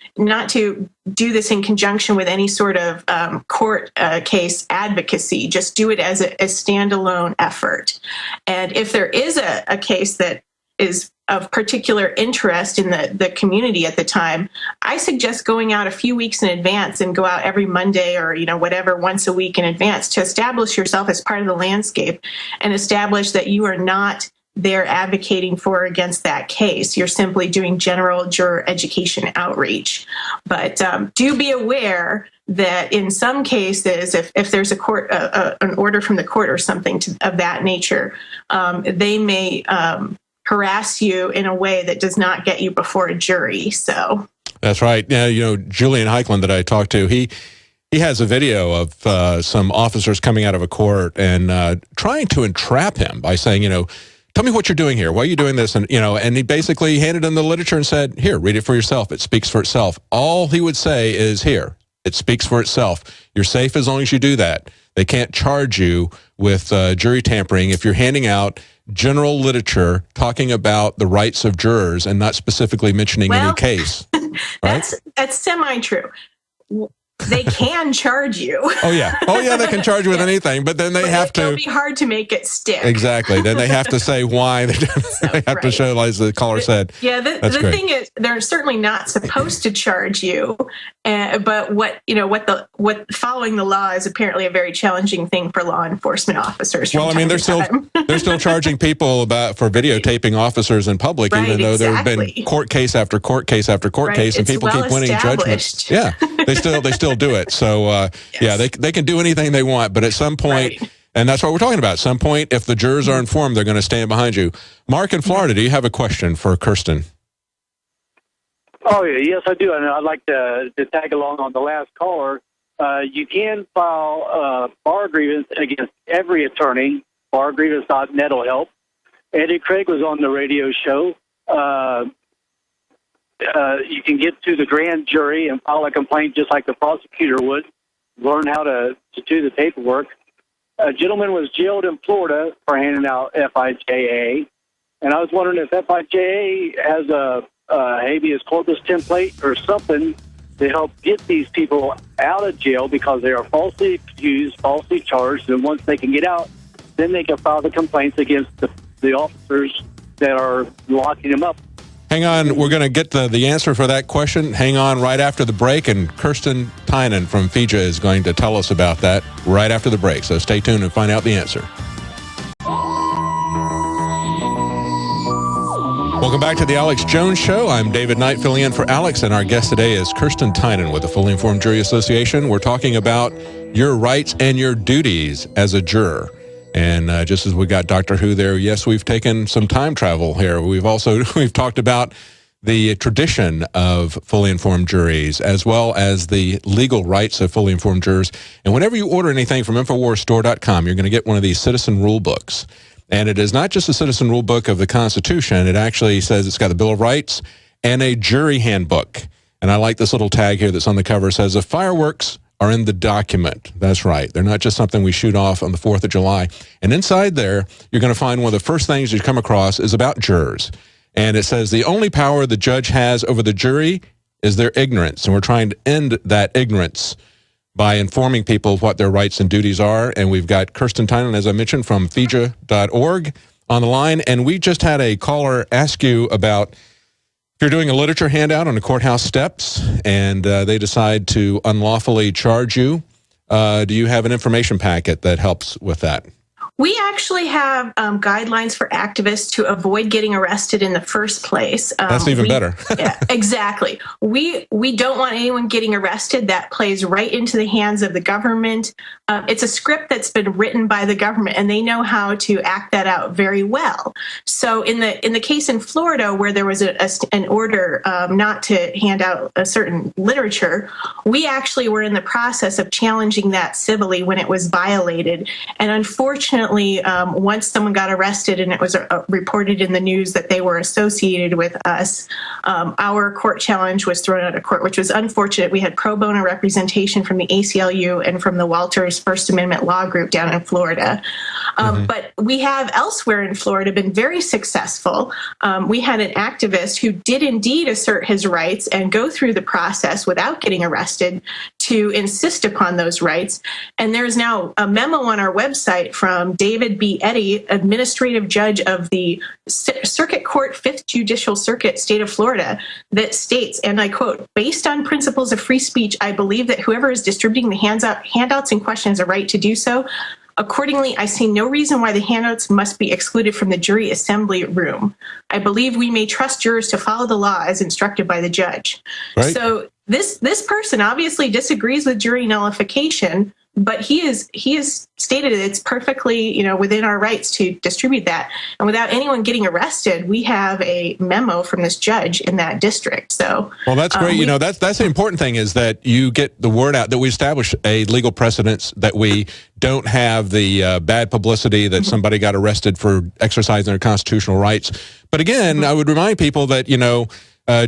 do this in conjunction with any sort of court case advocacy. Just do it as a standalone effort. And if there is a case that is of particular interest in the community at the time, I suggest going out a few weeks in advance and go out every Monday or, whatever, once a week in advance to establish yourself as part of the landscape and establish that you are not there advocating for or against that case. You're simply doing general juror education outreach. But do be aware that in some cases, if there's an order from the court or something of that nature, they may harass you in a way that does not get you before a jury. So that's right. Now, Julian Heiklund that I talked to, he has a video of some officers coming out of a court and trying to entrap him by saying, tell me what you're doing here. Why are you doing this? And, and he basically handed him the literature and said, here, read it for yourself. It speaks for itself. All he would say is, here, it speaks for itself. You're safe as long as you do that. They can't charge you with jury tampering if you're handing out general literature talking about the rights of jurors and not specifically mentioning any case. Right? That's semi-true. They can charge you. Oh yeah, they can charge you with anything, but then they have to. It'll be hard to make it stick. Exactly. Then they have to say why. They have to show, as the caller said. Yeah, the thing is, they're certainly not supposed to charge you, but what following the law is apparently a very challenging thing for law enforcement officers. Well, I mean, they're still charging people for videotaping officers in public, even though there have been court case after court case after court case, and people keep winning judgments. Yeah, they still do it. So they can do anything they want, but at some point, and that's what we're talking about. At some point, if the jurors are informed, they're going to stand behind you. Mark in Florida, do you have a question for Kirsten? Oh yeah, yes I do, and I'd like to tag along on the last caller. You can file bar grievance against every attorney. Bargrievance.net will help. Eddie Craig was on the radio show. You can get to the grand jury and file a complaint just like the prosecutor would. Learn how to do the paperwork. A gentleman was jailed in Florida for handing out FIJA, and I was wondering if FIJA has a habeas corpus template or something to help get these people out of jail because they are falsely accused, falsely charged, and once they can get out, then they can file the complaints against the officers that are locking them up. Hang on, we're going to get the answer for that question. Hang on right after the break, and Kirsten Tynan from FIJA is going to tell us about that right after the break. So stay tuned and find out the answer. Welcome back to the Alex Jones Show. I'm David Knight filling in for Alex, and our guest today is Kirsten Tynan with the Fully Informed Jury Association. We're talking about your rights and your duties as a juror. And just as we got Doctor Who there, yes, we've taken some time travel here. We've talked about the tradition of fully informed juries, as well as the legal rights of fully informed jurors. And whenever you order anything from InfoWarsStore.com, you're going to get one of these citizen rule books. And it is not just a citizen rule book of the Constitution. It actually says it's got a Bill of Rights and a jury handbook. And I like this little tag here that's on the cover. It says, the fireworks are in the document. That's right. They're not just something we shoot off on the 4th of July. And inside there, you're going to find one of the first things you come across is about jurors. And it says the only power the judge has over the jury is their ignorance. And we're trying to end that ignorance by informing people of what their rights and duties are. And we've got Kirsten Tynan, as I mentioned, from FIJA.org on the line. And we just had a caller ask you about if you're doing a literature handout on the courthouse steps and they decide to unlawfully charge you, do you have an information packet that helps with that? We actually have guidelines for activists to avoid getting arrested in the first place. That's even better. Yeah, exactly. We don't want anyone getting arrested. That plays right into the hands of the government. It's a script that's been written by the government, and they know how to act that out very well. So in the case in Florida, where there was an order not to hand out a certain literature, we actually were in the process of challenging that civilly when it was violated. And unfortunately, once someone got arrested and it was reported in the news that they were associated with us, our court challenge was thrown out of court, which was unfortunate. We had pro bono representation from the ACLU and from the Walters First Amendment Law Group down in Florida. But we have elsewhere in Florida been very successful. We had an activist who did indeed assert his rights and go through the process without getting arrested to insist upon those rights. And there's now a memo on our website from David B. Eddy, administrative judge of the Circuit Court, 5th Judicial Circuit, State of Florida, that states, and I quote, based on principles of free speech, I believe that whoever is distributing the handouts in question has a right to do so. Accordingly, I see no reason why the handouts must be excluded from the jury assembly room. I believe we may trust jurors to follow the law as instructed by the judge. Right. So this person obviously disagrees with jury nullification, But he has stated it's perfectly, within our rights to distribute that. And without anyone getting arrested, we have a memo from this judge in that district. So, well, that's great. That's the important thing, is that you get the word out, that we establish a legal precedence, that we don't have the bad publicity that somebody got arrested for exercising their constitutional rights. But again, I would remind people that,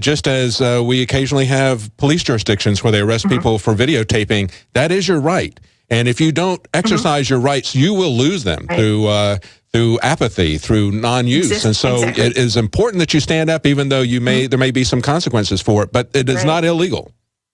just as we occasionally have police jurisdictions where they arrest people for videotaping, that is your right. And if you don't exercise your rights, you will lose them through apathy, through non-use. And so it is important that you stand up, even though there may be some consequences for it, but it is not illegal.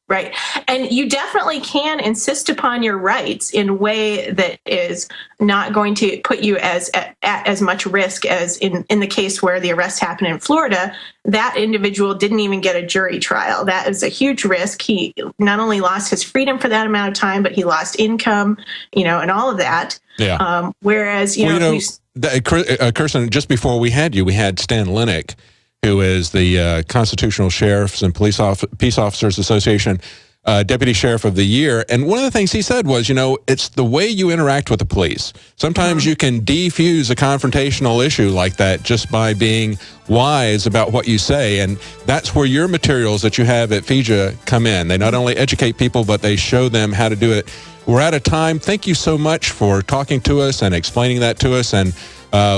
Right. And you definitely can insist upon your rights in a way that is not going to put you at as much risk as in the case where the arrest happened in Florida. That individual didn't even get a jury trial. That is a huge risk. He not only lost his freedom for that amount of time, but he lost income, and all of that. Yeah. Whereas, Kirsten, just before we had Stan Lenic, who is the Constitutional Sheriffs and Peace Officers Association Deputy Sheriff of the Year. And one of the things he said was, it's the way you interact with the police. Sometimes you can defuse a confrontational issue like that just by being wise about what you say. And that's where your materials that you have at FIJA come in. They not only educate people, but they show them how to do it. We're out of time. Thank you so much for talking to us and explaining that to us. And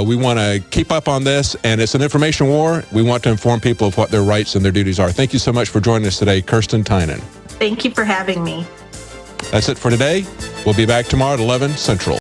we want to keep up on this, and it's an information war. We want to inform people of what their rights and their duties are. Thank you so much for joining us today, Kirsten Tynan. Thank you for having me. That's it for today. We'll be back tomorrow at 11 Central.